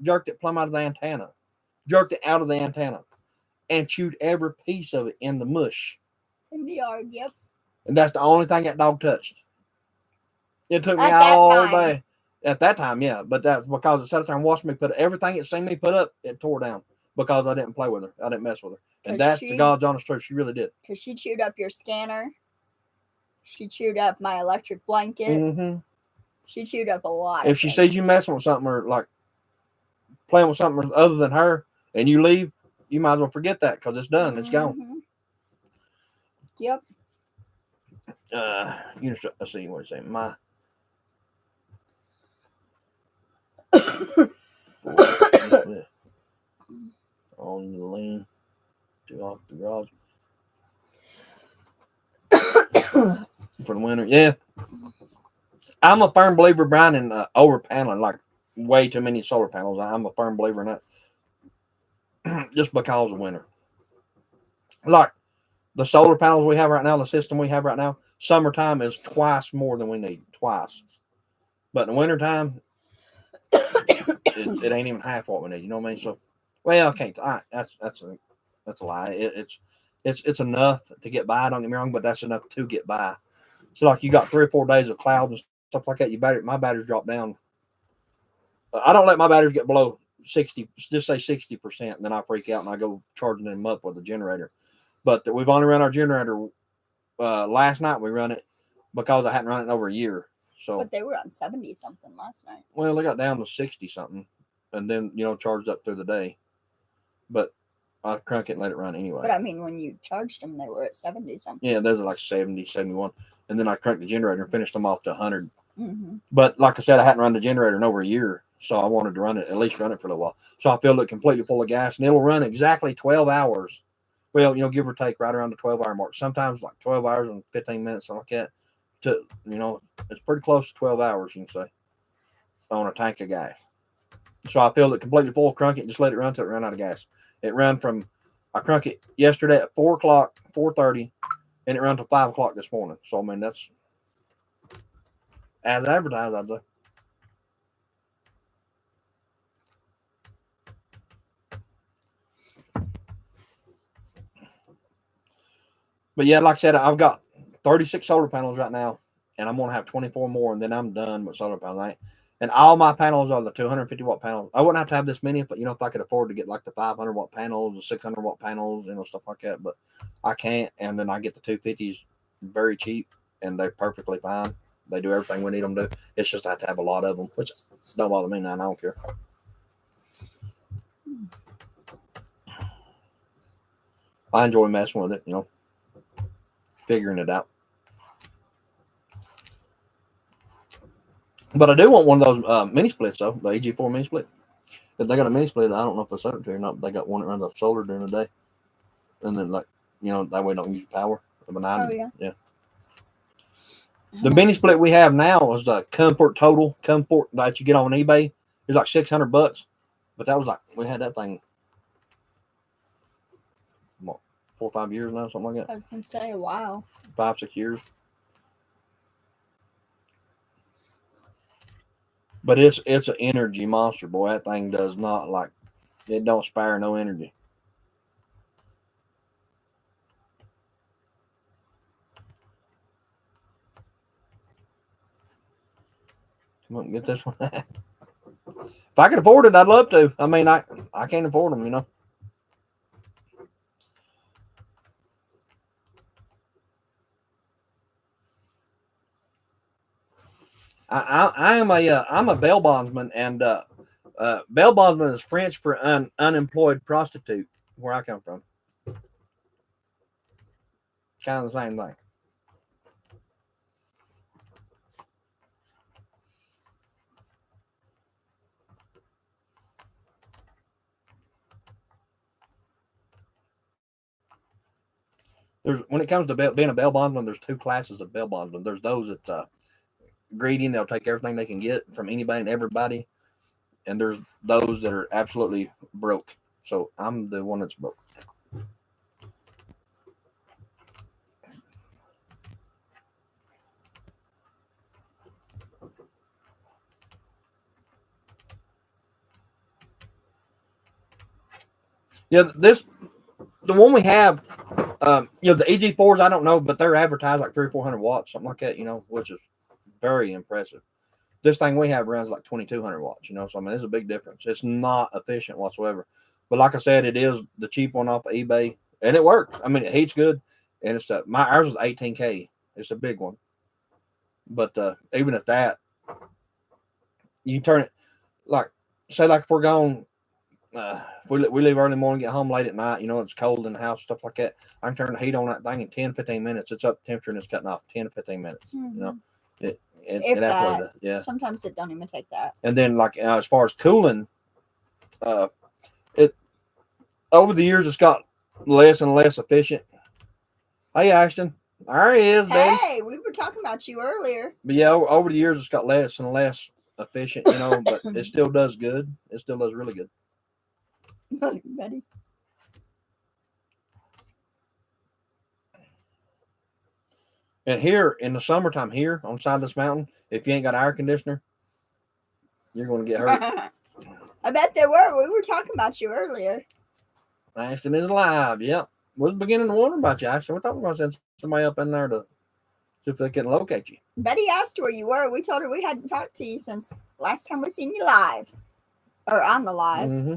jerked it plumb out of the antenna. Jerked it out of the antenna and chewed every piece of it in the mush. In the yard, yep. And that's the only thing that dog touched. It took me all day. At that time, yeah. But that's because it sat there and watched me put everything it seen me put up, it tore down. Because I didn't play with her. I didn't mess with her. And that's the God's honest truth. She really did. Because she chewed up your scanner. She chewed up my electric blanket. Mm-hmm. She chewed up a lot. If she sees you messing with something or like playing with something other than her and you leave, you might as well forget that because it's done. It's gone. Yep. Let's see what it's saying. My on the lane to off the garage for the winter. Yeah, I'm a firm believer, Brian, in over paneling, like way too many solar panels. I'm a firm believer in that, just because of winter. Like the solar panels we have right now, the system we have right now, summertime is twice more than we need, twice. But in the wintertime, it ain't even half what we need. You know what I mean? So, well, I can't. That's a lie. It's enough to get by. Don't get me wrong, but that's enough to get by. So, like, you got 3 or 4 days of clouds and stuff like that. My batteries drop down. I don't let my batteries get below 60. Just say 60%, and then I freak out and I go charging them up with a generator. But we've only run our generator last night. We run it because I hadn't run it in over a year. So, but they were on 70 something last night. Well, they got down to 60 something, and then charged up through the day. But I crank it and let it run anyway. But I mean, when you charged them, they were at 70 something. Yeah, those are like 70, 71. And then I cranked the generator and finished them off to 100. Mm-hmm. But like I said, I hadn't run the generator in over a year, so I wanted to at least run it for a little while. So I filled it completely full of gas, and it'll run exactly 12 hours. Well, give or take right around the 12-hour mark. Sometimes like 12 hours and 15 minutes, something like that. It's pretty close to 12 hours, you can say, on a tank of gas. So I filled it completely full, crunk it, and just let it run until it ran out of gas. It ran I crunk it yesterday at 4 o'clock, 4:30, and it ran till 5 o'clock this morning. So, I mean, that's as advertised, I'd say. But yeah, like I said, I've got 36 solar panels right now, and I'm going to have 24 more, and then I'm done with solar panels. And all my panels are the 250-watt panels. I wouldn't have to have this many, but if I could afford to get like the 500-watt panels, the 600-watt panels, stuff like that. But I can't, and then I get the 250s very cheap, and they're perfectly fine. They do everything we need them to do. It's just I have to have a lot of them, which don't bother me now. I don't care. I enjoy messing with it, figuring it out. But I do want one of those mini splits, though, the EG4 mini split. If they got a mini split, I don't know if they sent it to you or not, but they got one that runs off solar during the day. And then, that way don't use power. Yeah. The mini split we have now is the Comfort that you get on eBay. It's like $600, but that was we had that thing 4 or 5 years now, something like that. I was going to say a while. 5, 6 years. But it's an energy monster, boy. That thing does not it don't spare no energy. Come on, get this one. If I could afford it, I'd love to. I mean, I can't afford them, I'm a bail bondsman, and bail bondsman is French for unemployed prostitute, where I come from. Kind of the same thing. When it comes to being a bail bondsman, there's 2 classes of bail bondsmen. There's those that greedy and they'll take everything they can get from anybody and everybody, and there's those that are absolutely broke. So I'm the one that's broke. Yeah, the one we have, the EG4s, I don't know, but they're advertised like 300 or 400 watts, something like that, which is very impressive. This thing we have runs like 2,200 watts, so I mean, there's a big difference. It's not efficient whatsoever. But like I said, it is the cheap one off of eBay, and it works. I mean, it heats good, and it's ours is 18K. It's a big one. But even at that, you can turn it, say if we're gone, we leave early morning, get home late at night, it's cold in the house, stuff like that. I can turn the heat on that thing in 10, 15 minutes. It's up to temperature and it's cutting off 10 to 15 minutes. Mm-hmm. It absolutely does. Yeah. Sometimes it don't even take that. And then as far as cooling, it over the years it's got less and less efficient. Hey Ashton, There he is, Betty. Hey, we were talking about you earlier. But yeah, over the years, it's got less and less efficient, but it still does good. It still does really good. Look, Betty. And here in the summertime, here on the side of this mountain, if you ain't got an air conditioner, you're going to get hurt. I bet they were. We were talking about you earlier. Ashton is alive. Yep. Was beginning to wonder about you, Ashton. We thought we were going to send somebody up in there to see if they can locate you. Betty asked where you were. We told her we hadn't talked to you since last time we seen you live. Or on the live. Mm-hmm.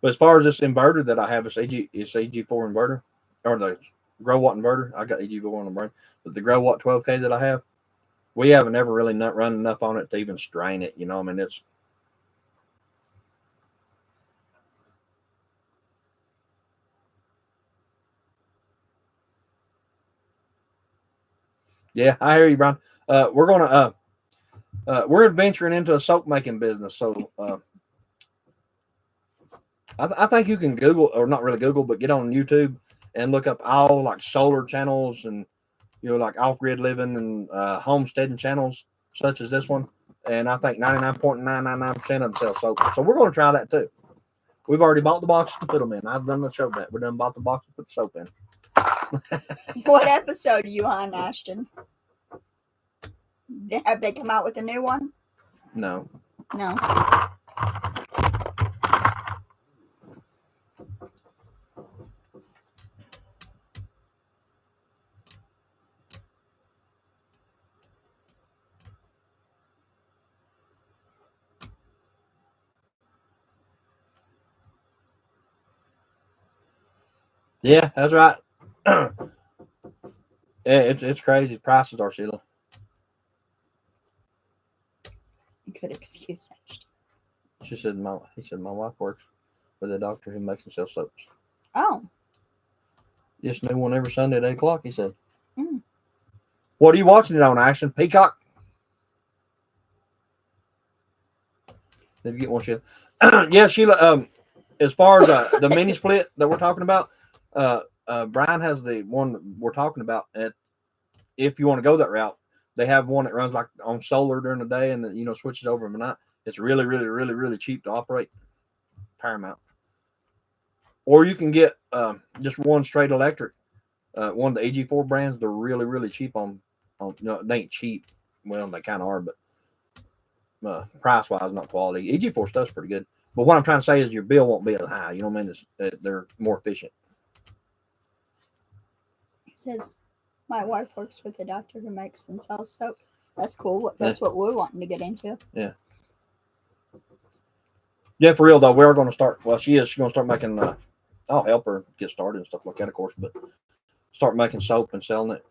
But as far as this inverter that I have, it's AG4 inverter. Or the Grow Watt inverter. I got AG4 on the brain. But the Grow Watt 12K that I have, we haven't ever really run enough on it to even strain it. I mean, it's. Yeah, I hear you, Brian. We're adventuring into a soap making business. So I think you can Google, or not really Google, but get on YouTube and look up all like solar channels and like off grid living and homesteading channels such as this one. And I think 99.999% of them sell soap. So we're going to try that too. We've already bought the boxes to put them in. I've done the show that. We done bought the box to put the soap in. What episode are you on, Ashton? Have they come out with a new one? No. No. Yeah, that's right. It's crazy. Prices are, Sheila. Good excuse, Ashton. He said my wife works with a doctor who makes and sells soaps. Oh. Just new one every Sunday at 8 o'clock, he said. Mm. What are you watching it on, Ashton? Peacock? Did you get one, Sheila? Yeah, Sheila, as far as the mini split that we're talking about, Brian has the one we're talking about. If you want to go that route, they have one that runs like on solar during the day and then, switches over in the night. It's really, really, really, really cheap to operate. Paramount. Or you can get just one straight electric. One of the AG4 brands, they're really, really cheap on they ain't cheap. Well, they kind of are, but price-wise, not quality. AG4 stuff's pretty good. But what I'm trying to say is your bill won't be as high. You know what I mean? They're more efficient. It says, my wife works with a doctor who makes and sells soap. That's cool. That's what we're wanting to get into. Yeah. Yeah, for real, though, we're going to start. Well, she's going to start making. I'll help her get started and stuff like that, of course, but start making soap and selling it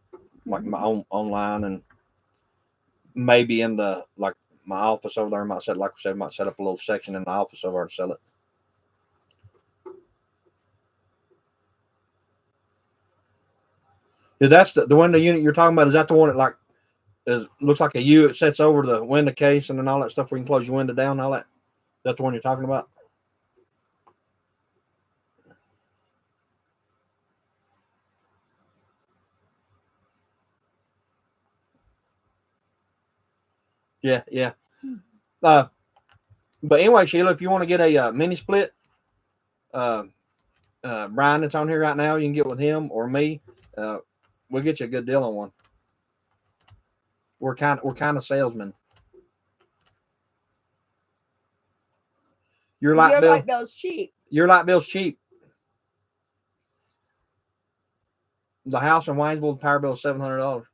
like my own online and maybe in the my office over there. Might set up a little section in the office over there to sell it. Yeah, that's the window unit you're talking about. Is that the one that looks like a U? It sets over the window case and then all that stuff where you can close your window down and all that. Is that the one you're talking about? Yeah, yeah. But anyway, Sheila, if you want to get a mini split, Brian that's on here right now, you can get with him or me. We'll get you a good deal on one. We're kind of salesmen. Your light bill's cheap. Your light bill's cheap. The house in Waynesville, the power bill is $700.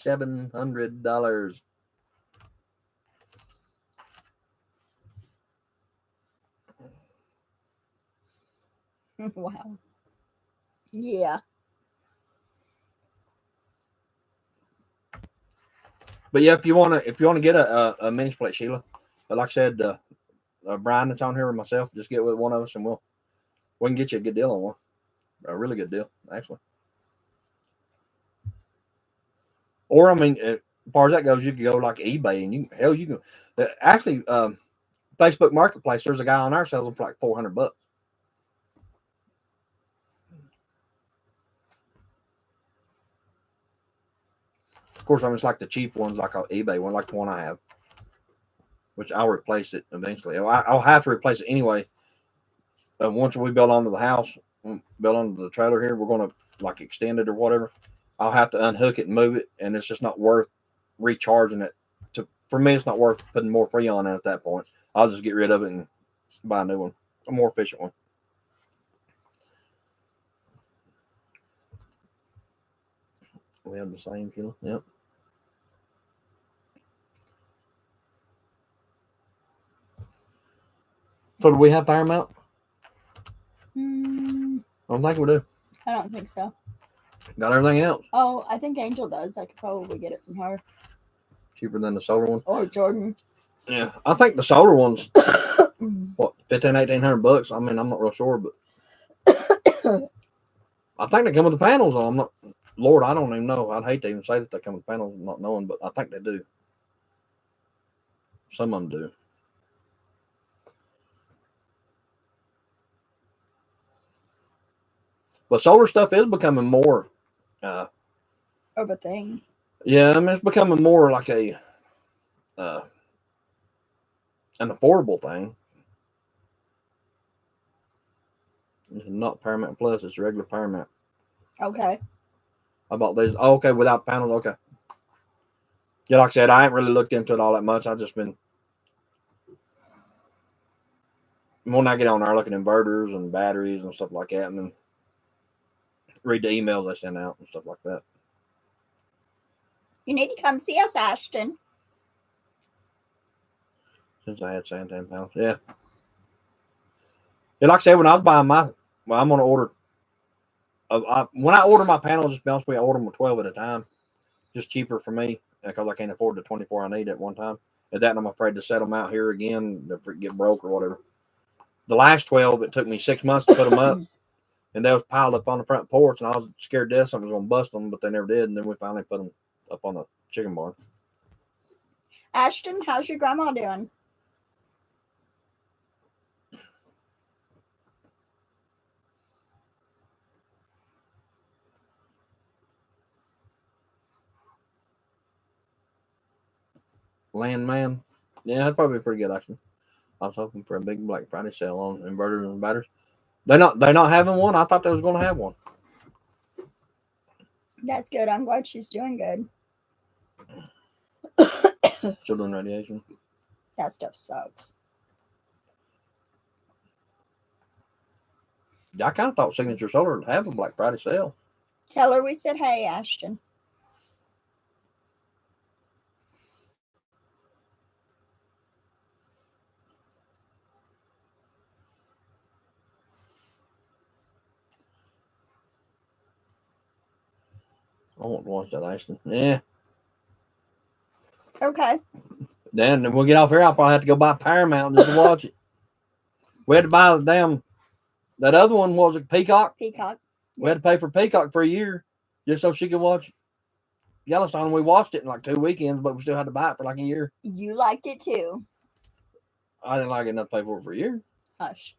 $700. Wow. Yeah. But yeah, if you want to get a mini split, Sheila, like I said, Brian that's on here with myself, just get with one of us and we can get you a good deal on one. A really good deal, actually. Or I mean, as far as that goes, you can go like eBay and you can actually Facebook Marketplace, there's a guy on our sells them for like $400. Of course, I mean, it's like the cheap ones, like on eBay one, like the one I have, which I'll replace it eventually. I'll have to replace it anyway. Once we build onto the house, build onto the trailer here, we're going to like extend it or whatever. I'll have to unhook it and move it, and it's just not worth recharging it. For me, it's not worth putting more Freon in at that point. I'll just get rid of it and buy a new one, a more efficient one. We have the same kilo. Yep. So do we have Paramount? I don't think we do. I don't think so. Got everything else. Oh, I think Angel does. I could probably get it from her. Cheaper than the solar one. Or Jordan. Yeah, I think the solar one's what, $1,500-$1,800. I mean, I'm not real sure, but I think they come with the panels on. I'm not. Lord, I don't even know. I'd hate to even say that they come with panels, not knowing, but I think they do. Some of them do. But solar stuff is becoming more of a thing. Yeah, I mean, it's becoming more like a an affordable thing. It's not Paramount Plus, it's regular Paramount. Okay. I bought these. Oh, okay, without panels. Okay. Yeah, like I said, I ain't really looked into it all that much. I've just been, when I get on there, looking at inverters and batteries and stuff like that, and then read the emails they send out and stuff like that. You need to come see us, Ashton. Since I had SanTan panels. Yeah. Yeah, like I said, when I was buying I'm going to order. When I order my panels, just be honest with you, I order them 12 at a time. Just cheaper for me because I can't afford the 24 I need at one time. At that, I'm afraid to set them out here again, to get broke or whatever. The last 12, it took me 6 months to put them up. And they was piled up on the front porch, and I was scared to death something was going to bust them, but they never did. And then we finally put them up on the chicken barn. Ashton, how's your grandma doing? Landman. Yeah, that'd probably be pretty good, actually. I was hoping for a big Black Friday sale on inverters and batteries. They're not having one. I thought they was going to have one. That's good. I'm glad she's doing good. Still doing radiation. That stuff sucks. I kind of thought Signature Solar would have a Black Friday sale. Tell her we said hey, Ashton. I want to watch that, Ashton. Yeah. Okay. Then we'll get off here. I'll probably have to go buy Paramount just to watch it. We had to buy that other one, was it Peacock? Peacock. We had to pay for Peacock for a year just so she could watch Yellowstone. We watched it in like 2 weekends, but we still had to buy it for like a year. You liked it too. I didn't like it enough to pay for it for a year. Hush.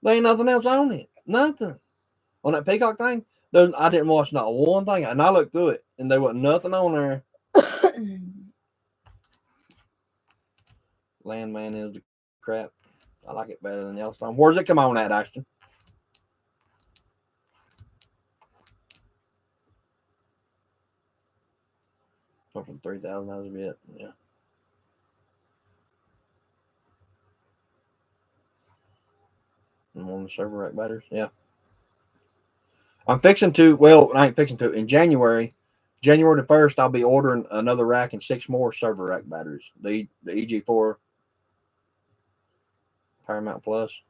There ain't nothing else on it. Nothing. On that Peacock thing, I didn't watch not one thing. And I looked through it, and there wasn't nothing on there. Landman is the crap. I like it better than Yellowstone. Where's it come on at, Ashton? From 3,000 as of yet. Yeah. And on the server rack batteries. Yeah. I'm fixing to, well, I ain't fixing to. In January the 1st, I'll be ordering another rack and 6 more server rack batteries. The EG4 Paramount Plus.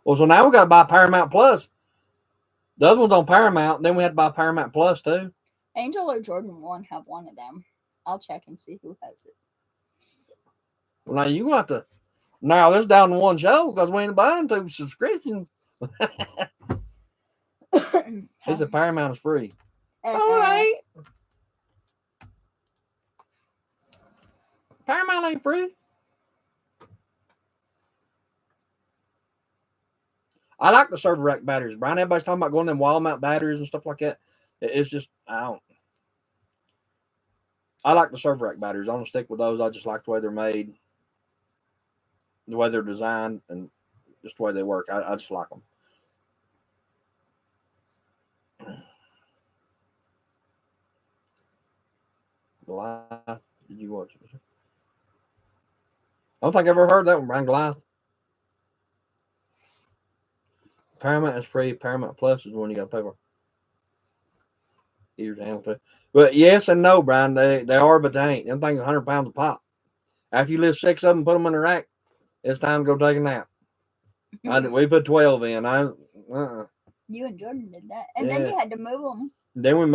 Well, so now we got to buy Paramount Plus. The other one's on Paramount. Then we had to buy Paramount Plus too. Angel or Jordan won't have one of them. I'll check and see who has it. Well, now you got to narrow this down to one show because we ain't buying 2 subscriptions. He said Paramount is free. All right. Paramount ain't free. I like the server rack batteries, Brian. Everybody's talking about going them wall mount batteries and stuff like that. It's just I like the server rack batteries. I'm gonna stick with those. I just like the way they're made, the way they're designed, and just the way they work. I just like them. Goliath. Did you watch it? I don't think I've ever heard that one, Brian. Goliath. Paramount is free. Paramount Plus is the one you got to pay for. Easier to handle too. But yes and no, Brian. They are, but they ain't. Them things 100 pounds a pop. After you lift 6 of them, put them in the rack, it's time to go take a nap. We put 12 in. You and Jordan did that, and then you had to move them. Then we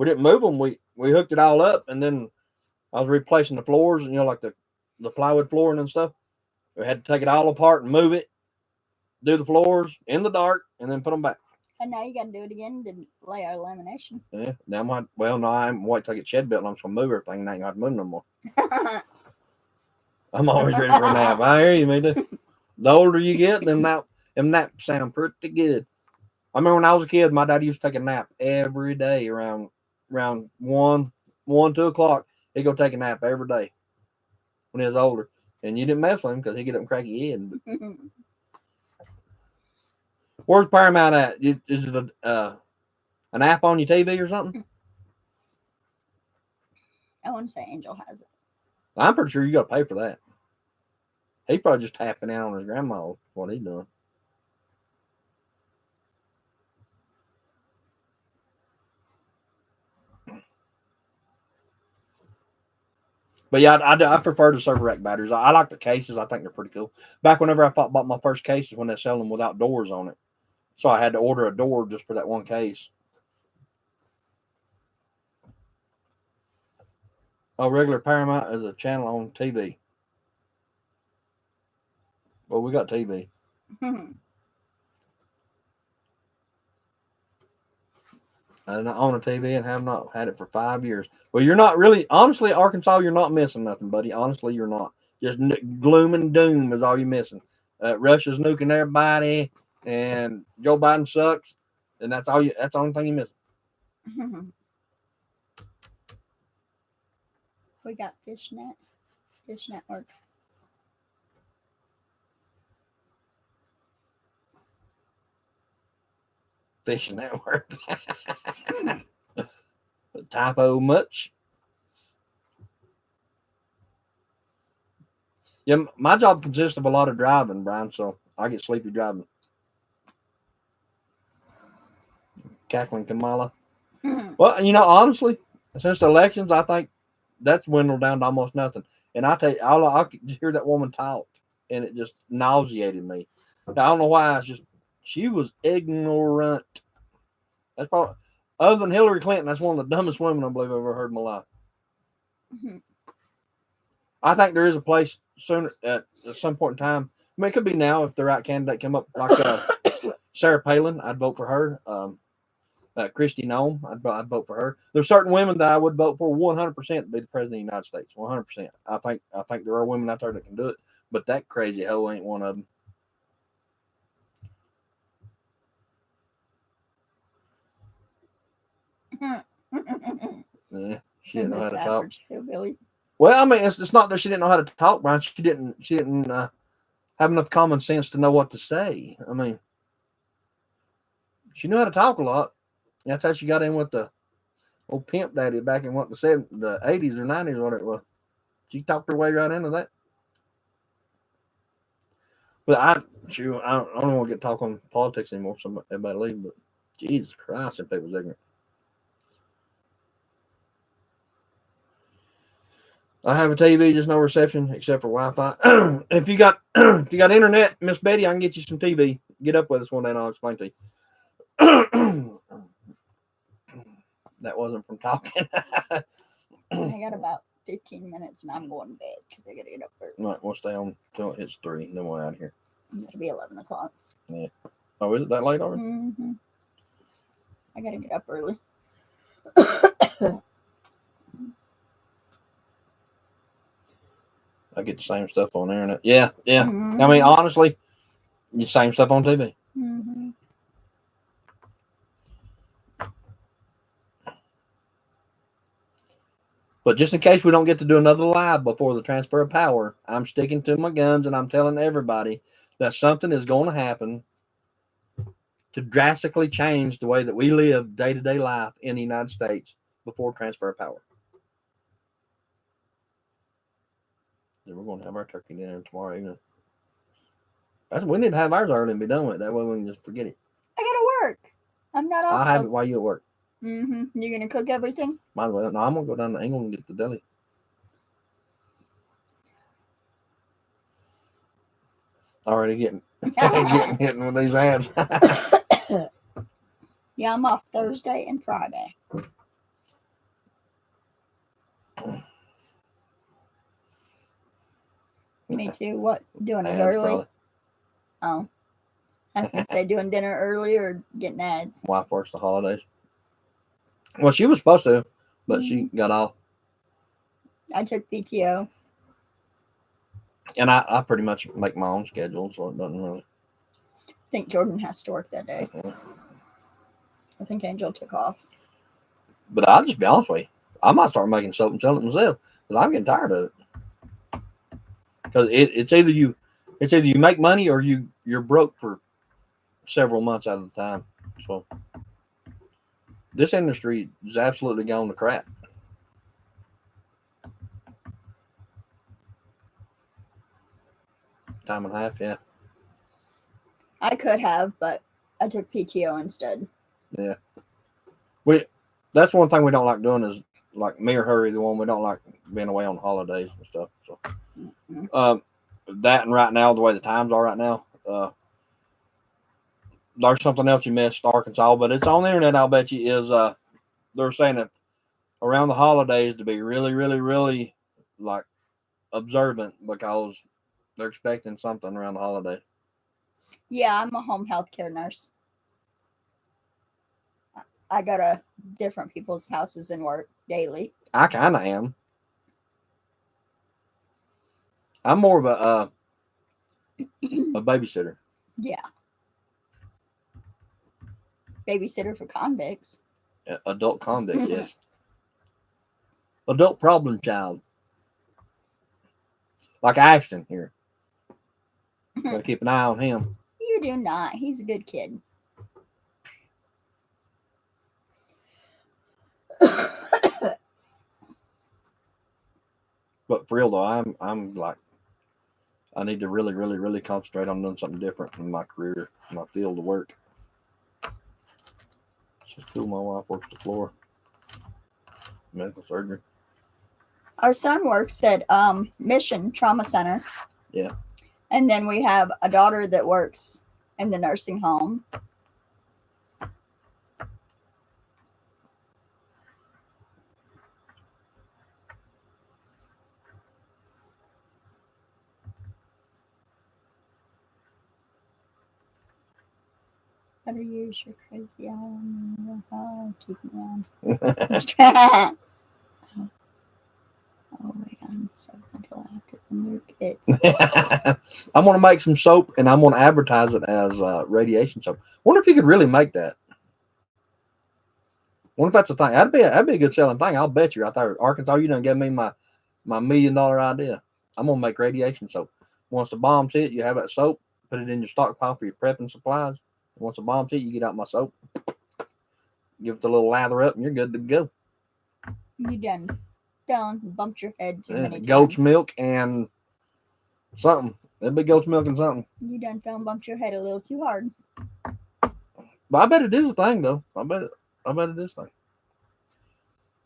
didn't move them. We hooked it all up, and then I was replacing the floors, and like the plywood flooring and stuff. We had to take it all apart and move it, do the floors in the dark, and then put them back. And now you got to do it again to lay our lamination. Yeah. Now I'm wait till I get shed built, and I'm just gonna move everything, and I ain't got to move no more. I'm always ready for a nap. I hear you, me too. The older you get, them naps sound pretty good. I remember when I was a kid, my dad used to take a nap every day around 1, 2 o'clock. He'd go take a nap every day when he was older. And you didn't mess with him because he'd get up and crack your head. Where's Paramount at? Is it an app on your TV or something? I want to say Angel has it. I'm pretty sure you got to pay for that. He probably just tapping out on his grandma. What he doing? But yeah, I prefer the server rack batteries. I like the cases. I think they're pretty cool. Back whenever I bought my first cases when they sell them without doors on it. So I had to order a door just for that one case. Oh, regular Paramount is a channel on TV. Well, we got TV. I don't own a TV and have not had it for 5 years. Well, you're not really, honestly, Arkansas, you're not missing nothing, buddy. Honestly, you're not. Just gloom and doom is all you're missing. Russia's nuking everybody, and Joe Biden sucks, and that's the only thing you're missing. We got Fish Network. Fish Network. Typo much? Yeah, my job consists of a lot of driving, Brian, so I get sleepy driving. Cackling Kamala. Well, honestly, since the elections, I think that's dwindled down to almost nothing. And I tell you, I could hear that woman talk, and it just nauseated me. I don't know why. She was ignorant. That's probably, other than Hillary Clinton, that's one of the dumbest women I believe I've ever heard in my life. I think there is a place sooner at some point in time. I mean, it could be now if the right candidate come up, like Sarah Palin. I'd vote for her. Kristi Noem, I'd vote for her. There's certain women that I would vote for 100% to be the president of the United States. 100%. I think there are women out there that can do it, but that crazy hoe ain't one of them. Yeah, she didn't know how to talk. Hillbilly. Well, I mean, it's not that she didn't know how to talk, Brian. She didn't have enough common sense to know what to say. I mean, she knew how to talk a lot. That's how she got in with the old pimp daddy back in the 80s or 90s, whatever it was. She talked her way right into that. But I don't want to get talk on politics anymore. So everybody leave. But Jesus Christ, them people's ignorant. I have a TV, just no reception except for Wi-Fi. If you got internet, Miss Betty, I can get you some TV. Get up with us one day, and I'll explain to you. That wasn't from talking. I got about 15 minutes, and I'm going to bed because I got to get up early. Right, we'll stay on until it hits 3, then we're out of here. It'll be 11 o'clock. Yeah. Oh, is it that late already? Mm-hmm. I got to get up early. I get the same stuff on the internet. Yeah, yeah. Mhm. I mean, honestly, the same stuff on TV. Mhm. But just in case we don't get to do another live before the transfer of power, I'm sticking to my guns and I'm telling everybody that something is going to happen to drastically change the way that we live day-to-day life in the United States before transfer of power. Then we're going to have our turkey dinner tomorrow evening. We need to have ours early and be done with it. That way we can just forget it. I gotta work. I'm not off. I'll have it while you at work. Mm-hmm. You're gonna cook everything? Might as well. No, I'm going to go down to England and get the deli. Already getting hit with these ads. Yeah, I'm off Thursday and Friday. Me too. What? Doing it Ads, early? probably. Oh. I was going to say doing dinner early or getting ads. Wife works the holidays. Well, she was supposed to, but she got off. I took PTO. And I pretty much make my own schedule, so it doesn't really. I think Jordan has to work that day. Uh-huh. I think Angel took off. But I'll just be honest with you. I might start making soap and selling it myself because I'm getting tired of it. Because it's either you make money or you're broke for several months out of the time. So this industry is absolutely gone to crap. Time and a half, yeah. I could have, but I took PTO instead. Yeah. That's one thing we don't like doing is like me or her, either one. We don't like being away on holidays and stuff. So, that and right now, the way the times are right now, there's something else you missed, Arkansas, but it's on the internet. I'll bet you is they're saying that around the holidays to be really, really, really like observant because they're expecting something around the holiday. Yeah, I'm a home health care nurse. I go to different people's houses and work daily. I kind of am. I'm more of a babysitter. Yeah. Babysitter for convicts. Adult convict, yes. Adult problem child. Like Ashton here. Gotta keep an eye on him. You do not. He's a good kid. But for real though, I'm like I need to really, really, really concentrate on doing something different in my career, my field of work. It's just cool. My wife works the floor. Medical surgery. Our son works at Mission Trauma Center. Yeah. And then we have a daughter that works in the nursing home. Better use your crazy eye on me. Keep me on. Oh, wait, I'm so until after the new kids. I'm gonna make some soap and I'm gonna advertise it as radiation soap. Wonder if you could really make that. Wonder if that's a thing. That'd be a good selling thing. I'll bet you right there, Arkansas. You done give me my $1 million idea. I'm gonna make radiation soap. Once the bombs hit, you have that soap. Put it in your stockpile for your prepping supplies. Once the bombs hit, you get out my soap. Give it a little lather up, and you're good to go. You done bumped your head too many times. Goat's milk and something. That'd be goat's milk and something. You done bumped your head a little too hard. But I bet it is a thing, though. I bet it is a thing.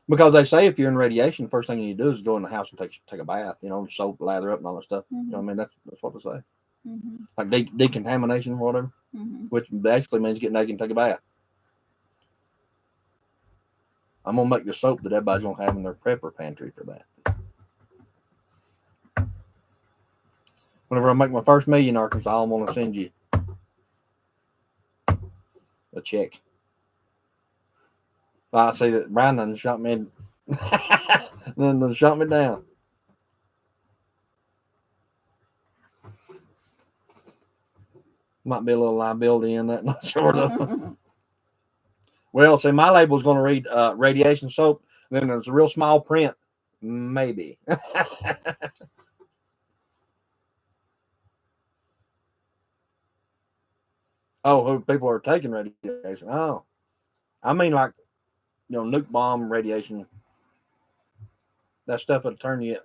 Because they say if you're in radiation, first thing you do is go in the house and take a bath. You know, soap, lather up, and all that stuff. Mm-hmm. You know what I mean? That's what they say. Mm-hmm. Like decontamination or whatever, which basically means getting naked and take a bath. I'm gonna make the soap that everybody's gonna have in their prepper pantry for that. Whenever I make my first $1 million, Arkansas, I'm gonna send you a check. I see that Brian done shot me. Then shot me down. Might be a little liability in that. Not sure though. Well, see, my label's going to read radiation soap. And then there's a real small print. Maybe. Oh, people are taking radiation. Oh, I mean, like, nuke bomb radiation. That stuff will turn you,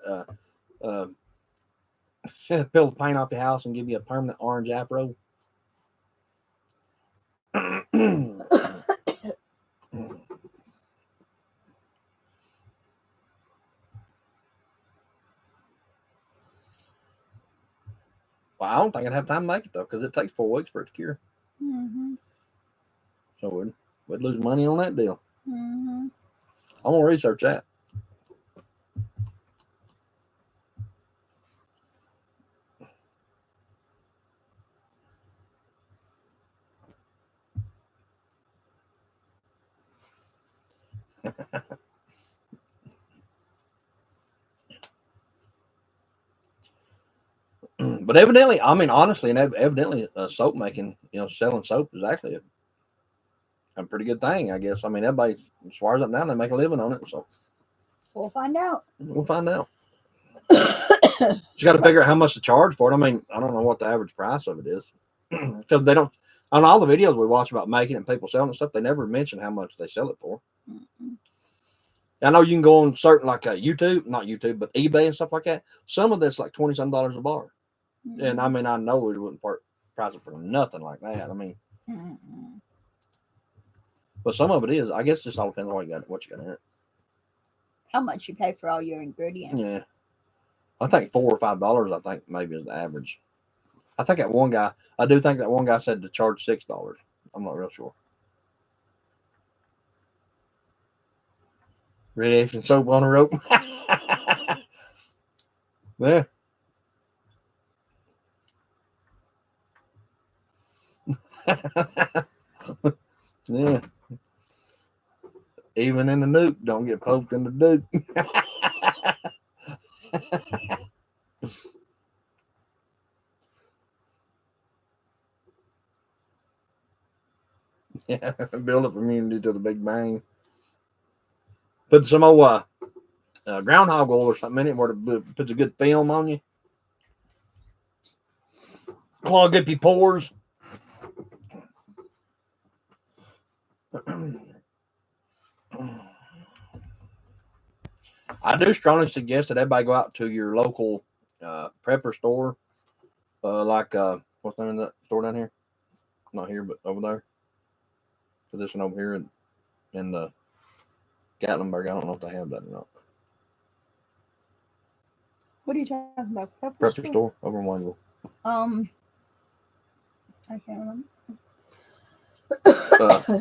peel the paint off your house and give you a permanent orange afro. Well, I don't think I'd have time to make it though, because it takes 4 weeks for it to cure. Mm-hmm. So we'd lose money on that deal. Mm-hmm. I want to research that. But evidently, I mean, honestly, and evidently, soap making, selling soap is actually a pretty good thing, I guess. I mean, everybody swears up now and they make a living on it. So We'll find out. we'll find out. You got to figure out how much to charge for it. I mean, I don't know what the average price of it is because they don't. On all the videos we watch about making it and people selling stuff, they never mention how much they sell it for. Mm-hmm. I know you can go on certain not YouTube, but eBay and stuff like that. Some of that's like $20-some a bar. Mm-hmm. And I mean, I know we wouldn't price it for nothing like that. I mean, but some of it is. I guess it just all depends on what you got in it. How much you pay for all your ingredients? Yeah, I think $4 or $5. I think maybe is the average. I think that one guy. I do think that one guy said to charge $6. I'm not real sure. Radiation soap on a rope. Yeah. Yeah. Even in the nuke, don't get poked in the duke. Yeah, build up immunity to the Big Bang. Put some old groundhog oil or something in it where it puts a good film on you. Clog up your pores. I do strongly suggest that everybody go out to your local prepper store, like what's the name of that store down here? Not here, but over there. So this one over here in Gatlinburg. I don't know if they have that or not. What are you talking about? Prepper store over in Wineville. I can't remember.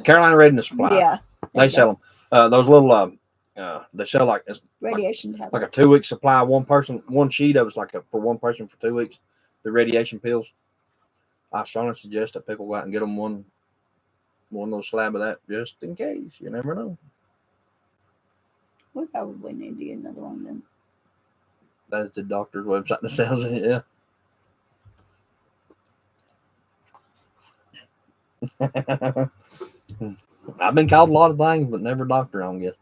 Carolina Readiness Supply. Yeah, they sell them. Those little they sell like radiation tablets. Like a 2-week supply. One sheet of it's like for one person for 2 weeks. The radiation pills. I strongly suggest that people go out and get them one little slab of that just in case. You never know. We probably need to get another one then. That's the doctor's website that sells it. Yeah. I've been called a lot of things, but never doctor, I guess.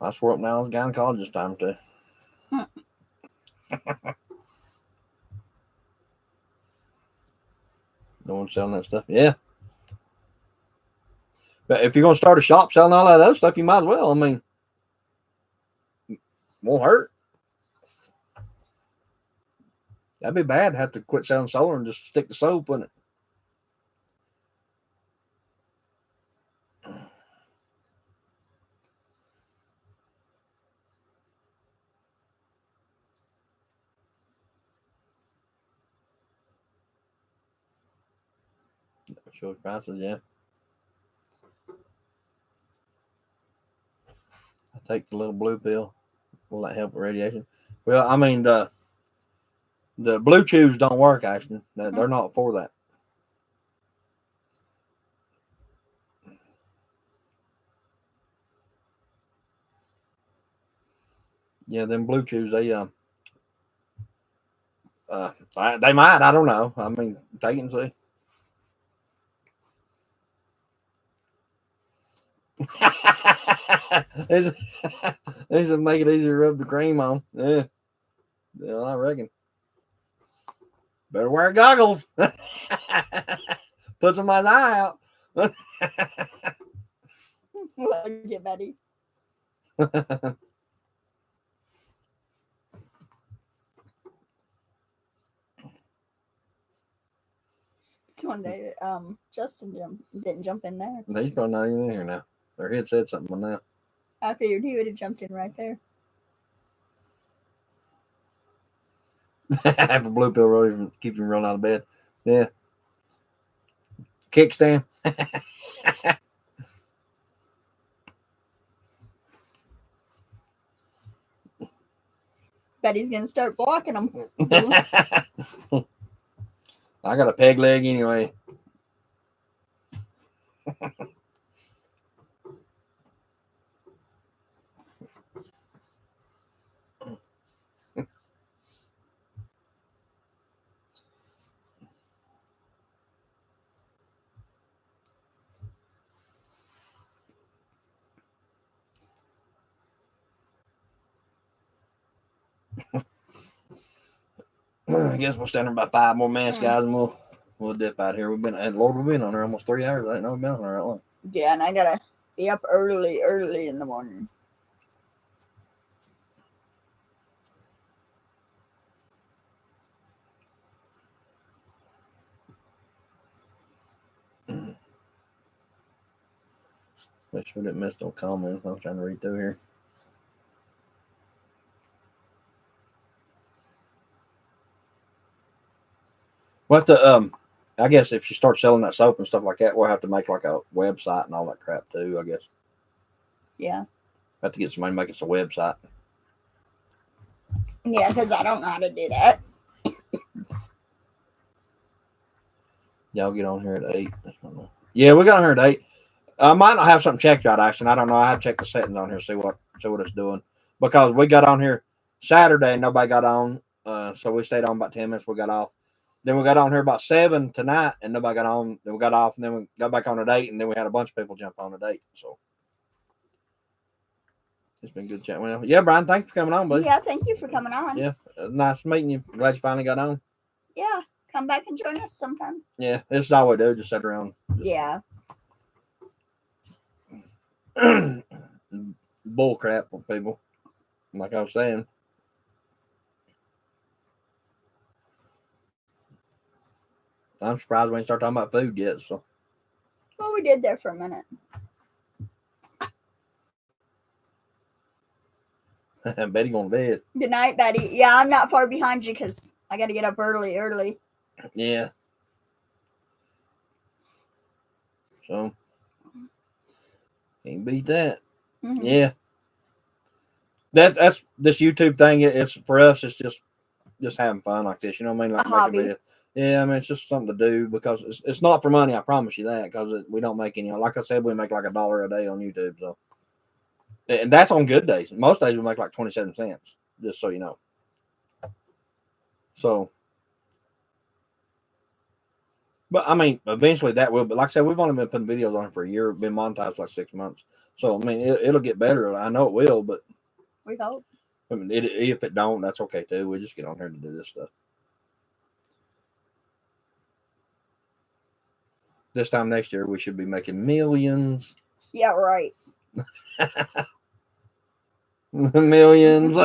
I swore up now I was a gynecologist time too. No one's selling that stuff. Yeah. But if you're going to start a shop selling all that other stuff, you might as well. I mean, won't hurt. That'd be bad to have to quit selling solar and just stick to soap, wouldn't it? Show prices, yeah. I take the little blue pill. Will that help with radiation? Well, I mean, the blue chews don't work, actually. They're not for that. Yeah, them blue chews, they They might. I don't know. I mean, take it and see. These will make it easier to rub the cream on. Yeah, I reckon. Better wear goggles. Put somebody's eye out. Look at Betty. One day, Justin didn't jump in there. He's probably not even in here now. Or he had said something on that. I figured he would have jumped in right there. Have a blue pill roll even keep him rolling out of bed. Yeah. Kickstand. Betty's gonna start blocking them. I got a peg leg anyway. I guess we'll stand there about 5 more minutes, guys, and we'll dip out here. We've been on there almost 3 hours. I didn't know we've been on there that long. Yeah, and I gotta be up early in the morning. Make sure we didn't miss no comments. I was trying to read through here. What the I guess if you start selling that soap and stuff like that, we'll have to make like a website and all that crap too, I guess. Yeah. Have to get somebody to make us a website. Yeah, because I don't know how to do that. Y'all get on here at 8. Yeah, we got on here at 8. I might not have something checked out, actually. I don't know. I have to check the settings on here, see what it's doing. Because we got on here Saturday and nobody got on. So we stayed on about 10 minutes. We got off. Then we got on here about 7 tonight and nobody got on. Then we got off and then we got back on at 8 and then we had a bunch of people jump on at 8. So it's been good chatting. Well, yeah, Brian, thanks for coming on, buddy. Yeah, thank you for coming on. Yeah, nice meeting you. Glad you finally got on. Yeah, come back and join us sometime. Yeah, this is all we do. Just sit around. Yeah. Bull crap for people. Like I was saying. I'm surprised we ain't start talking about food yet. So. Well, we did there for a minute. Betty going to bed. Good night, Betty. Yeah, I'm not far behind you because I got to get up early. Yeah. So. Can't beat that. Mm-hmm. Yeah. That's this YouTube thing. It's for us. It's just having fun like this. You know what I mean? Like a hobby. Yeah, I mean, it's just something to do because it's not for money. I promise you that because we don't make any. Like I said, we make like $1 a day on YouTube. So, and that's on good days. Most days we make like 27 cents. Just so you know. So, but I mean, eventually that will. But like I said, we've only been putting videos on it for a year. Been monetized for like 6 months. So I mean, it'll get better. I know it will, but we hope. I mean, if it don't, that's okay too. We just get on here to do this stuff. This time next year, we should be making millions. Yeah, right. Millions.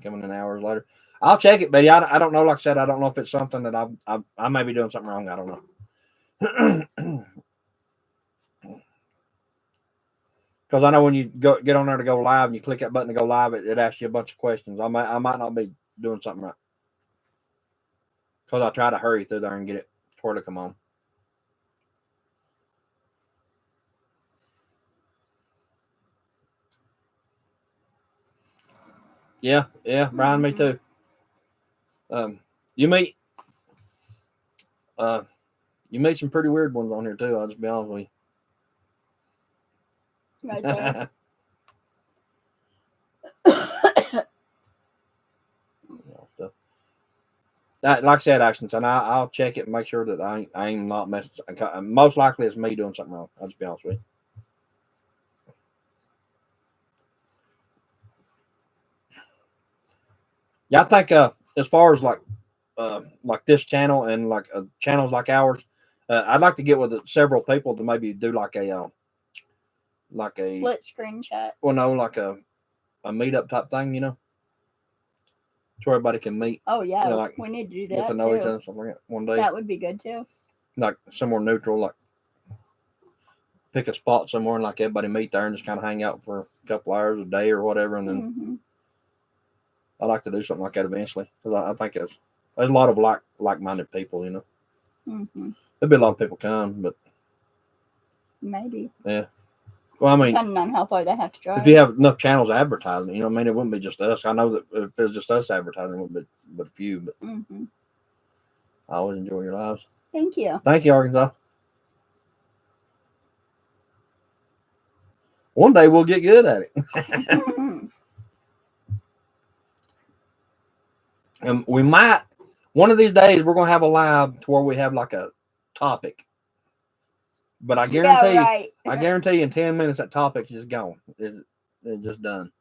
Coming in hours later. I'll check it, but yeah, I don't know. Like I said, I don't know if it's something that I may be doing something wrong. I don't know. Because I know when you get on there to go live and you click that button to go live, it asks you a bunch of questions. I might not be doing something right. Because I try to hurry through there and get it before to come on. Yeah, Brian, me too. You meet some pretty weird ones on here too. I'll just be honest with you. Right there. like I said, Ashton, and I'll check it and make sure that I ain't not messing. Most likely it's me doing something wrong. I'll just be honest with you. Yeah, I think as far as like this channel and like channels like ours, I'd like to get with several people to maybe do like a split screen chat. Well, no, like a meetup type thing, to where everybody can meet. Oh yeah, like we need to do that. Get to know too. each other something like that one day. That would be good too. Like somewhere neutral, like pick a spot somewhere and like everybody meet there and just kind of hang out for a couple hours a day or whatever, and then I like to do something like that eventually because I think there's a lot of like-minded people, There'll be a lot of people come, but maybe. Yeah. Well, I mean, depending on how far they have to drive. If you have enough channels advertising, it wouldn't be just us. I know that if it was just us advertising, it wouldn't be but a few. But I always enjoy your lives. Thank you. Thank you, Arkansas. One day we'll get good at it. And we might, one of these days, we're going to have a live to where we have like a topic. But I guarantee, I guarantee you in 10 minutes that topic is gone. It's just done.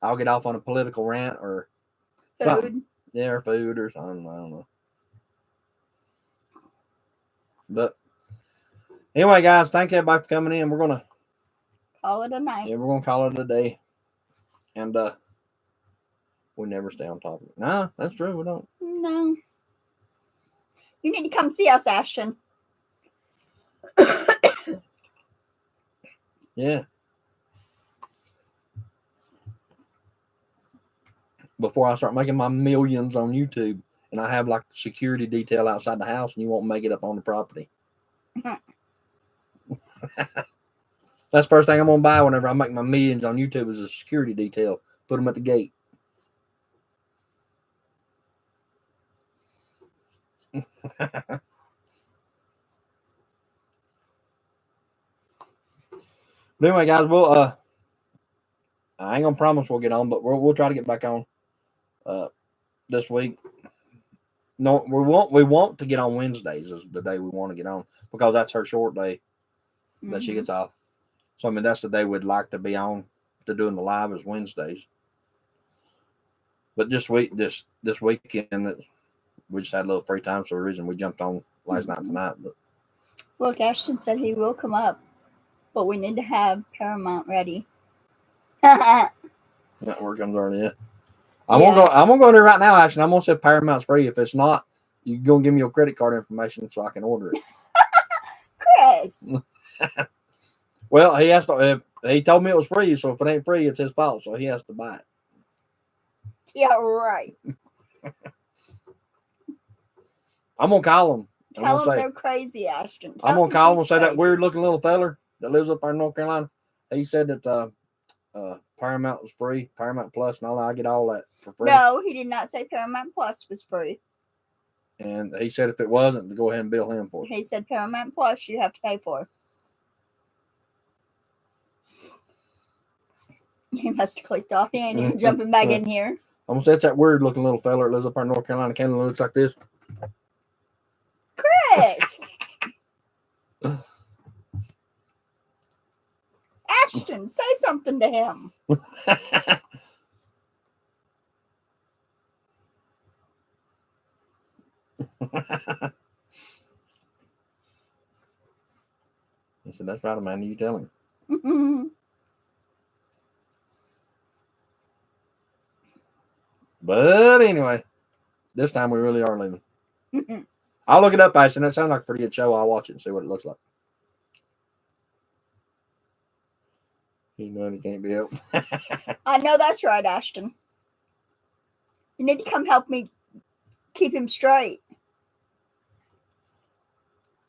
I'll get off on a political rant or something. Yeah, or food or something. I don't know. But anyway, guys, thank everybody for coming in. We're going to call it a night. Yeah, we're going to call it a day. And we never stay on topic. No, that's true. We don't. No. You need to come see us, Ashton. Yeah. Before I start making my millions on YouTube and I have like the security detail outside the house and you won't make it up on the property. That's the first thing I'm going to buy whenever I make my millions on YouTube is a security detail. Put them at the gate. But anyway, guys, we'll I ain't gonna promise we'll get on, but we'll try to get back on this week. No, we want to get on Wednesdays is the day we want to get on because that's her short day that she gets off. So I mean that's the day we'd like to be on to doing the live is Wednesdays. But this weekend that we just had a little free time, so the reason we jumped on last night tonight. But look, Ashton said he will come up. But we need to have Paramount ready. Network comes early, yeah. I'm gonna go there right now, Ashton. I'm gonna say Paramount's free. If it's not, you gonna give me your credit card information so I can order it. Chris. Well, he has to. He told me it was free, so if it ain't free, it's his fault. So he has to buy it. Yeah, right. I'm gonna call him. Tell them they're crazy, Ashton. I'm gonna call him and say that weird looking little feller that lives up there in North Carolina. He said that Paramount was free, Paramount Plus, and all. I get all that for free. No, he did not say Paramount Plus was free. And he said if it wasn't, to go ahead and bill him for it. He said Paramount Plus you have to pay for. He must have clicked off. He ain't even jumping back in here. I'm gonna say it's that weird looking little fella that lives up there in North Carolina. Kind of looks like this. Chris. Ashton, say something to him. He said, "That's right, Amanda. You tell him." But anyway, this time we really are leaving. I'll look it up, Ashton. That sounds like a pretty good show. I'll watch it and see what it looks like. You know it can't be helped. I know that's right, Ashton. You need to come help me keep him straight.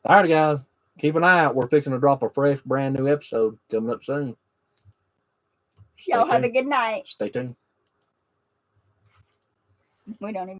All right, guys. Keep an eye out. We're fixing to drop a fresh, brand new episode coming up soon. Y'all have a good night. Stay tuned. We don't even